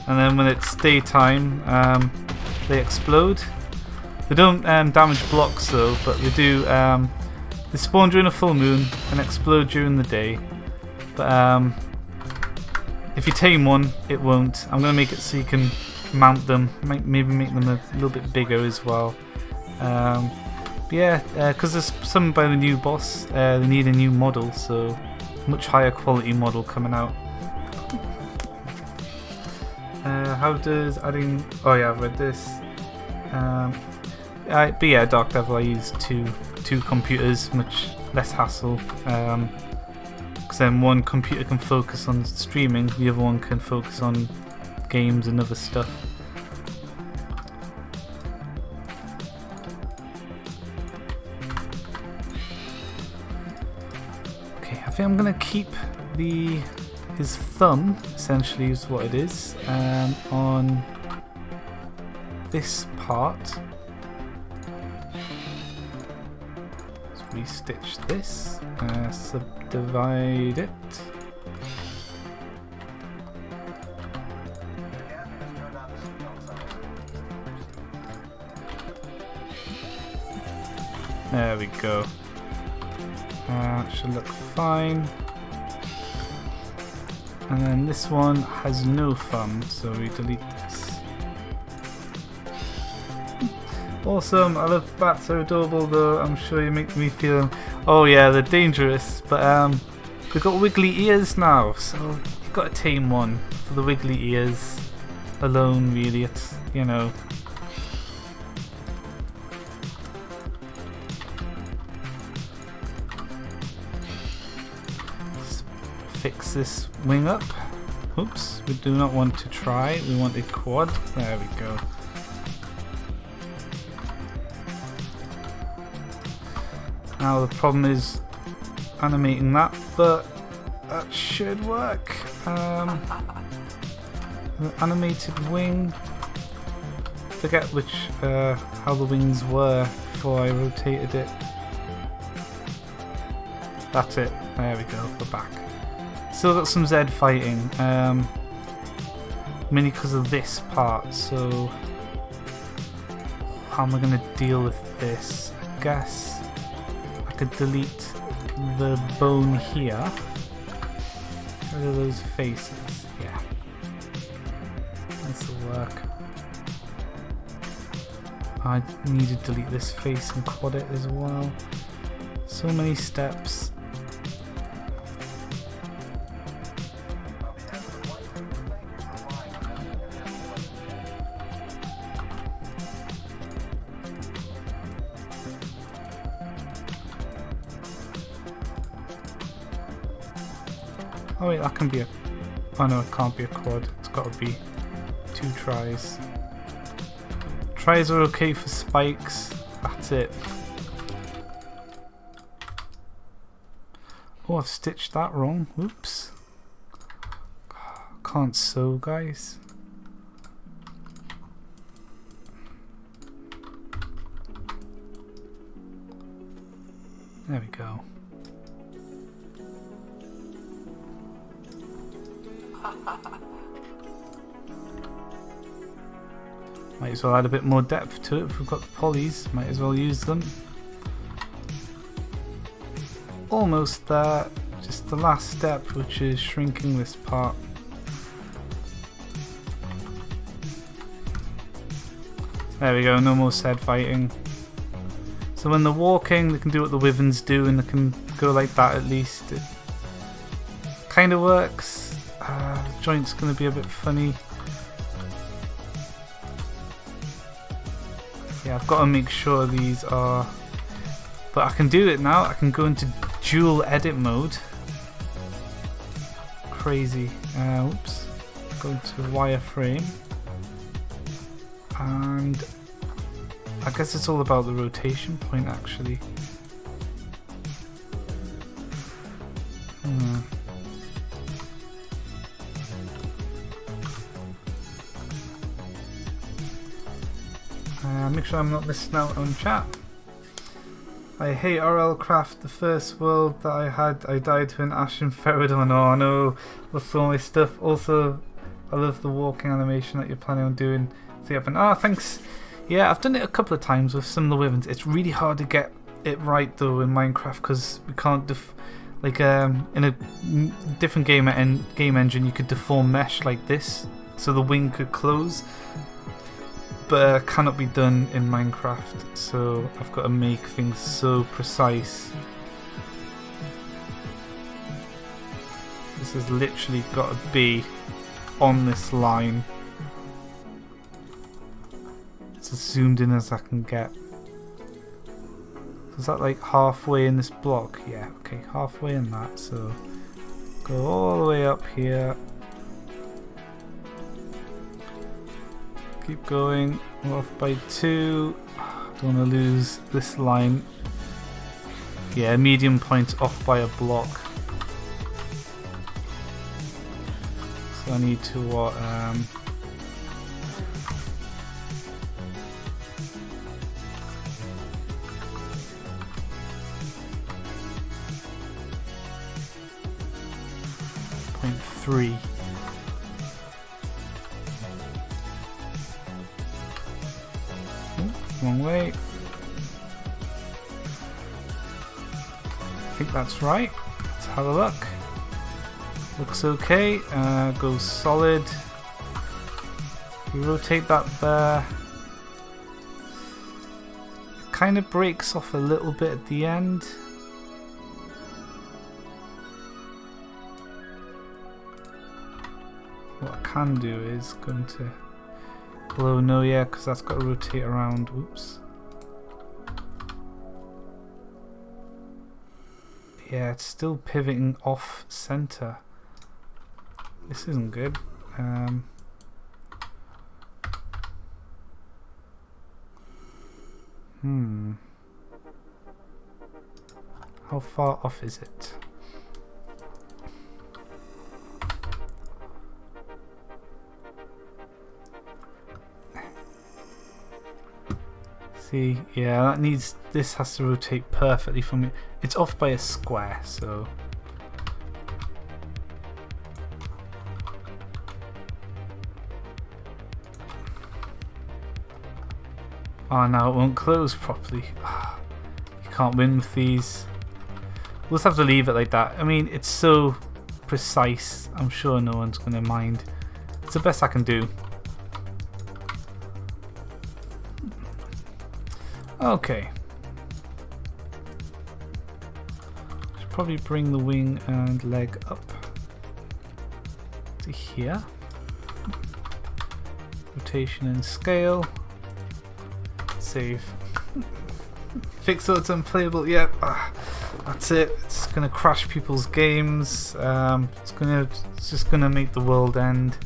And then when it's daytime, they explode. They don't damage blocks though, but they do. They spawn during a full moon and explode during the day. But if you tame one, it won't. I'm going to make it so you can mount them. Maybe make them a little bit bigger as well. Yeah, because there's some by the new boss, they need a new model, so much higher quality model coming out. How does adding... Oh yeah, I've read this. But yeah, Dark Devil, I use two computers, much less hassle. Because then one computer can focus on streaming, the other one can focus on games and other stuff. Okay, I think I'm gonna keep his thumb, essentially is what it is, on this part. Restitch this, subdivide it. There we go. Should look fine. And then this one has no thumb, so we delete this. Awesome, I love bats, they're adorable though. I'm sure you make me feel... Oh yeah, they're dangerous, but they've got wiggly ears now, so you've got to tame one for the wiggly ears alone, really. It's, you know... fix this wing up. Oops, we do not want to try. We want a quad. There we go. Now the problem is animating that, but that should work. The animated wing. Forget which how the wings were before I rotated it. That's it. There we go. We're back. Still got some Z fighting. Mainly because of this part. So how am I going to deal with this? I guess I could delete the bone here. What are those faces? Yeah. This will work. I need to delete this face and quad it as well. So many steps. Oh wait, that can be a... Oh no, it can't be a quad. It's got to be 2 tries. Tries are okay for spikes. That's it. Oh, I've stitched that wrong. Oops. Can't sew, guys. There we go. Might as well add a bit more depth to it if we've got the polys. Might as well use them. Almost there. Just the last step, which is shrinking this part. There we go, no more said fighting. So when they're walking, they can do what the wyverns do, and they can go like that at least. It kind of works. The joint's going to be a bit funny. Yeah, I've got to make sure these are... But I can do it now. I can go into dual edit mode. Crazy. Oops. Go into wireframe. And I guess it's all about the rotation point, actually. Make sure I'm not missing out on chat. I hate RL Craft. The first world that I had, I died to an Ashen Feridon. Oh no, that's all my stuff. Also, I love the walking animation that you're planning on doing. Thanks. Yeah, I've done it a couple of times with some of the wyverns. It's really hard to get it right though in Minecraft because we can't in a different game engine you could deform mesh like this so the wing could close. But cannot be done in Minecraft, so I've got to make things so precise. This has literally got to be on this line. It's as zoomed in as I can get. Is that like halfway in this block? Yeah, okay, halfway in that, so go all the way up here. Keep going, we're off by 2. Don't want to lose this line. Yeah, medium point off by a block. So I need to what? 0.3. Wrong way. I think that's right. Let's have a look. Looks okay. Goes solid. We rotate that there. It kind of breaks off a little bit at the end. What I can do is go into glow, no, yeah, because that's got to rotate around. Whoops. Yeah, it's still pivoting off center. This isn't good. How far off is it? See, yeah, that needs. This has to rotate perfectly from it. It's off by a square, so. Oh, now it won't close properly. You can't win with these. We'll just have to leave it like that. I mean, it's so precise. I'm sure no one's going to mind. It's the best I can do. Okay. Should probably bring the wing and leg up to here. Rotation and scale. Save. Fix so it's unplayable. Yep. That's it. It's gonna crash people's games. It's just gonna make the world end.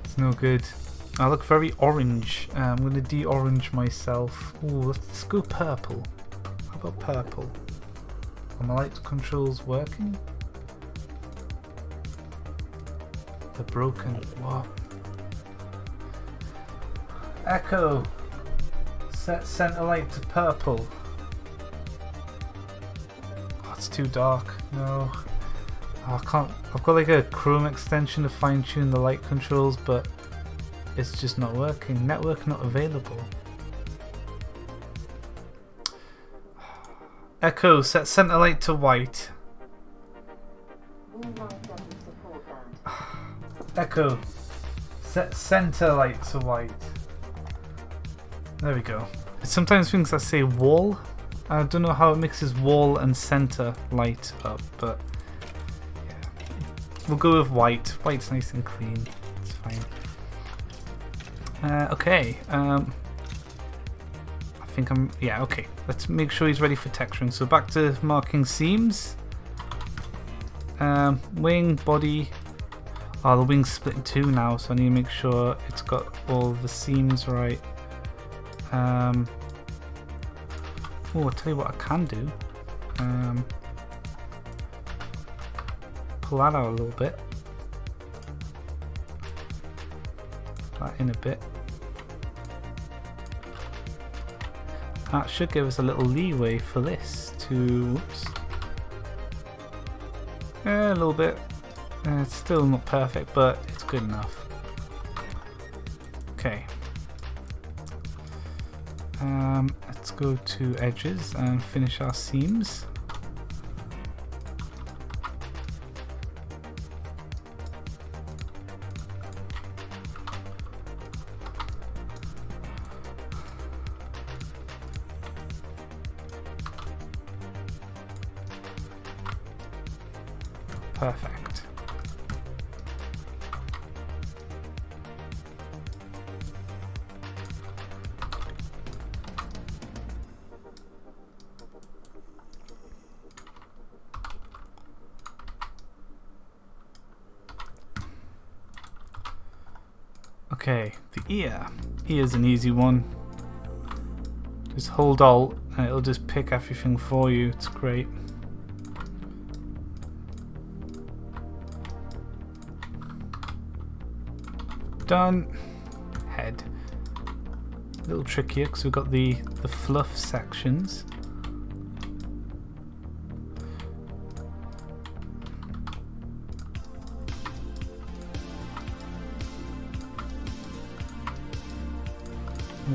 It's no good. I look very orange. I'm gonna de-orange myself. Ooh, let's go purple. How about purple? Are my light controls working? They're broken. What? Echo. Set center light to purple. Oh, it's too dark. No. Oh, I can't. I've got like a Chrome extension to fine tune the light controls, but it's just not working. Network not available. Echo, set center light to white. Echo, set center light to white. There we go. It sometimes thinks I say wall. I don't know how it mixes wall and center light up, but yeah. We'll go with white. White's nice and clean. It's fine. Okay. I think I'm. Yeah. Okay. Let's make sure he's ready for texturing. So back to marking seams. Wing, body. Oh, the wing's split in two now, so I need to make sure it's got all the seams right. Oh, I'll tell you what I can do. Pull that out a little bit. That in a bit. That should give us a little leeway for this to. Whoops. A little bit. It's still not perfect, but it's good enough. Okay. Let's go to edges and finish our seams. Perfect. Okay, the ear. Ear's an easy one. Just hold Alt and it'll just pick everything for you. It's great. Done. Head. A little trickier because we've got the fluff sections.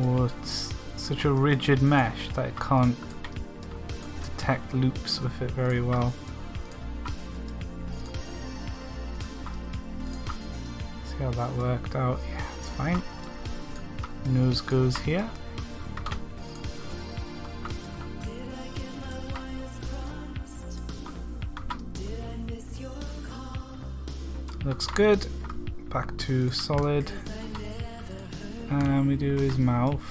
Oh, it's such a rigid mesh that it can't detect loops with it very well. See how that worked out? Yeah, it's fine. Nose goes here. Looks good. Back to solid. And we do his mouth.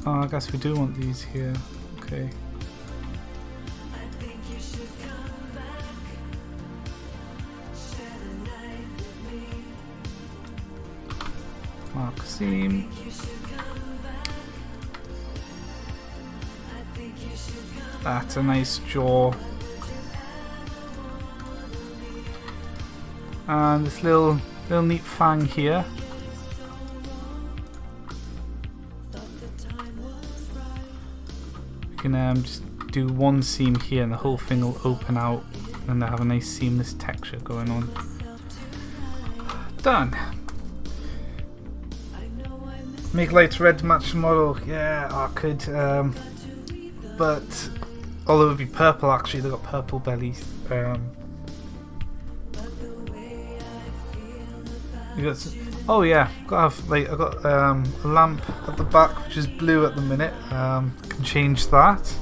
I guess we do want these here. Okay. Mark seam. That's a nice jaw. And this little neat fang here. We can just do one seam here and the whole thing will open out and have a nice seamless texture going on. Done. Make lights red to match the model. Yeah, I could. But although it would be purple, actually, they've got purple bellies. Oh yeah, I got a lamp at the back which is blue at the minute. Can change that.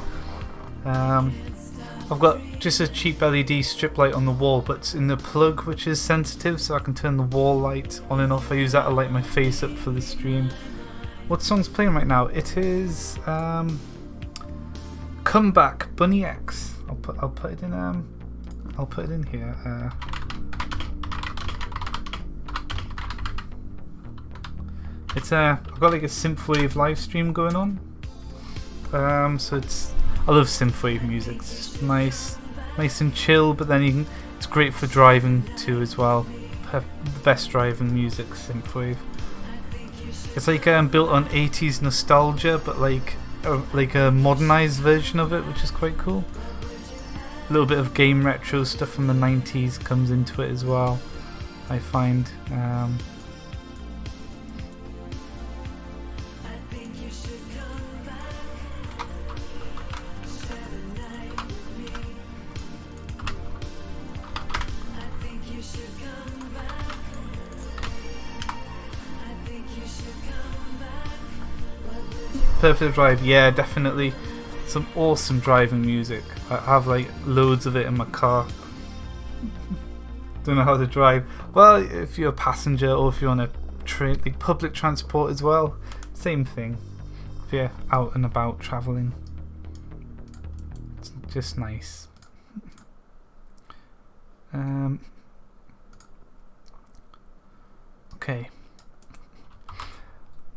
I've got just a cheap LED strip light on the wall, but it's in the plug which is sensitive, so I can turn the wall light on and off. I use that to light my face up for the stream. What song's playing right now? It is Come Back, Bunny X. I'll put it in here. It's I've got like a synthwave live stream going on. So I love synthwave music. It's just nice and chill. But then it's great for driving too as well. The best driving music, synthwave. It's like built on 80s nostalgia, but like a modernized version of it, which is quite cool. A little bit of game retro stuff from the 90s comes into it as well, I find. Perfect drive, yeah, definitely. Some awesome driving music. I have like loads of it in my car. Don't know how to drive. Well, if you're a passenger or if you're on a train, like public transport as well, same thing. If you're out and about traveling, it's just nice. Okay.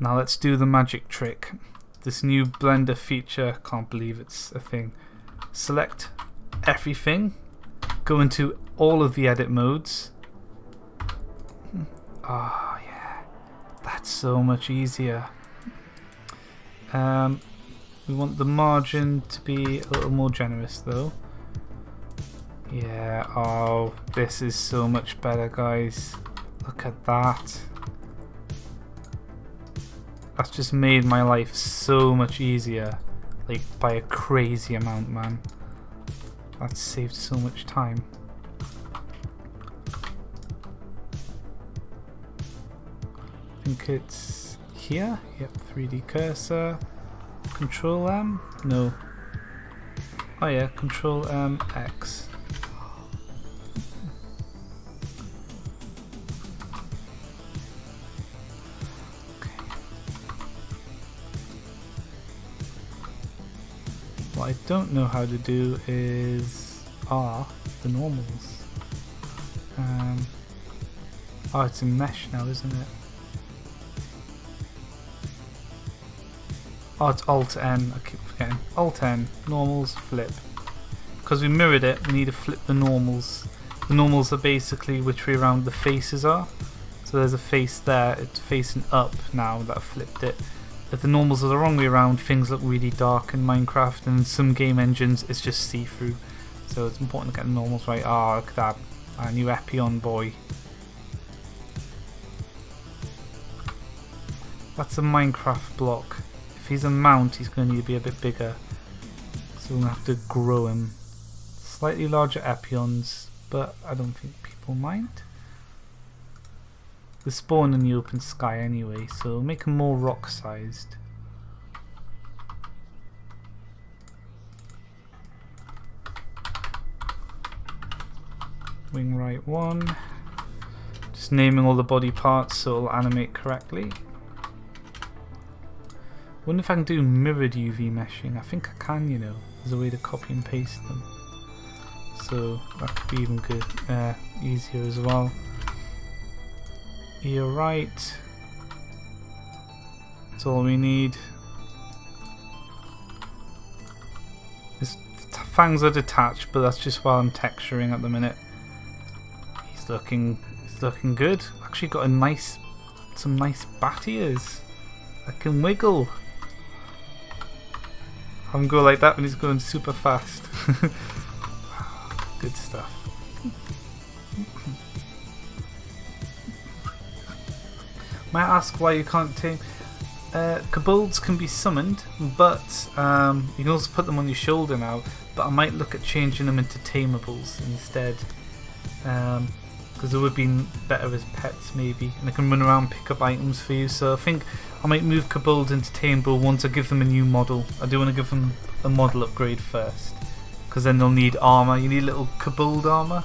Now let's do the magic trick. This new Blender feature, can't believe it's a thing. Select everything, go into all of the edit modes. Oh yeah, that's so much easier. We want the margin to be a little more generous though. Yeah, oh, this is so much better, guys. Look at that. That's just made my life so much easier, like by a crazy amount, man. That's saved so much time. I think it's here. Yep, 3D cursor. Control M? No. Oh yeah, Control M X. What I don't know how to do is the normals. Oh, it's in mesh now, isn't it? Oh, it's Alt N. I keep forgetting. Alt N. Normals. Flip. Because we mirrored it, we need to flip the normals. The normals are basically which way around the faces are. So there's a face there. It's facing up now that I've flipped it. If the normals are the wrong way around, things look really dark in Minecraft, and in some game engines it's just see-through. So it's important to get the normals right. Ah, look at that. Our new Epion boy. That's a Minecraft block. If he's a mount, he's going to need to be a bit bigger. So we're going to have to grow him. Slightly larger Epions, but I don't think people mind. They spawn in the open sky anyway, so make them more rock-sized. Wing right 1. Just naming all the body parts so it'll animate correctly. Wonder if I can do mirrored UV meshing. I think I can, you know. There's a way to copy and paste them. So that could be even good, easier as well. You're right. That's all we need. His fangs are detached, but that's just while I'm texturing at the minute. He's looking good. Actually got some nice bat ears that can wiggle. Have him go like that when he's going super fast. Good stuff. Might ask why you can't tame. Kobolds can be summoned, but you can also put them on your shoulder now. But I might look at changing them into tamables instead, because they would be better as pets maybe, and they can run around and pick up items for you. So I think I might move kobolds into tameable once I give them a new model. I do want to give them a model upgrade first, because then they'll need armor. You need little kobold armor,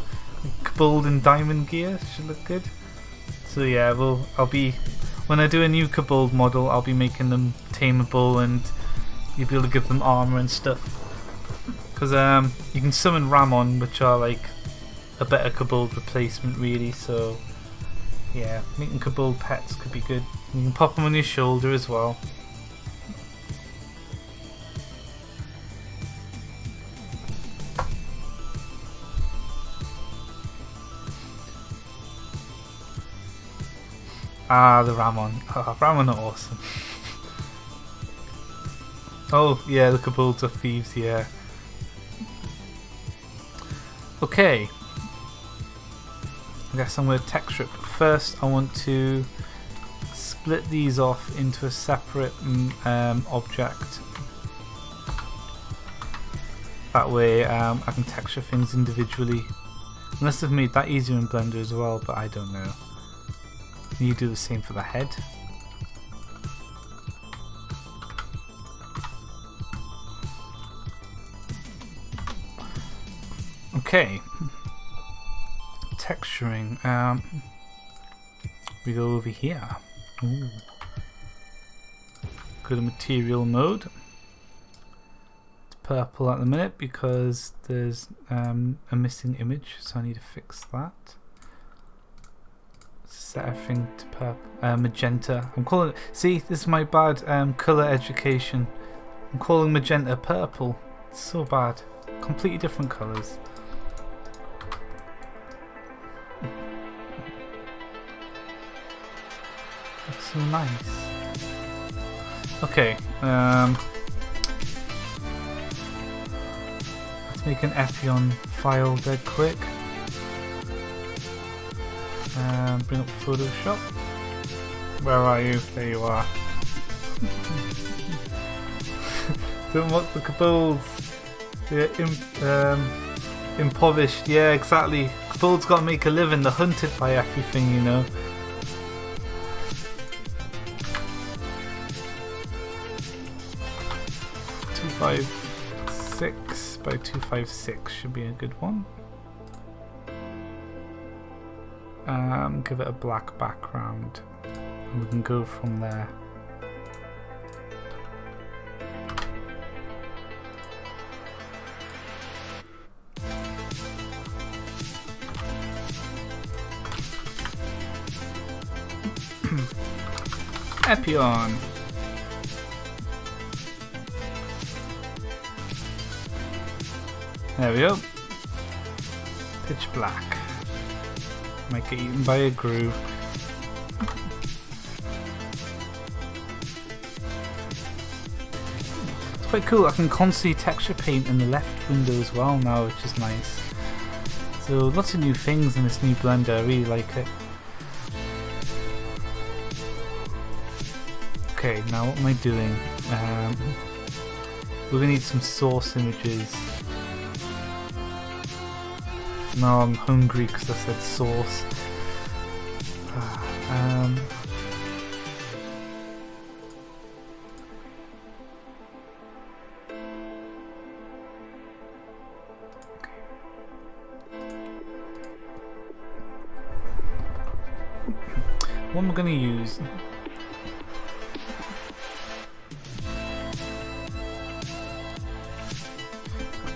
kobold and diamond gear should look good. So yeah, when I do a new kobold model, I'll be making them tameable, and you'll be able to give them armor and stuff. Because you can summon Ramon, which are like a better kobold replacement, really. So yeah, making kobold pets could be good. You can pop them on your shoulder as well. Ah, the Ramon. Oh, Ramon are awesome. Oh, yeah, the kobolds are thieves, yeah. Okay. I guess I'm going to texture it. But first, I want to split these off into a separate object. That way, I can texture things individually. Unless they've made that easier in Blender as well, but I don't know. You do the same for the head. Okay. Texturing. We go over here. Ooh. Go to material mode. It's purple at the minute because there's a missing image, so I need to fix that. Set everything to purple, magenta. I'm calling it. See, this is my bad color education. I'm calling magenta purple. It's so bad. Completely different colors. Looks so nice. Okay. Let's make an Epion file dead quick. Bring up Photoshop. Where are you? There you are. Don't want the kobolds. They're impoverished. Yeah, exactly. Kobolds gotta make a living. They're hunted by everything, you know. .256 by 256 should be a good one. Give it a black background, and we can go from there. Epion. There we go. Pitch black. Might get eaten by a grue. It's quite cool. I can constantly texture paint in the left window as well now, which is nice. So lots of new things in this new Blender. I really like it. Okay, now what am I doing? We're gonna need some source images. Now I'm hungry because I said sauce. What am I going to use?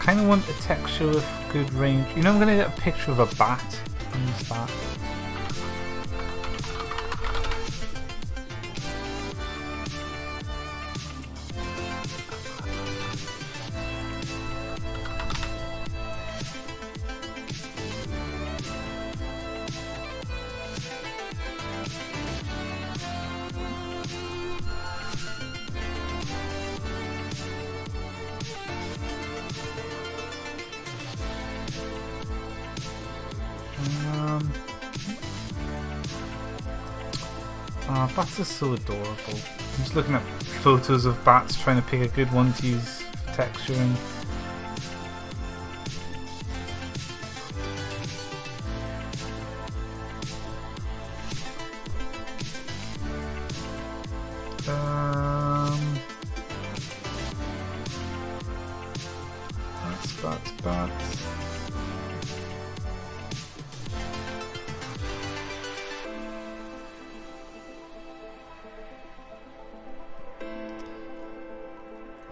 kind of want a texture with good range. You know, I'm going to get a picture of a bat. Use that. Bats are so adorable. I'm just looking at photos of bats, trying to pick a good one to use for texturing. Bats.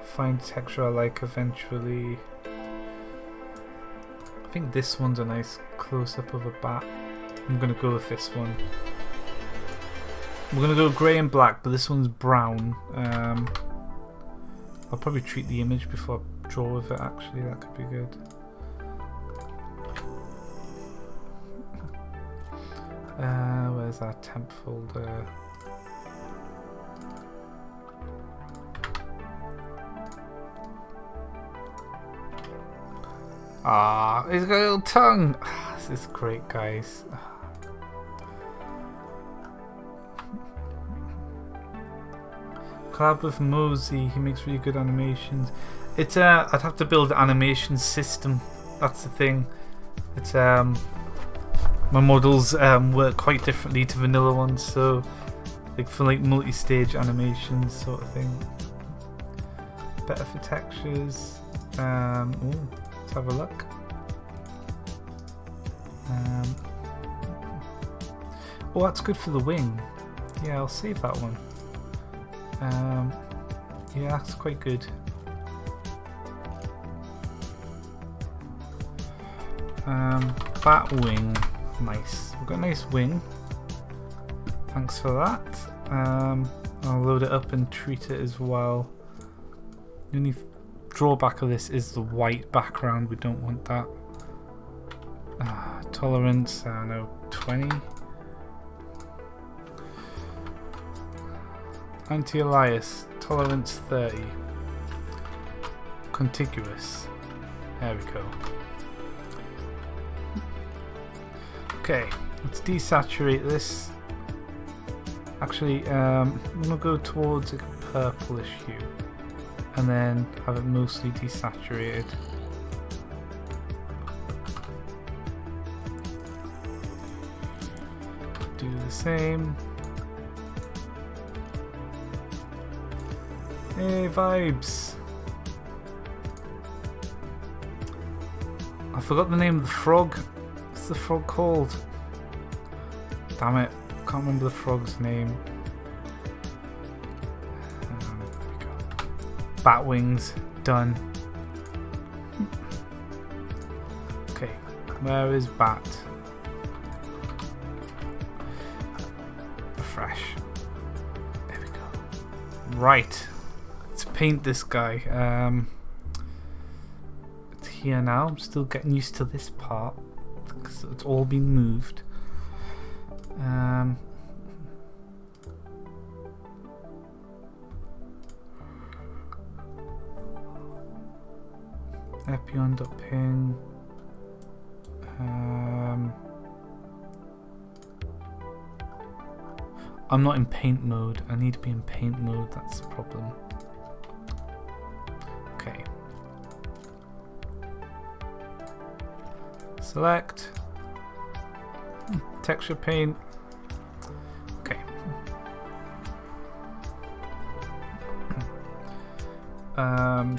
Find texture I like eventually. I think this one's a nice close-up of a bat. I'm gonna go with this one. We're gonna go grey and black, but this one's brown. I'll probably treat the image before I draw with it, actually. That could be good. Where's our temp folder? Ah, he's got a little tongue. This is great, guys. Collab with Mosey. He makes really good animations. It's I'd have to build an animation system. That's the thing. It's my models work quite differently to vanilla ones, so like for like multi-stage animations sort of thing. Better for textures. Ooh. Let's have a look. Oh, that's good for the wing. Yeah, I'll save that one. Yeah, that's quite good. Bat wing. Nice. We've got a nice wing. Thanks for that. I'll load it up and treat it as well. The only drawback of this is the white background. We don't want that. Tolerance, I don't know, 20. Anti-alias, tolerance 30. Contiguous. There we go. Okay, let's desaturate this. Actually, I'm gonna go towards a purplish hue, and then have it mostly desaturated. Do the same. Hey, vibes! I forgot the name of the frog. What's the frog called? Damn it, can't remember the frog's name. There we go. Bat wings, done. Okay, where is bat? Refresh. There we go. Right, let's paint this guy. It's here now. I'm still getting used to this part because it's all been moved. Epion.ping. I'm not in paint mode. I need to be in paint mode. That's the problem. Okay. Select. Texture paint. Okay.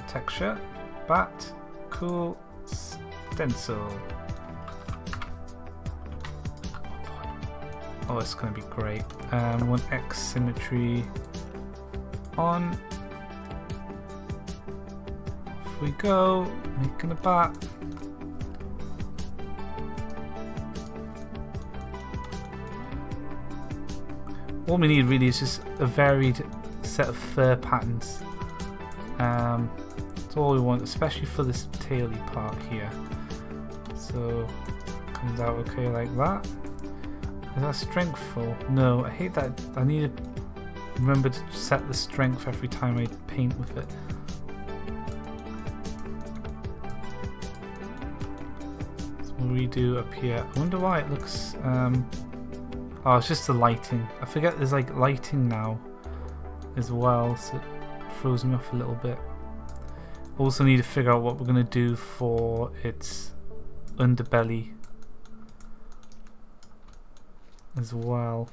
Texture. Bat. Cool. Stencil. Oh, it's going to be great. Want X symmetry on. we go, making a bat. All we need really is just a varied set of fur patterns. That's all we want, especially for this taily part here. So comes out okay like that. Is that strength full? No, I hate that. I need to remember to set the strength every time I paint with it. So we'll redo up here. I wonder why it looks oh, it's just the lighting. I forget there's like lighting now as well, so it throws me off a little bit. Also need to figure out what we're going to do for its underbelly as well.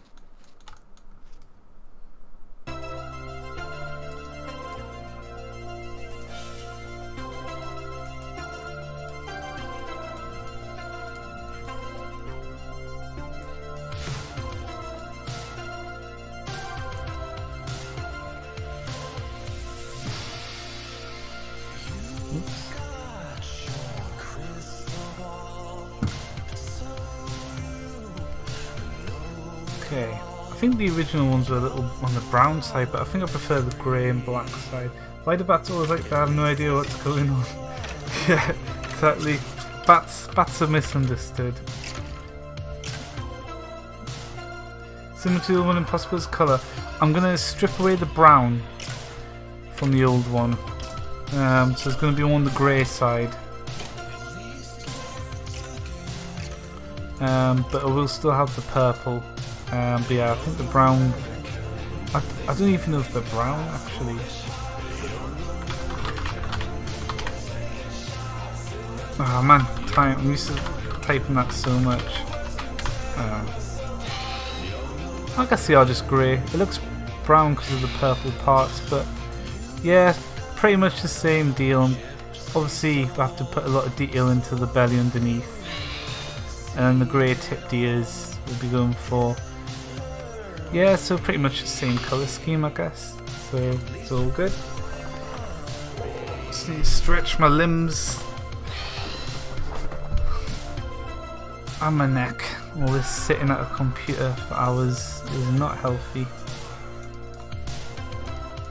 Okay, I think the original ones were a little on the brown side, but I think I prefer the grey and black side. Why do bats always like that? I have no idea what's going on. Yeah, exactly. Bats are misunderstood. Similar to the one in Possible's colour. I'm going to strip away the brown from the old one. So it's going to be on the grey side. But I will still have the purple. But yeah, I think the brown. I don't even know if they're brown actually. Oh man, I'm used to typing that so much. I guess they are just grey. It looks brown because of the purple parts, but yeah, pretty much the same deal. Obviously, we have to put a lot of detail into the belly underneath, and the grey tipped ears we'll be going for. Yeah, so pretty much the same colour scheme, I guess. So it's all good. Just need to stretch my limbs and my neck. All this sitting at a computer for hours is not healthy.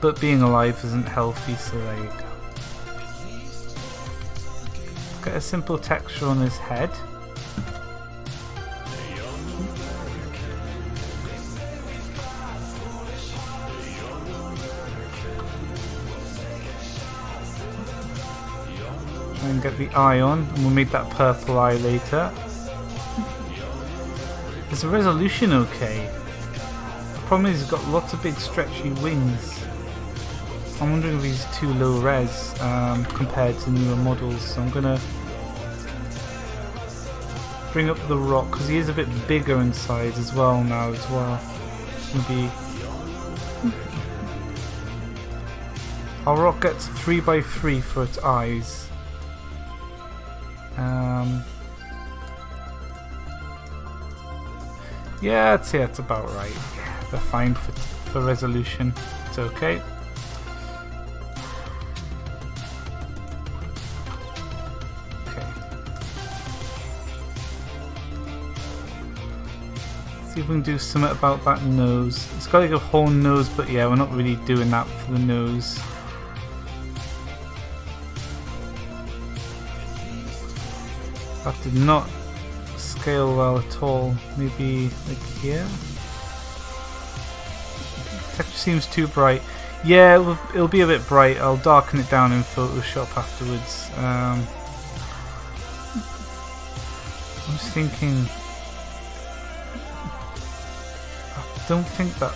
But being alive isn't healthy, so there you go. Get a simple texture on his head. And get the eye on, and we'll make that purple eye later. Is the resolution okay? The problem is he's got lots of big stretchy wings. I'm wondering if he's too low res compared to newer models, so I'm gonna bring up the rock because he is a bit bigger in size as well now as well. It's gonna be. Our rock gets 3x3 for its eyes. Yeah, I'd say that's about right. Yeah, they're fine for resolution. It's okay. Okay. See if we can do something about that nose. It's got like a horn nose, but yeah, we're not really doing that for the nose. That did not scale well at all. Maybe like here. Texture seems too bright. Yeah, it'll be a bit bright. I'll darken it down in Photoshop afterwards. I'm just thinking. I don't think that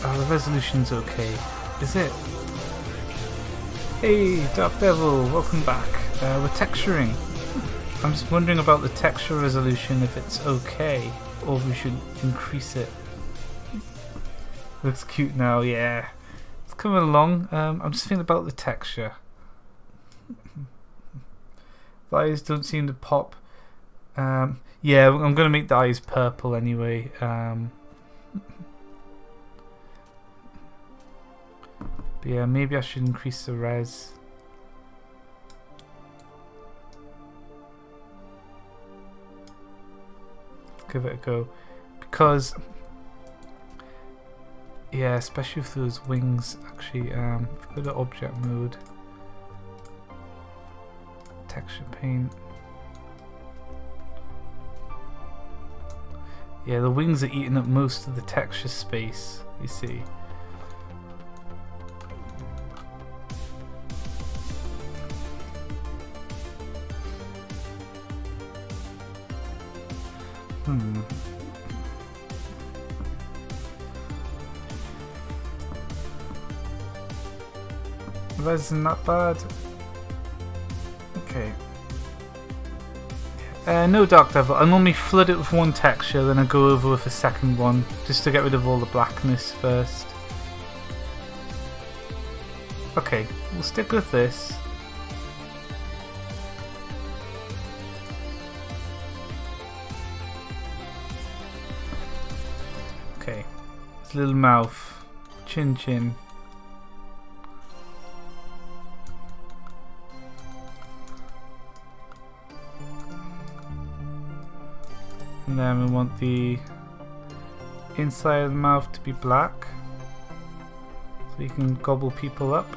the resolution's okay. Is it? Hey, Dark Devil, welcome back. We're texturing. I'm just wondering about the texture resolution, if it's okay, or if we should increase it. Looks cute now, yeah. It's coming along. I'm just thinking about the texture. The eyes don't seem to pop. Yeah, I'm going to make the eyes purple anyway. But yeah, maybe I should increase the res. give it a go, because yeah, especially with those wings. Actually, if we go to object mode, texture paint. Yeah, the wings are eating up most of the texture space, you see. That isn't that bad. Okay. No Dark Devil. I normally flood it with one texture, then I go over with a second one, just to get rid of all the blackness first. Okay, we'll stick with this. Okay, his little mouth, chin chin. And then we want the inside of the mouth to be black, so you can gobble people up.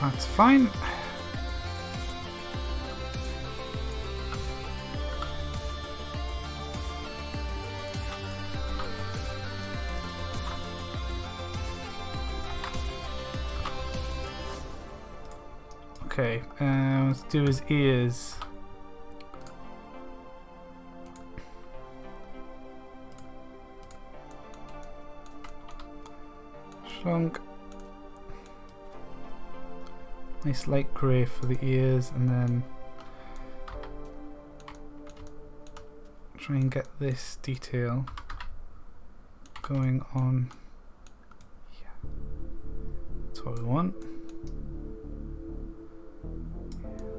That's fine. Okay, let's do his ears. Shrunk. Nice light grey for the ears, and then try and get this detail going on. Yeah, that's what we want.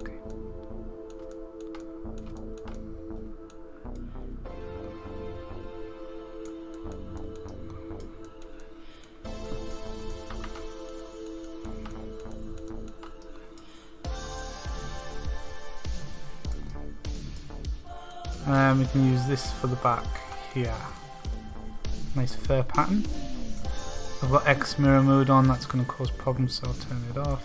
Okay. We can use this for the back here. Nice fur pattern. I've got X mirror mode on, that's going to cause problems, so I'll turn it off.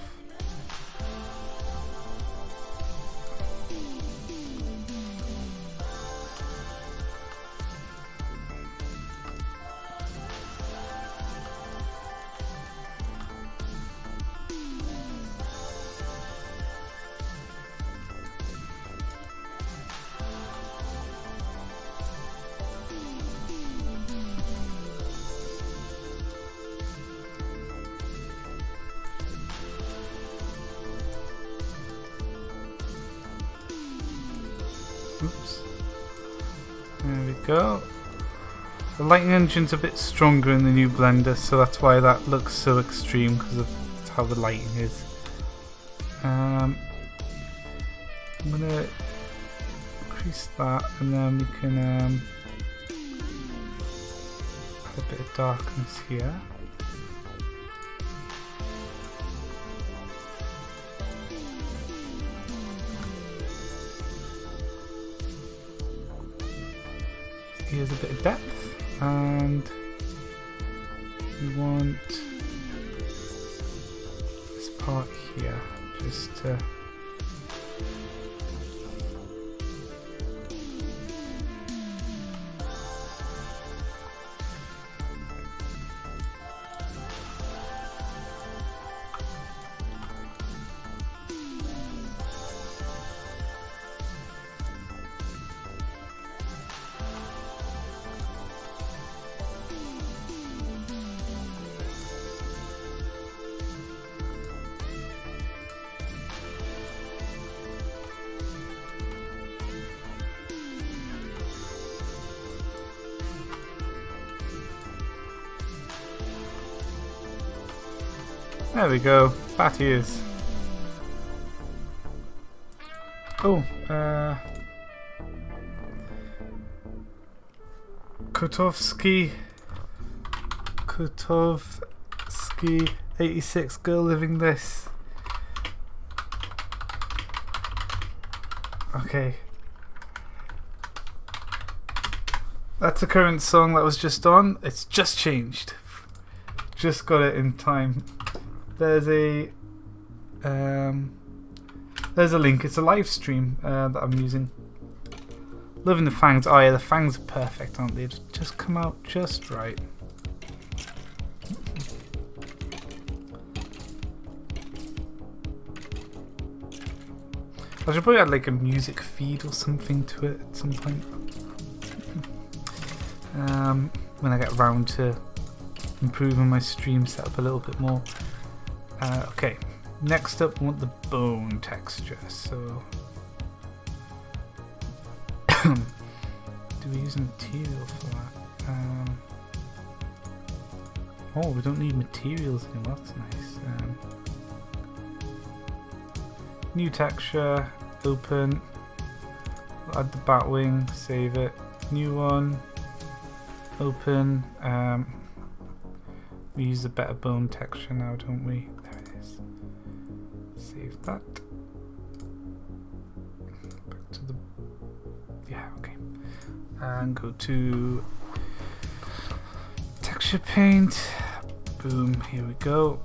Oops. There we go. The lighting engine's a bit stronger in the new blender, so that's why that looks so extreme, because of how the lighting is. I'm gonna increase that, and then we can add a bit of darkness here. Here's a bit of depth, and we want this part here just to There we go. Fat ears. Oh, Kotovsky 86 girl living this. Okay. That's a current song that was just on. It's just changed. Just got it in time. There's a link. It's a live stream that I'm using. Loving the fangs. Oh yeah, the fangs are perfect, aren't they? They've just come out just right. I should probably add like a music feed or something to it at some point. When I get around to improving my stream setup a little bit more. Okay, next up we want the bone texture. So, do we use a material for that? Oh, we don't need materials anymore. That's nice. New texture, open. Add the bat wing, save it. New one, open. We use a better bone texture now, don't we? There it is. Save that. Back to the. Yeah, okay. And go to texture paint. Boom, here we go.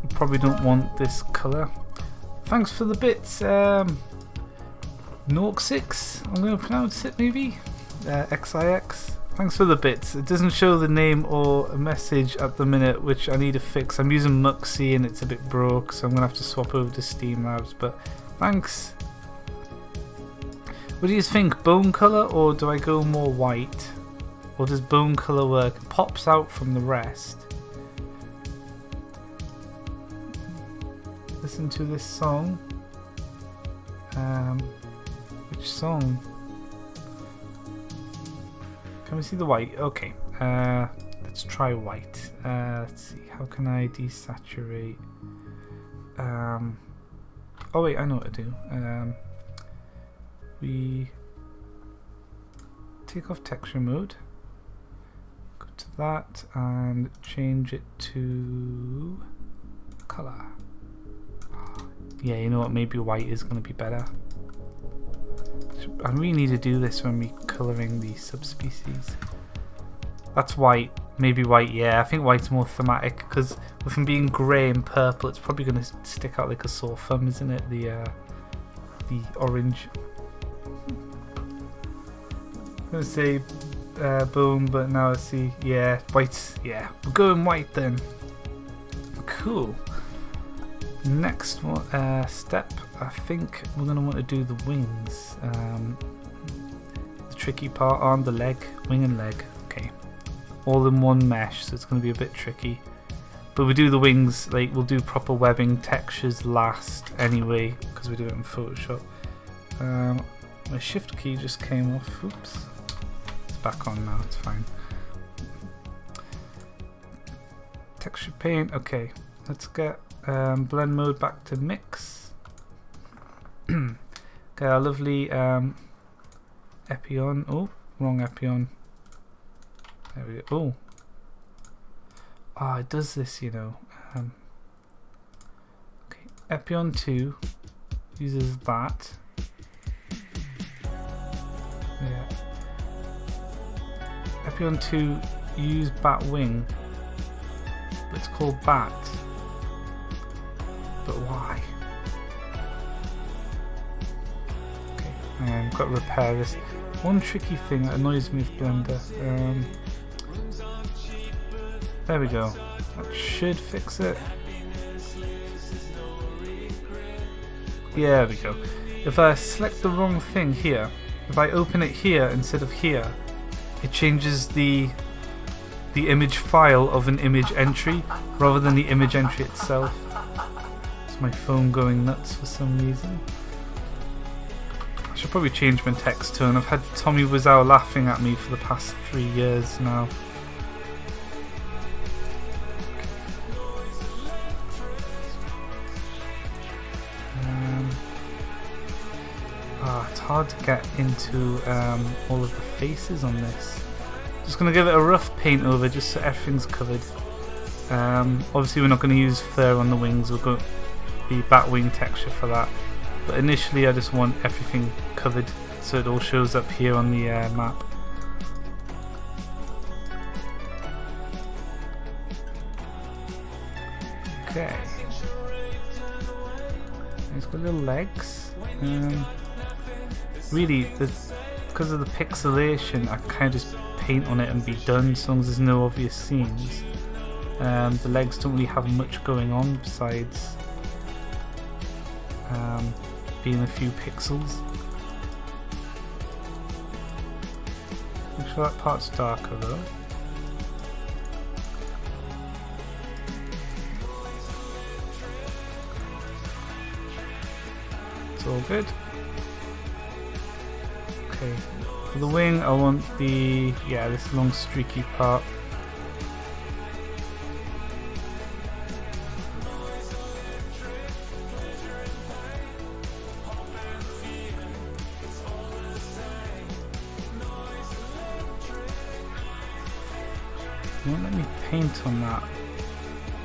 Probably don't want this color. Thanks for the bits, Nork6, I'm going to pronounce it maybe? XIX. Thanks for the bits. It doesn't show the name or a message at the minute, which I need to fix. I'm using Muxy and it's a bit broke, so I'm going to have to swap over to Steam Labs, but thanks. What do you think, bone color or do I go more white? Or does bone color work? It pops out from the rest. Listen to this song. Which song? Can we see the white? Okay. Let's try white. Let's see. How can I desaturate? Oh wait, I know what to do. We take off texture mode. Go to that and change it to color. Yeah, you know what? Maybe white is going to be better. I really need to do this when we're colouring the subspecies. That's white. Maybe white, yeah. I think white's more thematic because with them being grey and purple, it's probably going to stick out like a sore thumb, isn't it? The orange. I'm going to say bone, but now I see, yeah, white. Yeah, we're going white then. Cool. Next one, step, I think we're going to want to do the wings. The tricky part on the leg, wing and leg. Okay, all in one mesh, so it's going to be a bit tricky. But we do the wings, like we'll do proper webbing textures last anyway, because we do it in Photoshop. My shift key just came off. Oops, it's back on now. It's fine. Texture paint. Okay, let's get blend mode back to mix. Okay, our lovely Epion. Oh, wrong Epion. There we go. Oh, it does this, you know. Okay, Epion 2 uses that. Yeah. Epion 2 use bat wing, but it's called bat. But why? Okay, got to repair this. One tricky thing that annoys me with Blender. There we go. That should fix it. Yeah, there we go. If I select the wrong thing here, if I open it here instead of here, it changes the image file of an image entry rather than the image entry itself. My phone going nuts for some reason. I should probably change my text tone. I've had Tommy Wiseau laughing at me for the past 3 years now. hard to get into all of the faces on this. Just going to give it a rough paint over just so everything's covered. Obviously we're not going to use fur on the wings, we're going to the bat wing texture for that. But initially I just want everything covered so it all shows up here on the map. Okay. It's got little legs. Really, because of the pixelation, I kind of just paint on it and be done as long as there's no obvious seams. The legs don't really have much going on besides being a few pixels. Make sure that part's darker though. It's all good. Okay, for the wing I want this long streaky part. It won't let me paint on that.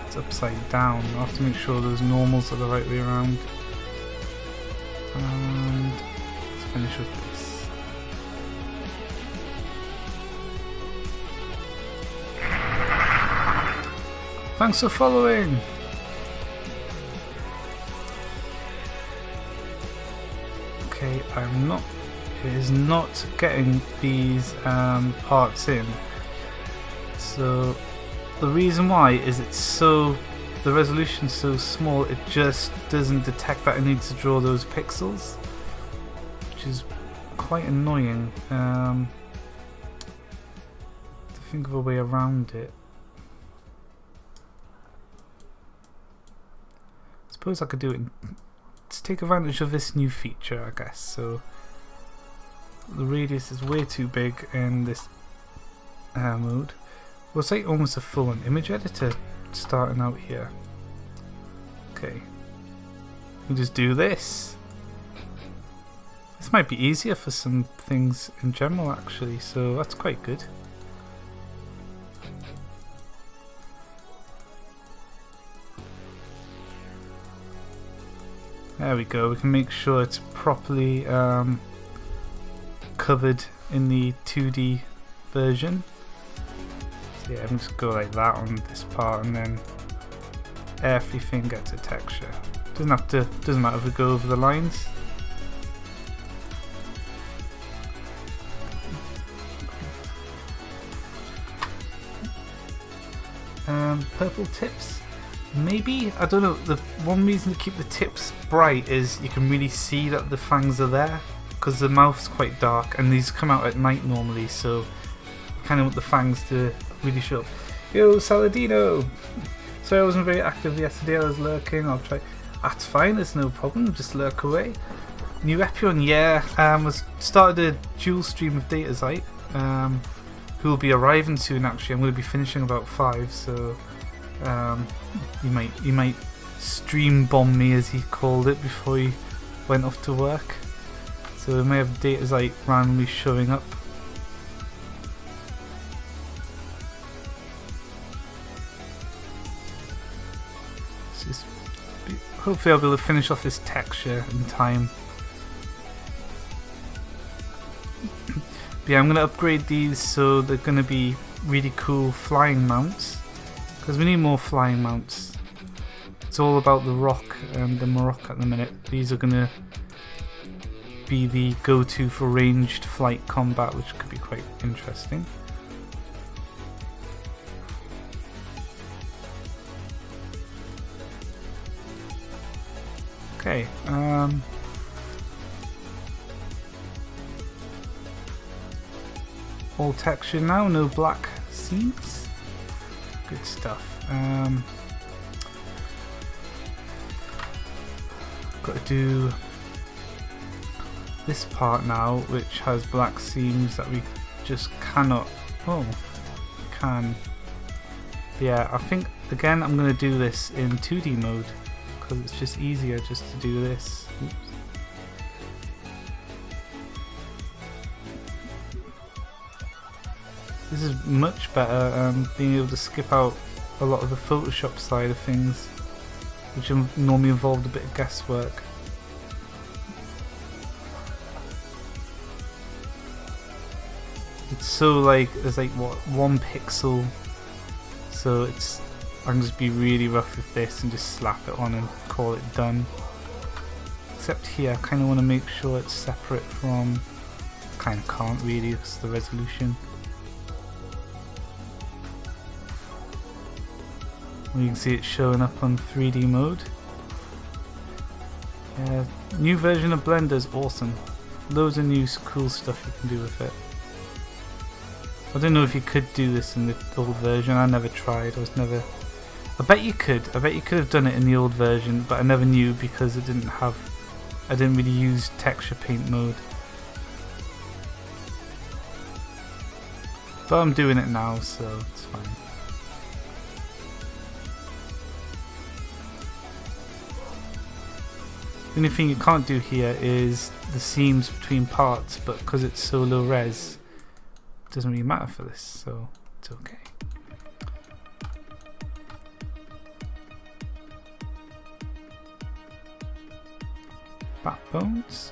It's upside down. I'll have to make sure those normals are the right way around. And let's finish with this. Thanks for following! Okay, it is not getting these parts in. So the reason why is the resolution's so small, it just doesn't detect that it needs to draw those pixels, which is quite annoying. To think of a way around it. I suppose I could do it to take advantage of this new feature, I guess. So the radius is way too big in this mode. Well, it's like almost a full-on image editor starting out here. Okay, we'll just do this. This might be easier for some things in general actually, so that's quite good. There we go, we can make sure it's properly covered in the 2D version. Yeah, I'm just go like that on this part, and then everything gets a texture. Doesn't matter if we go over the lines. Purple tips, maybe, I don't know. The one reason to keep the tips bright is you can really see that the fangs are there, because the mouth's quite dark, and these come out at night normally, so you kind of want the fangs to really show up. Yo, Saladino! Sorry I wasn't very active yesterday, I was lurking. I'll try. That's fine, there's no problem, just lurk away. New Epion, yeah. Started a dual stream of Datazyt, who will be arriving soon actually. I'm going to be finishing about 5, so he might stream bomb me, as he called it, before he went off to work. So we may have Datazyt randomly showing up. Hopefully I'll be able to finish off this texture in time. But yeah, I'm going to upgrade these so they're going to be really cool flying mounts, because we need more flying mounts. It's all about the rock and the Morocco at the minute. These are going to be the go-to for ranged flight combat, which could be quite interesting. Okay, all texture now, no black seams. Good stuff. Got to do this part now, which has black seams that we just cannot. Oh, we can. Yeah, I think again I'm going to do this in 2D mode, because it's just easier just to do this. Oops. This is much better, being able to skip out a lot of the Photoshop side of things, which normally involved a bit of guesswork. It's so like, there's like what, 1 pixel, so it's, I can just be really rough with this and just slap it on and call it done. Except here, I kind of want to make sure it's separate from, kind of can't really because of the resolution. You can see it showing up on 3D mode. Yeah, new version of Blender is awesome. Loads of new cool stuff you can do with it. I don't know if you could do this in the old version. I never tried. I bet you could. I bet you could have done it in the old version, but I never knew because it didn't have. I didn't really use texture paint mode. But I'm doing it now, so it's fine. The only thing you can't do here is the seams between parts, but because it's so low res, it doesn't really matter for this, so it's okay. Backbones.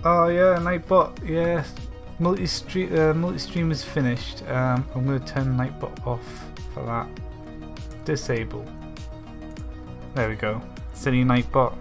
Oh yeah, Nightbot, yeah. Multi-stream is finished. I'm going to turn Nightbot off for that. Disable. There we go. Silly Nightbot.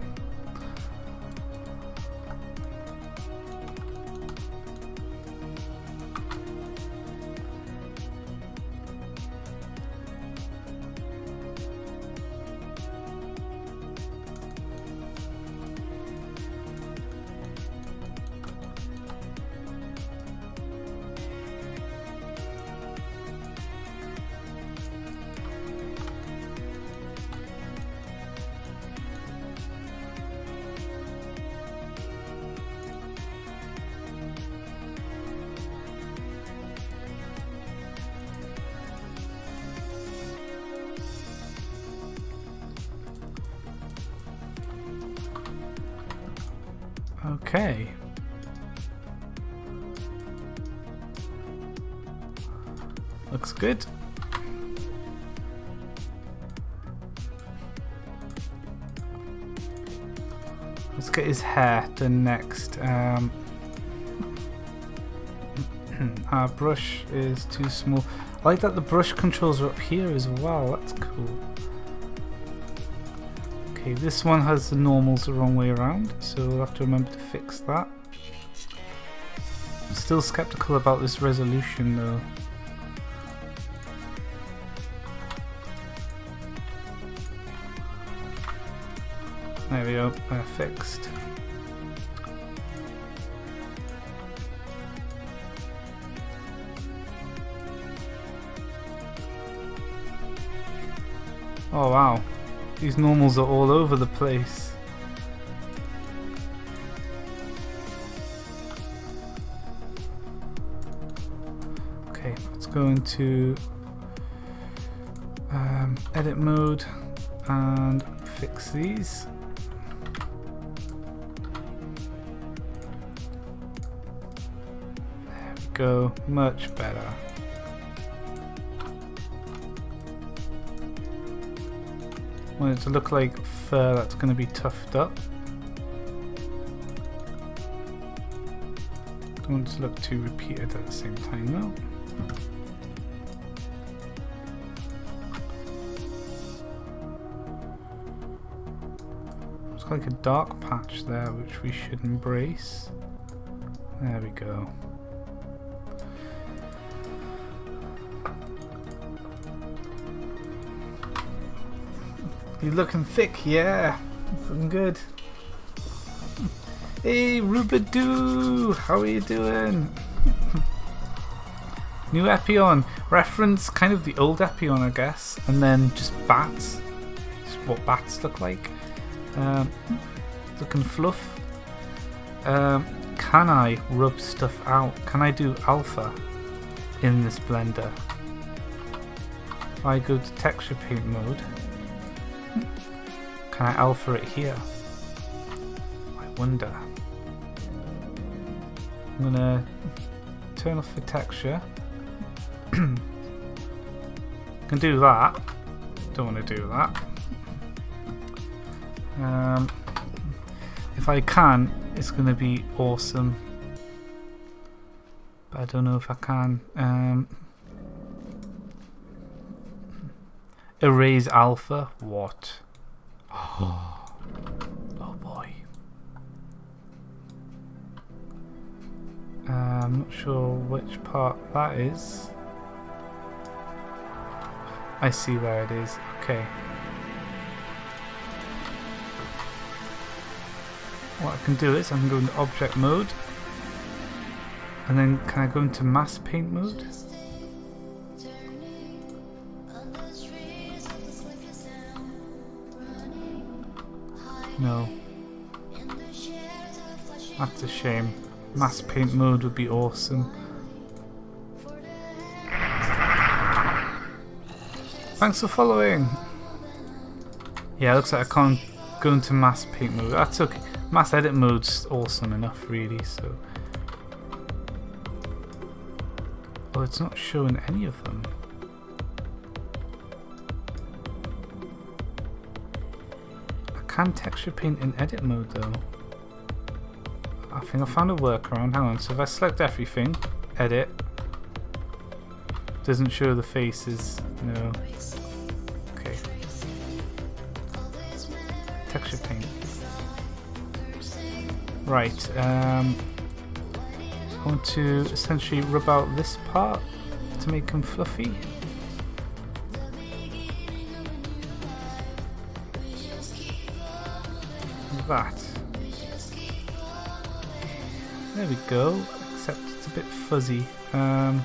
Okay. Looks good. Let's get his hair done next. Our brush is too small. I like that the brush controls are up here as well. That's cool. Okay, this one has the normals the wrong way around, so we'll have to remember to fix that. I'm still skeptical about this resolution though. There we go, fixed. Oh wow. These normals are all over the place. Okay, let's go into edit mode and fix these. There we go, much better. Want it to look like fur that's going to be tufted up. Don't want it to look too repeated at the same time though. Looks like a dark patch there which we should embrace. There we go. You're looking thick, yeah. Looking good. Hey, Rubadoo! How are you doing? New Epion. Reference kind of the old Epion, I guess. And then just bats. Just what bats look like. Looking fluff. Can I rub stuff out? Can I do alpha in this blender? If I go to texture paint mode, can I alpha it here? I wonder. I'm gonna turn off the texture. Can do that. Don't want to do that. If I can, it's gonna be awesome. But I don't know if I can. Erase alpha? What? Oh boy. I'm not sure which part that is. I see where it is. Okay. What I can do is I can go into object mode. And then can I go into mass paint mode? No. That's a shame. Mass paint mode would be awesome. Thanks for following! Yeah, it looks like I can't go into mass paint mode. That's okay. Mass edit mode's awesome enough, really, so... Oh, it's not showing any of them. I can texture paint in edit mode, though. I think I found a workaround. Hang on, so if I select everything, edit, doesn't show the faces, no. Okay. Texture paint. Right, I want to essentially rub out this part to make them fluffy. Like that. There we go, except it's a bit fuzzy. I'll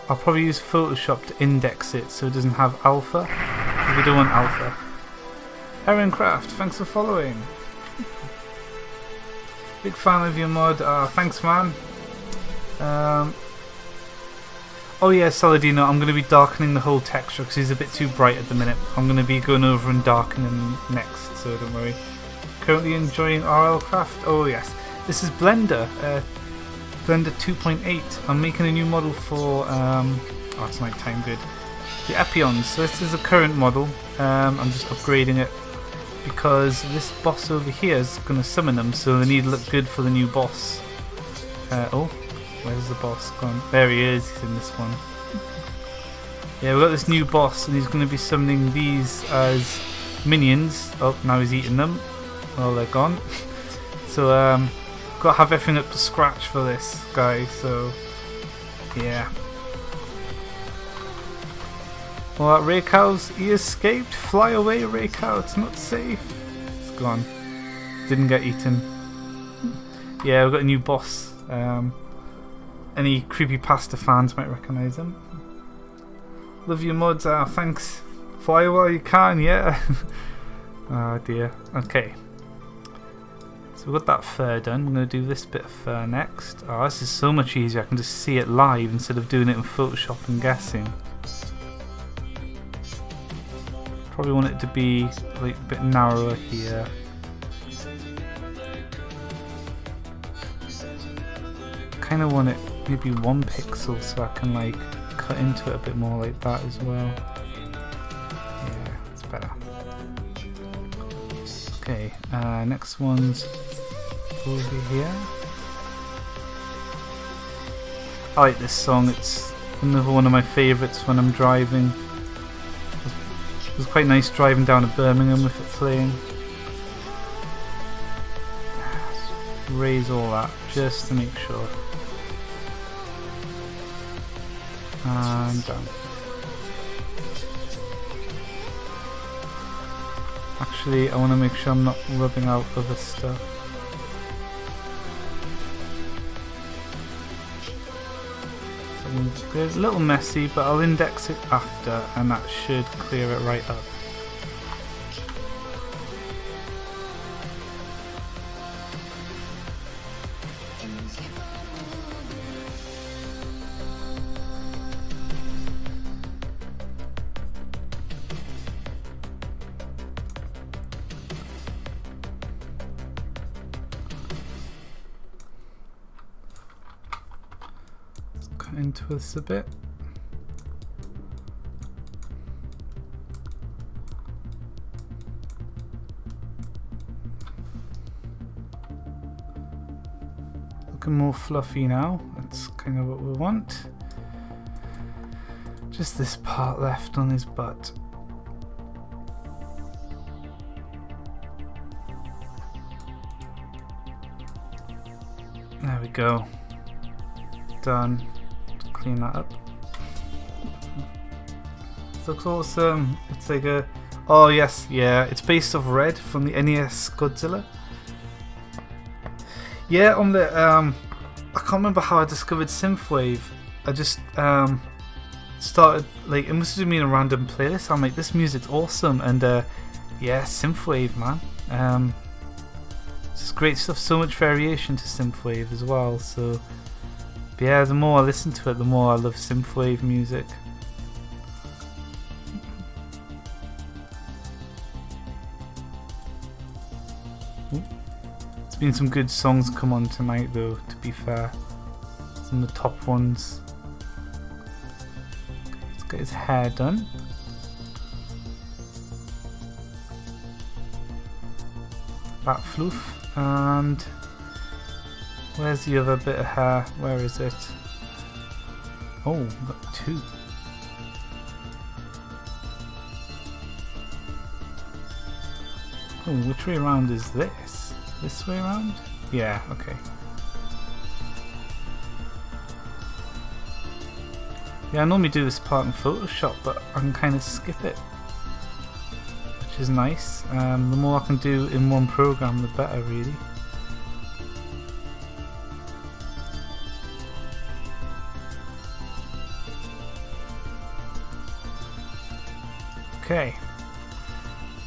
probably use Photoshop to index it so it doesn't have alpha, because we don't want alpha. Aaroncraft, thanks for following. Big fan of your mod. Thanks, man. Oh yeah, Saladino, I'm going to be darkening the whole texture because he's a bit too bright at the minute. I'm going to be going over and darkening next, so don't worry. Currently enjoying RLCraft? Oh yes. This is Blender. Blender 2.8. I'm making a new model for... oh, it's night time, good. The Epions. So this is a current model. I'm just upgrading it because this boss over here is going to summon them, so they need to look good for the new boss. Oh, where's the boss gone? There he is, he's in this one. Yeah, we've got this new boss and he's going to be summoning these as minions. Oh, now he's eating them. Well, they're gone. So, got to have everything up to scratch for this guy, so yeah. Well, Raycows, he escaped. Fly away, Raycow, it's not safe. It's gone. Didn't get eaten. Yeah, we've got a new boss. Any creepypasta fans might recognise him. Love your mods, thanks. Fly while you can, yeah. Oh dear. Okay. So we've got that fur done. I'm going to do this bit of fur next. Oh, this is so much easier. I can just see it live instead of doing it in Photoshop and guessing. Probably want it to be like a bit narrower here. Kind of want it maybe 1 pixel so I can like cut into it a bit more like that as well. Yeah, it's better. Okay, next one's over here. I like this song, it's another one of my favourites when I'm driving. It was quite nice driving down to Birmingham with it playing. Raise all that just to make sure. And done. Actually, I want to make sure I'm not rubbing out other stuff. So it's a little messy, but I'll index it after, and that should clear it right up. into this a bit. Looking more fluffy now. That's kind of what we want. Just this part left on his butt. There we go. Done. Clean that up. This looks awesome. It's like a... Oh yes, yeah. It's based off Red from the NES Godzilla. Yeah, on the... I can't remember how I discovered Synthwave. I just started... Like, it must have been a random playlist. I'm like, this music's awesome. And yeah, Synthwave, man. It's great stuff, so much variation to synthwave as well. So but yeah, the more I listen to it, the more I love synthwave music. There's been some good songs come on tonight though, to be fair. Some of the top ones. Let's get his hair done. That fluff. And where's the other bit of hair? Where is it? Oh, we've got two. Oh, which way around is this? This way around? Yeah, okay. Yeah, I normally do this part in Photoshop, but I can kind of skip it, which is nice. The more I can do in one program, the better, really. Okay,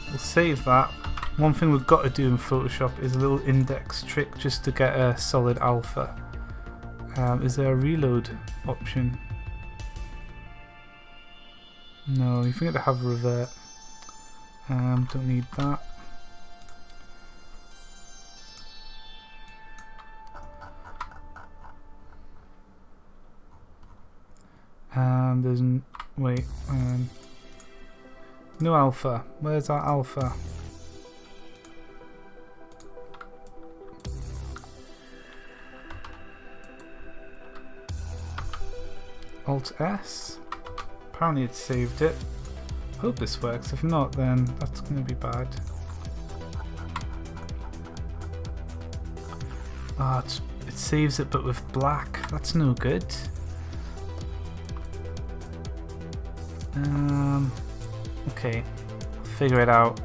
we'll save that. One thing we've got to do in Photoshop is a little index trick just to get a solid alpha. Is there a reload option? No, you think to have revert. Don't need that. There's wait. No alpha. Where's our alpha? Alt S. Apparently it saved it. Hope this works. If not, then that's going to be bad. Ah, it saves it, but with black. That's no good. Okay, I'll figure it out.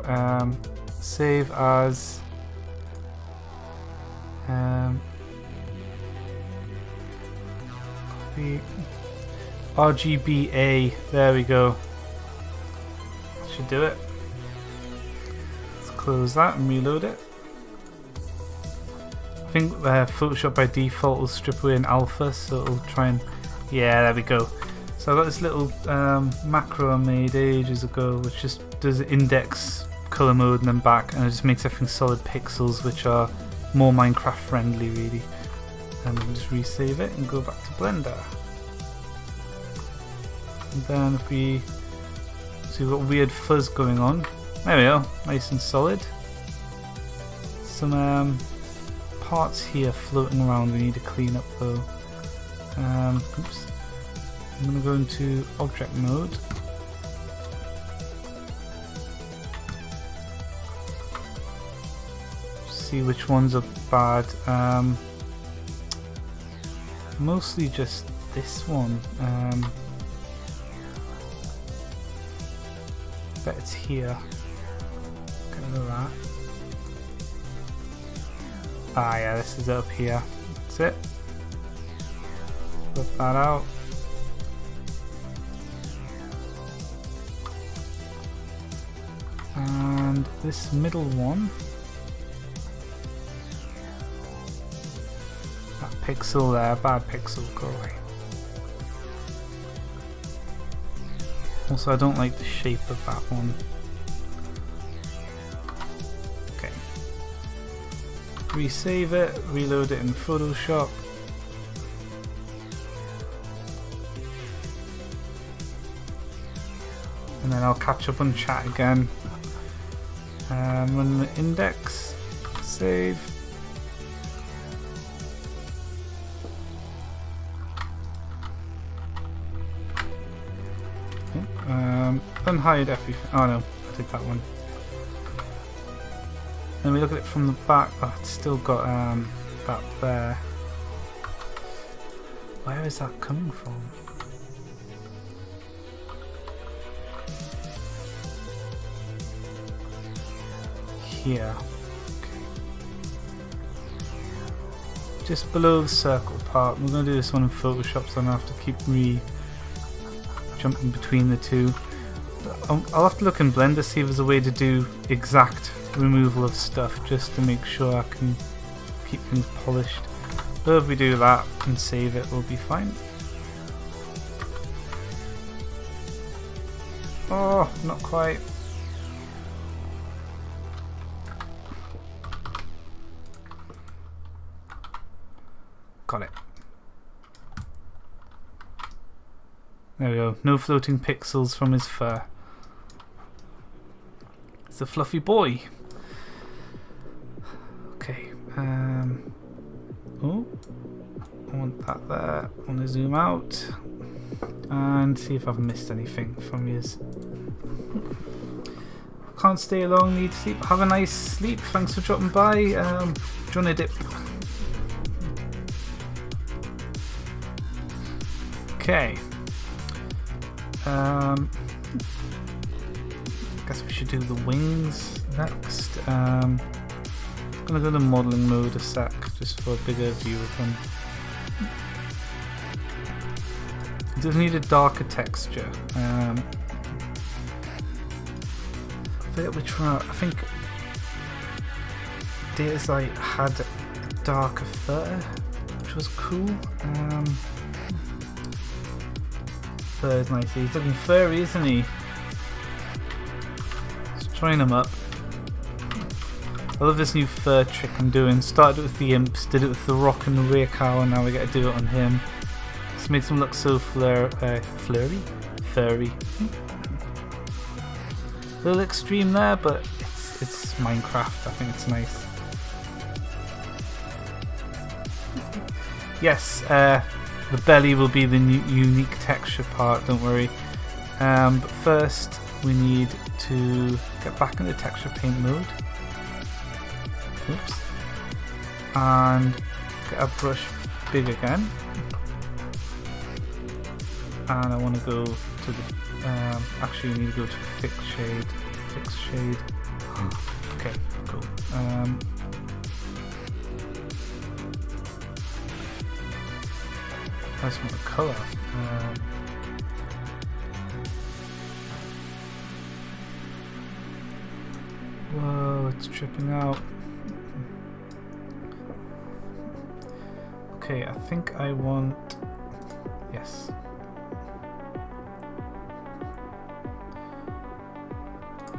Save as. Copy. RGBA. There we go. Should do it. Let's close that and reload it. I think Photoshop by default will strip away an alpha, so it'll try and... Yeah, there we go. So I've got this little macro I made ages ago, which just does index, color mode, and then back, and it just makes everything solid pixels, which are more Minecraft friendly, really. And we'll just resave it and go back to Blender. And then if we... So we've got weird fuzz going on. There we go, nice and solid. Some parts here floating around we need to clean up though. Oops. I'm going to go into object mode. See which ones are bad. Mostly just this one. Bet it's here. Get rid of that. Ah yeah, this is up here. That's it. Put that out. And this middle one. That pixel there, bad pixel, go away. Also, I don't like the shape of that one. Okay. Resave it, reload it in Photoshop. then I'll catch up on chat again. Run the index, save. Unhide everything. Oh no, I did that one. Then we look at it from the back. Oh, it's still got that there. Where is that coming from? Here. Okay. Just below the circle part. We're going to do this one in Photoshop, so I'm going to have to keep jumping between the two. I'll have to look in Blender, see if there's a way to do exact removal of stuff, just to make sure I can keep things polished. But if we do that and save it, we'll be fine. Oh, not quite. Got it. There we go. No floating pixels from his fur. It's a fluffy boy. Okay. Oh, I want that there. I want to zoom out and see if I've missed anything from his. Can't stay long. Need sleep. Have a nice sleep. Thanks for dropping by. Do you want a dip? Okay. Guess we should do the wings next. I'm gonna go to modeling mode a sec, just for a bigger view of them. It does need a darker texture. I forget which one. I think Datazyt had a darker fur, which was cool. Fur is nice. He's looking furry, isn't he? Let's train him up. I love this new fur trick I'm doing. Started with the imps, did it with the rock and the rear cow, and now we get to do it on him. It's made him look so furry. A little extreme there, but it's Minecraft. I think it's nice. Yes, the belly will be the unique texture part, don't worry. But first we need to get back into texture paint mode. Oops. And get our brush big again. And I want to go to the... actually you need to go to fix shade. Fix shade. Okay, cool. I just want the colour. Whoa, it's tripping out. Okay, I think I want... Yes.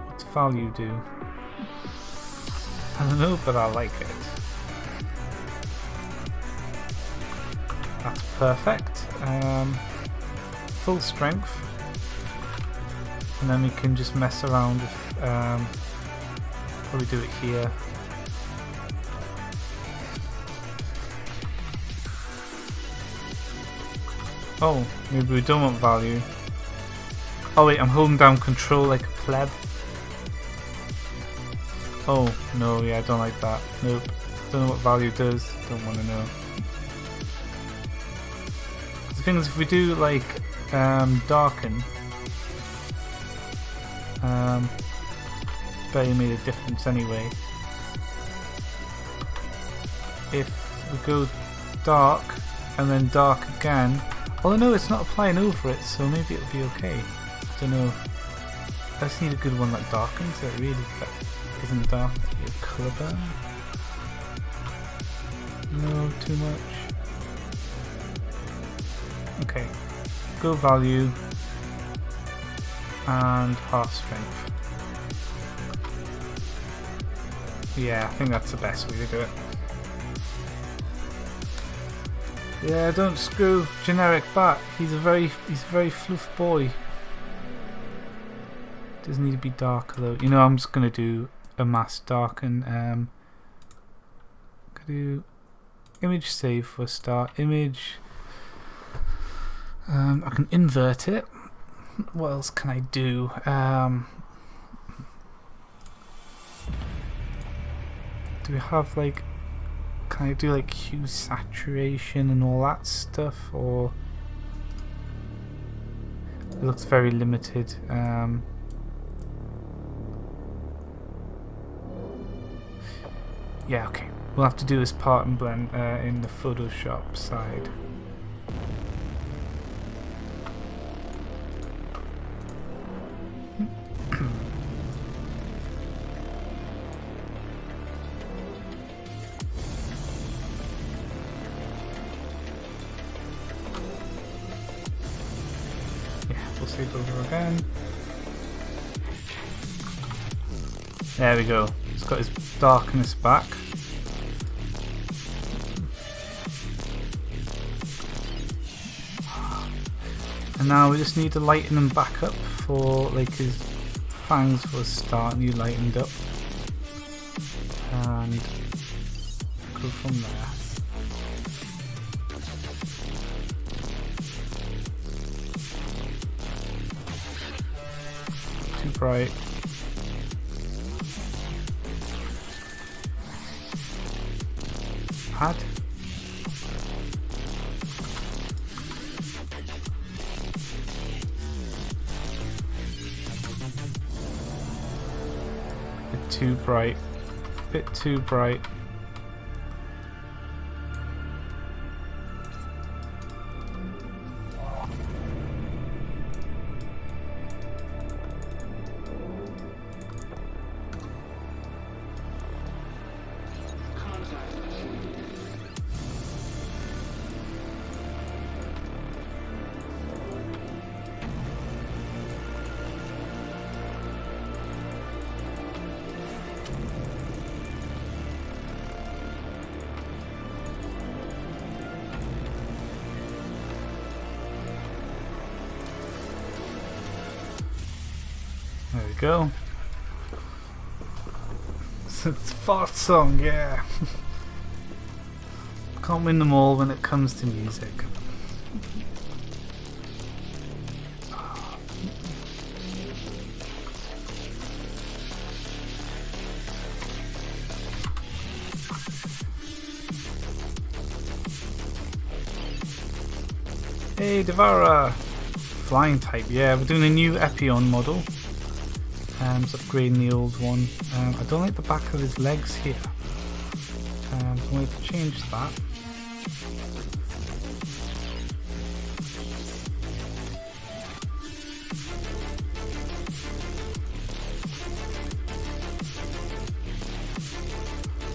What's value do? I don't know, but I like it. That's perfect. Full strength, and then we can just mess around with probably do it here. Oh, maybe we don't want value. Oh wait, I'm holding down control like a pleb. Oh no, yeah, I don't like that. Nope. Don't know what value does. Don't want to know. The thing is, if we do like darken, barely made a difference anyway. If we go dark and then dark again, although no, it's not applying over it, so maybe it'll be okay. I don't know. I just need a good one that darkens it really, that isn't dark. Your colour burn. No, too much. Okay, go value and half strength. Yeah, I think that's the best way to do it. Yeah, don't screw generic bat. He's a very fluff boy. Doesn't need to be darker though. You know, I'm just gonna do a mask darken. Gonna do image save for a start. Image. I can invert it. What else can I do? Do we have like? Can I do like hue saturation and all that stuff, or it looks very limited? Yeah, okay. We'll have to do this part and blend in the Photoshop side. We'll save over again. There we go. It's got his darkness back. And now we just need to lighten him back up for like his fangs for a start, and you lightened up. And go from there. Too bright. Add. Bit too bright. Bit too bright. There we go. It's fart song, yeah. Can't win them all when it comes to music. Hey, Devara! Flying type, yeah, we're doing a new Epion model. Just upgrading the old one. I don't like the back of his legs here. So I'm going to change that.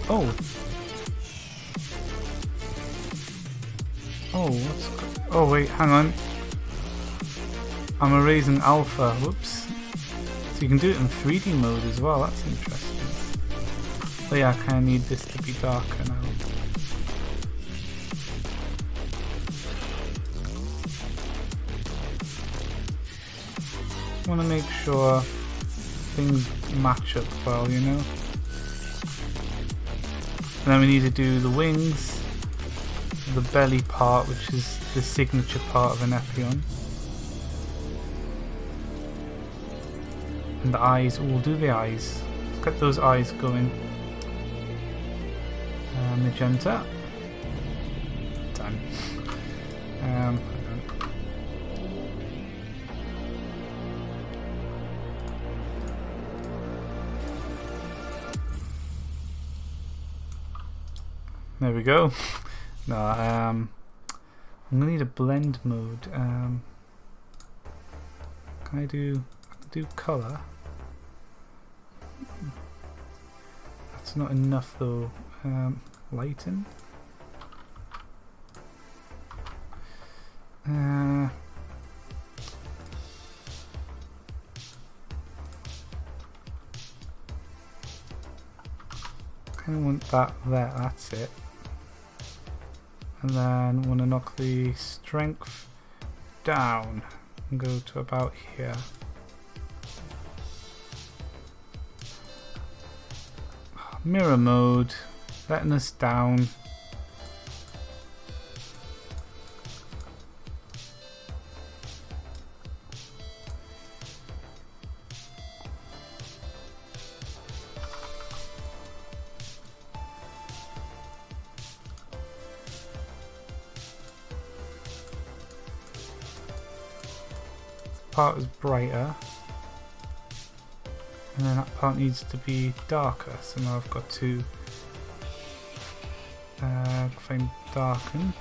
Oh! Oh, what's... Oh wait, hang on. I'm erasing alpha, whoops. So you can do it in 3D mode as well, that's interesting. But yeah, I kind of need this to be darker now. I want to make sure things match up well, you know? And then we need to do the wings, the belly part, which is the signature part of an Epion. And the eyes, we'll do the eyes. Let's get those eyes going. Magenta. Done. There we go. No, I'm gonna need a blend mode. Can I do color? That's not enough though. Lighten. I kind of want that there, that's it. And then want to knock the strength down and go to about here. mirror mode, letting us down. Part is brighter, and then that part needs to be darker, so now I've got to find darken.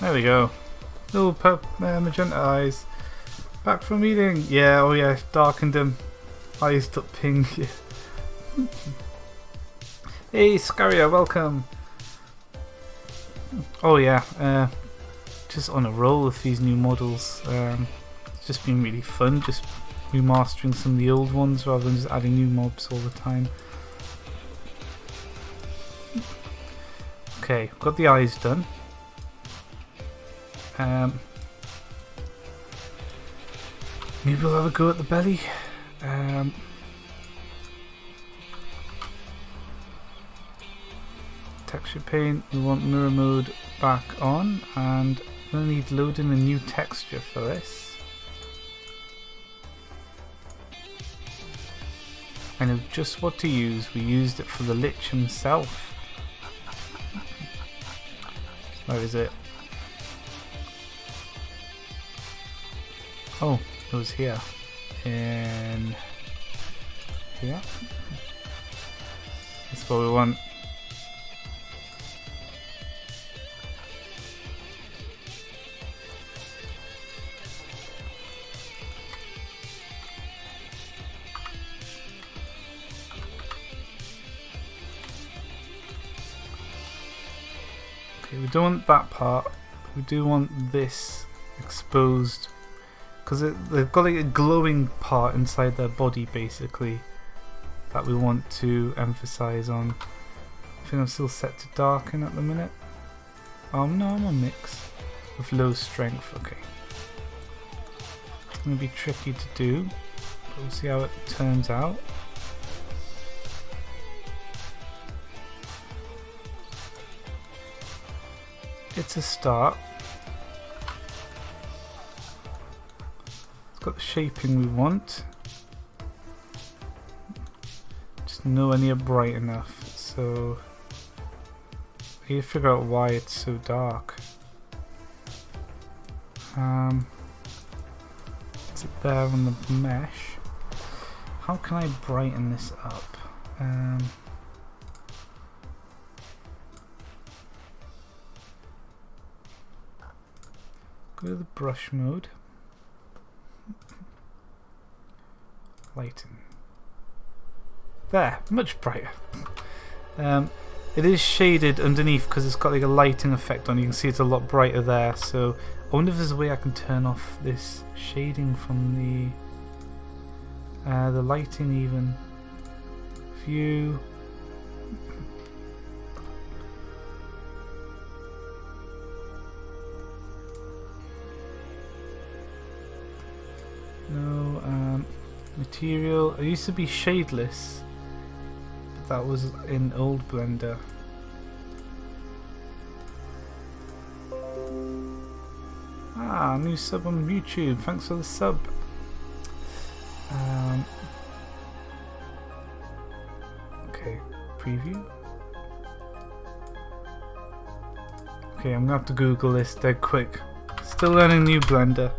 There we go. Little magenta eyes. Back from eating. Yeah, oh yeah, darkened them. Eyes took pink. Hey, Scaria, welcome. Oh yeah, just on a roll with these new models. It's just been really fun, just remastering some of the old ones rather than just adding new mobs all the time. Okay, got the eyes done. Maybe we'll have a go at the belly. Texture paint, we want mirror mode back on, and we'll need loading a new texture for this. I know just what to use. We used it for the Lich himself. Where is it? Oh, it was here. And here. That's what we want. Okay, we don't want that part. We do want this exposed, because they've got like a glowing part inside their body basically that we want to emphasize on. I think I'm still set to darken at the minute. Oh no, I'm on mix with low strength. Okay, it's going to be tricky to do, but we'll see how it turns out. It's a start. Got the shaping we want, just nowhere near bright enough, so I need to figure out why it's so dark. Is it there on the mesh? How can I brighten this up? Go to the brush mode. Lighten. There, much brighter. It is shaded underneath because it's got like a lighting effect on. You can see it's a lot brighter there. So I wonder if there's a way I can turn off this shading from the lighting even. View. No, material. It used to be shadeless, but that was in old Blender. Ah, new sub on YouTube. Thanks for the sub. Okay, preview. Okay, I'm gonna have to Google this dead quick. Still learning new Blender.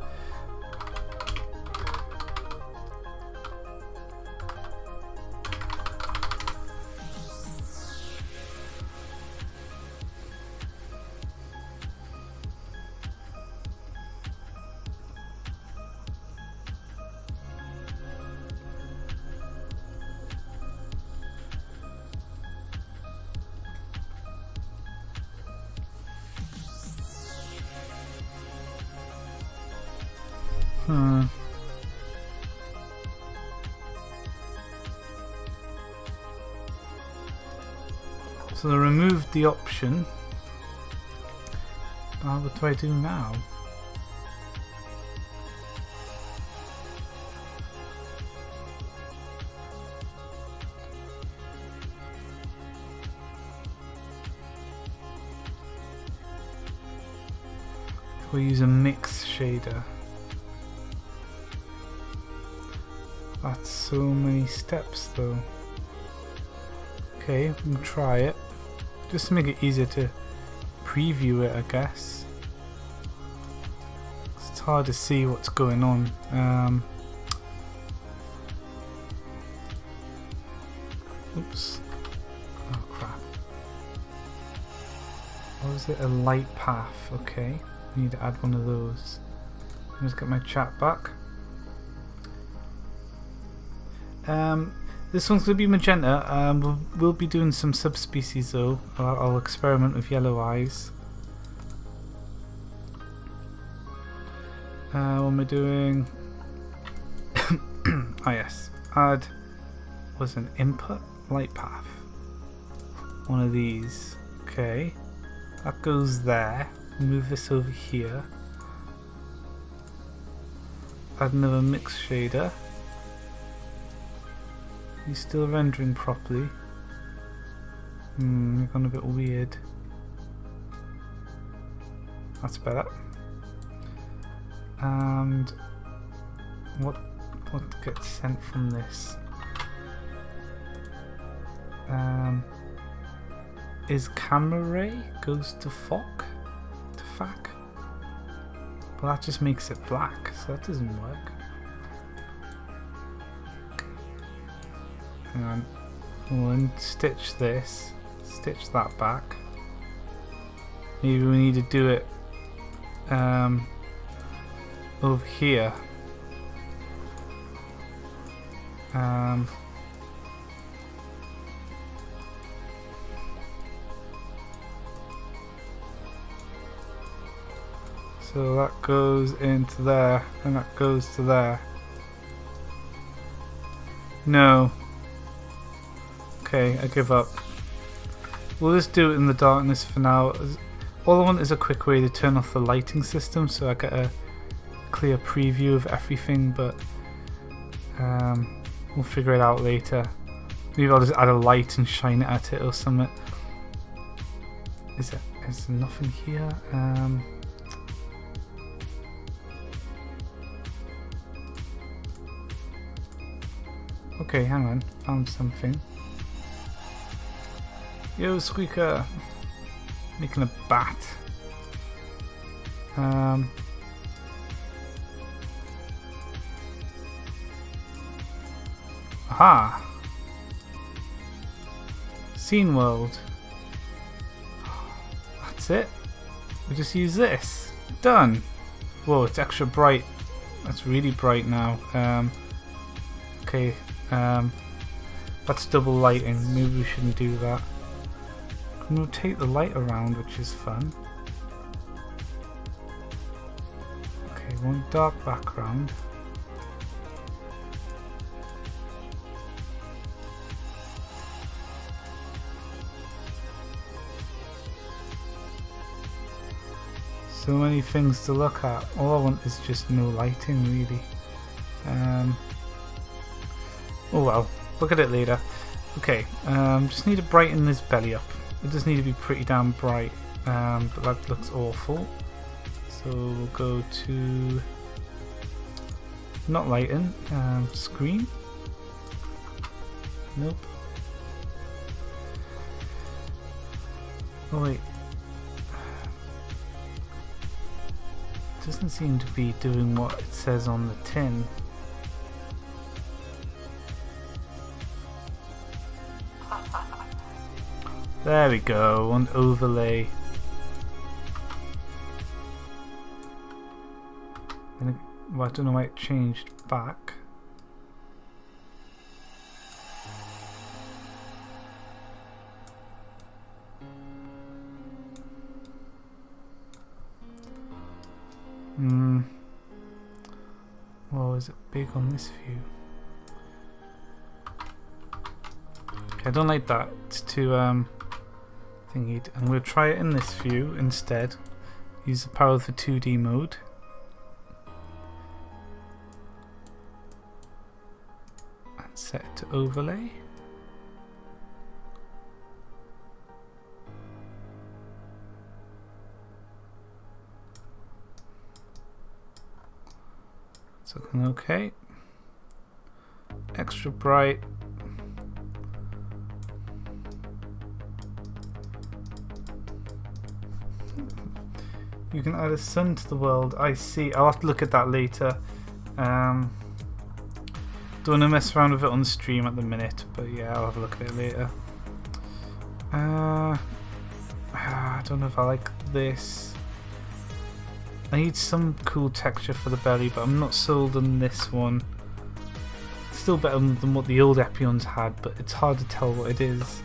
So they removed the option. What do I do now? We'll use a mix shader. That's so many steps though. Okay, we'll try it. Just to make it easier to preview it, I guess. It's hard to see what's going on. Oops. Oh crap. What was it? A light path. Okay. Need to add one of those. Let's get my chat back. This one's going to be magenta. We'll be doing some subspecies though. I'll experiment with yellow eyes. What am I doing? Oh yes. Add was an input light path. One of these. Okay. That goes there. Move this over here. Add another mix shader. You still rendering properly? You're gone a bit weird. That's better. And what gets sent from this? Is camera ray goes to FOC? To FAC? Well, that just makes it black, so that doesn't work. Hang on. We'll unstitch this, stitch that back. Maybe we need to do it over here. So that goes into there, and that goes to there. No. Okay, I give up. We'll just do it in the darkness for now. All I want is a quick way to turn off the lighting system so I get a clear preview of everything, but we'll figure it out later. Maybe I'll just add a light and shine it at it or something. Is there nothing here? Okay, hang on. Found something. Yo, Squeaker! Making a bat. Aha! Scene world. That's it. We just use this. Done. Whoa, it's extra bright. That's really bright now. Okay. That's double lighting. Maybe we shouldn't do that. Can rotate the light around, which is fun. Okay, one dark background. So many things to look at. All I want is just no lighting, really. Oh well, look at it later. Okay, just need to brighten this belly up. It does need to be pretty damn bright, but that looks awful. So we'll go to not lighten, screen. Nope. Oh wait. It doesn't seem to be doing what it says on the tin. There we go, on overlay. And well, I don't know why it changed back. big on this view. Okay, I don't like that. It's too thingy. I'm going to try it in this view instead. Use the power of the 2D mode. And set it to overlay. It's looking okay. Extra bright. You can add a sun to the world. I see. I'll have to look at that later. Don't want to mess around with it on the stream at the minute, but yeah, I'll have a look at it later. I don't know if I like this. I need some cool texture for the belly, but I'm not sold on this one. It's still better than what the old Epions had, but it's hard to tell what it is.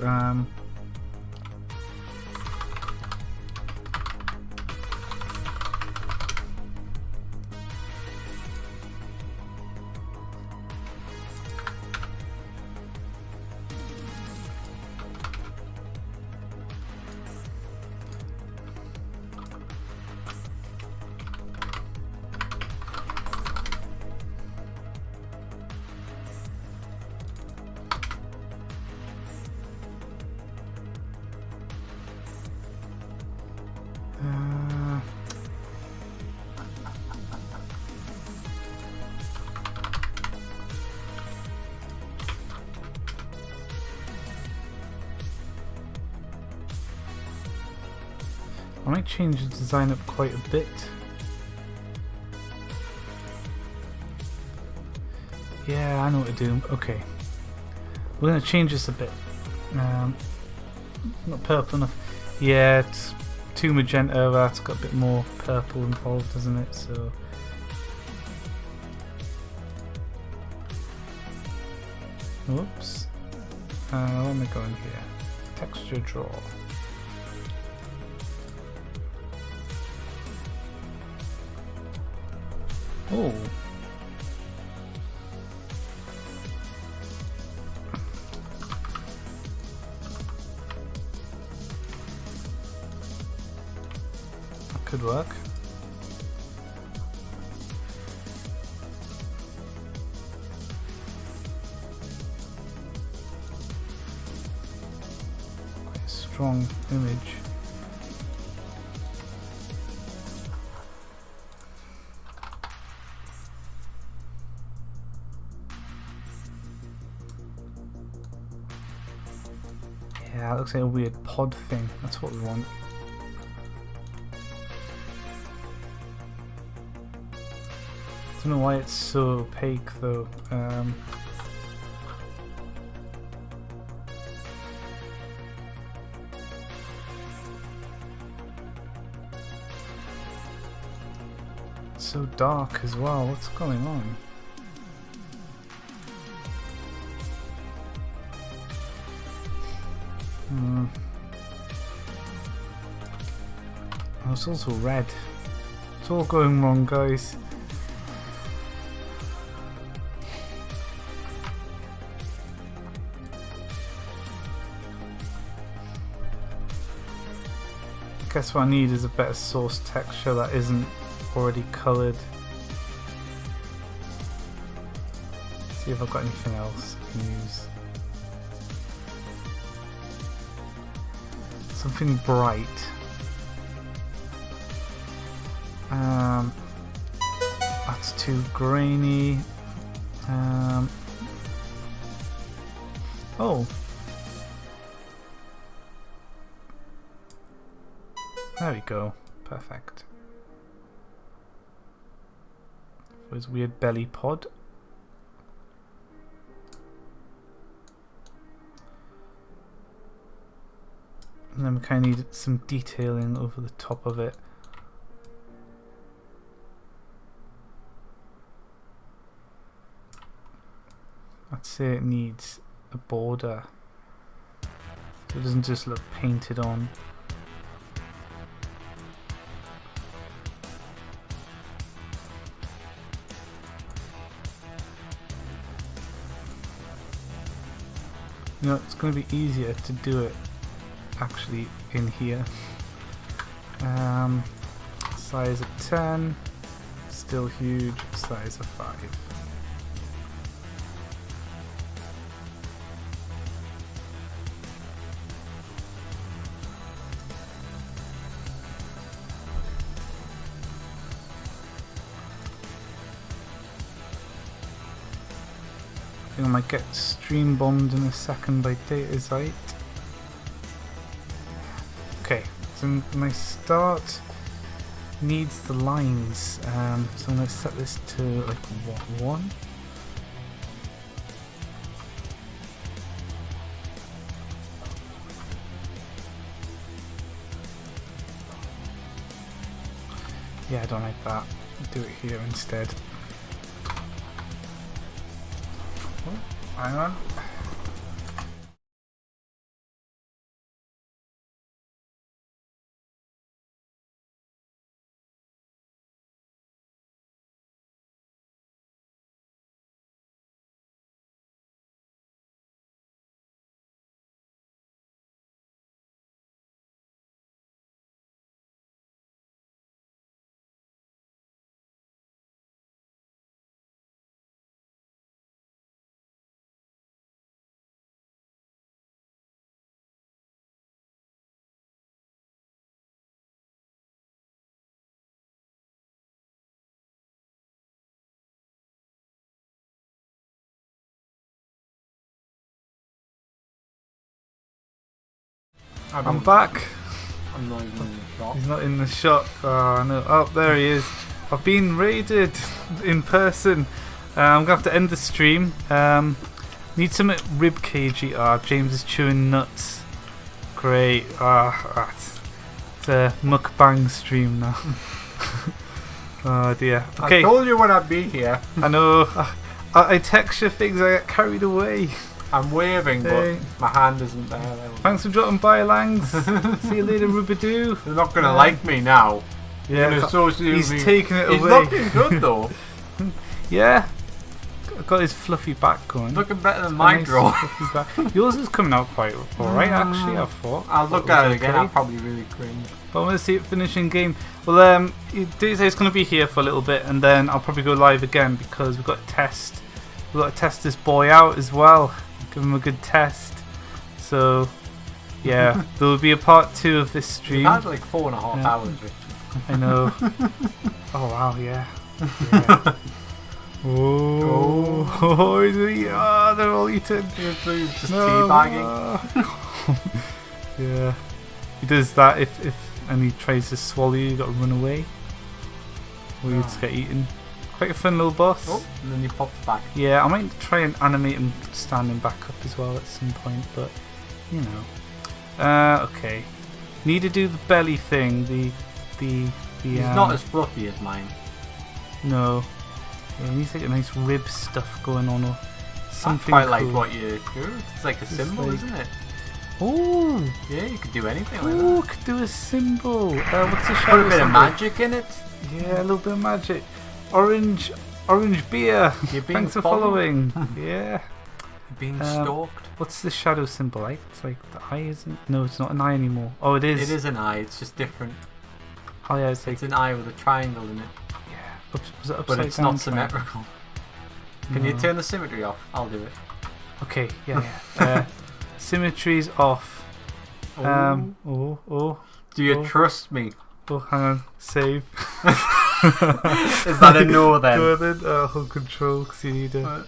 I might change the design up quite a bit. Yeah, I know what to do. Okay. We're going to change this a bit. Not purple enough. Yeah, it's too magenta. That's got a bit more purple involved, doesn't it? So. Whoops. Where am I going here? Texture draw. Oh. That could work. Quite a strong image. Yeah, it looks like a weird pod thing. That's what we want. Don't know why it's so opaque though. It's so dark as well. What's going on? Oh, it's also red. It's all going wrong, guys. Guess what I need is a better source texture that isn't already coloured. See if I've got anything else I can use. Something bright. That's too grainy. Oh. There we go. Perfect. For his weird belly pod. And then we kind of need some detailing over the top of it. I'd say it needs a border, so it doesn't just look painted on. You know, it's going to be easier to do it actually in here. Size of 10, still huge, size of 5. I think I might get stream bombed in a second by Datazyt. Okay, so my start needs the lines, so I'm going to set this to like 1. Yeah, I don't like that. Do it here instead. Oh, hang on. I'm back. I'm not even in the shop. He's not in the shop. Oh no. Oh, there he is. I've been raided in person. I'm gonna have to end the stream. Need some rib cage. James is chewing nuts. Great. It's a mukbang stream now. Oh dear. Okay. I told you when I'd be here. I know. I text you things. I get carried away. I'm waving, Hey. but my hand isn't there. Thanks for dropping by, Langs. See you later, Rubadoo. They're not gonna like me now. Yeah, Gonna associate he's me. taking it He's away. looking good though. Yeah, got his fluffy back going. Looking better than Got my a nice draw. fluffy back. Yours is coming out quite alright, actually. I thought. I'll look Thought at was it again. okay. I'll probably really cringe. But I want to see it finishing game. Well, Datazyt's going to be here for a little bit, and then I'll probably go live again because we've got to test. We've got to test this boy out as well. Give him a good test. So, yeah, there will be a part 2 of this stream. We had like 4.5 Yeah. hours, Richard. I know. Oh wow, yeah. Yeah. Oh, they're all eating. Just No. teabagging. Yeah. He does that if and he tries to swallow you, you gotta run away. Or you just get eaten. Quite a fun little boss. Oh, and then you pop it back. Yeah, I might try and animate him standing back up as well at some point, but you know. Okay. Need to do the belly thing, He's not as fluffy as mine. no. Yeah, he needs like a nice rib stuff going on or something. Quite cool. like what you do. It's like a Just symbol, like- isn't it? Oh, Yeah, you could do anything like oh, that. could do a symbol. What's the Put shadow a bit of symbol? magic in it. Yeah, a little bit of magic. Orange beer. You're being Thanks for followed. following. Yeah. You're being Um, stalked. What's the shadow symbol like? It's like the eye isn't. No, it's not an eye anymore. Oh, it is. It is an eye. It's just different. Oh yeah, it's like It's an eye with a triangle in it, yeah. Was it upside but it's down not triangle? symmetrical. Can you No. turn the symmetry off? I'll do it. Okay, yeah. Symmetry's off. Oh. Do you oh. trust me? Oh, hang on. Save. Is that a no then? Go then. Hold control because you need a. Oh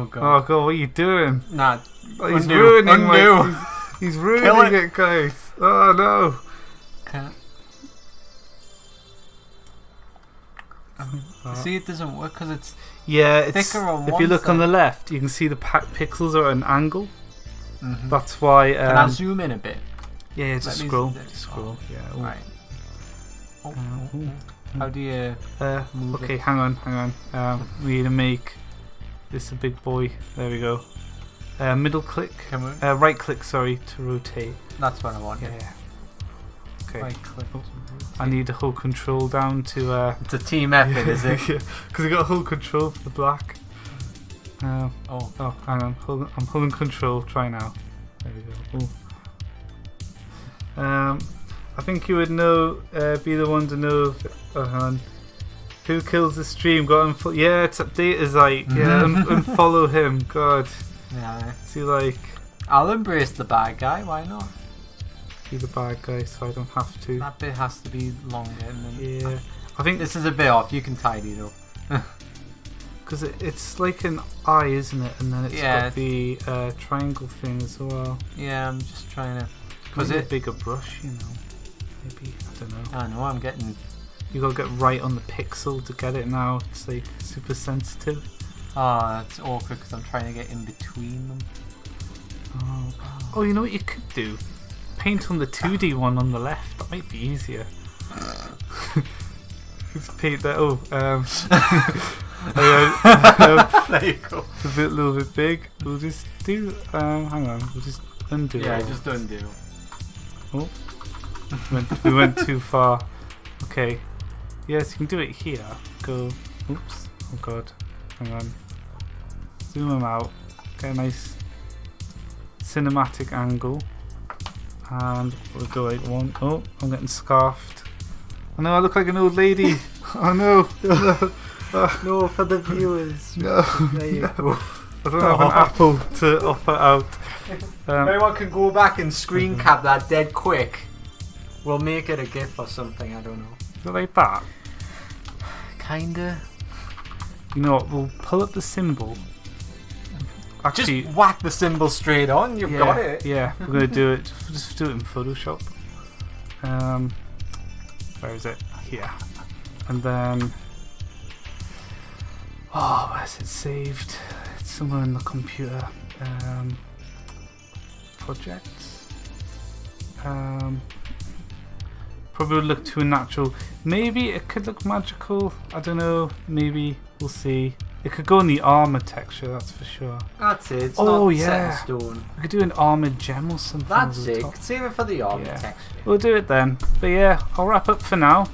Oh god. god, what are you doing? Nah. Oh, he's Undo, ruining undo. he's ruining it, guys. Oh no. Can't. Oh. See, it doesn't work because it's Yeah, it's, thicker on if one you look on side. the left, you can see the pixels are at an angle. Mhm. That's why. Can I zoom in a bit? Yeah, just Let me scroll. zoom in. Just scroll. Yeah. Oh. Right. Oh, ooh. How do you move Okay, it? hang on. We need to make this a big boy. There we go. Middle click. Can we? Right click, sorry, to rotate. That's what I want. Yeah. Okay. Right click. I need to hold control down to. It's a team effort, is it? Yeah, because I got hold control for the black. Oh. Oh, hang on. I'm holding control. Try now. There we go. Ooh. I think you would know. Be the one to know. Hang on. Who kills the stream? Got yeah, it's Datazyt. Yeah, unfollow him. God. Yeah. See, like. I'll embrace the bad guy. Why not? Be the bad guy, so I don't have to. That bit has to be longer. And then Yeah. I think this is a bit off. You can tidy though. because it's like an eye, isn't it? And then it's Yeah. got the triangle thing as well. Yeah, I'm just trying to. Was Maybe it a bigger brush? You know. Maybe I don't know. I know. I'm getting. You gotta get right on the pixel to get it now. It's like super sensitive. Oh, it's awkward because I'm trying to get in between them. Oh, you know what you could do? Paint on the 2D one on the left. That might be easier. Just paint that. There you go. It's a little bit big. We'll just do. Hang on. We'll just undo. Yeah, it. just undo. Oh, we went too far. Okay. Yes, you can do it here. Go. Oops. Oh god. Hang on. Zoom them out. Get a nice cinematic angle. And we'll go like one. Oh, I'm getting scarfed. Oh no, I look like an old lady. Oh no. No, for the viewers. No. There you go. I don't have an apple to offer out. Everyone can go back and screen cap that dead quick. We'll make it a GIF or something. I don't know. Is it like that? Kinda. You know what? We'll pull up the symbol. Actually, Just whack the symbol straight on. You've got it. Yeah, we're gonna do it. Just do it in Photoshop. Where is it? Here. And then. Oh, where's it saved? It's somewhere in the computer. Projects. Probably would look too natural. Maybe it could look magical. I don't know. Maybe we'll see. It could go in the armor texture, that's for sure. That's it. It's Oh, not yeah. set in stone. We could do an armored gem or something. That's over the it. top. Save it for the armor Yeah. texture. We'll do it then. But yeah, I'll wrap up for now.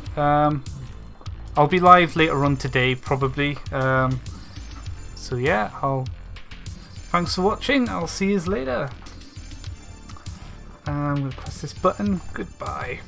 I'll be live later on today, probably. So yeah, thanks for watching. I'll see you later. I'm gonna press this button. Goodbye.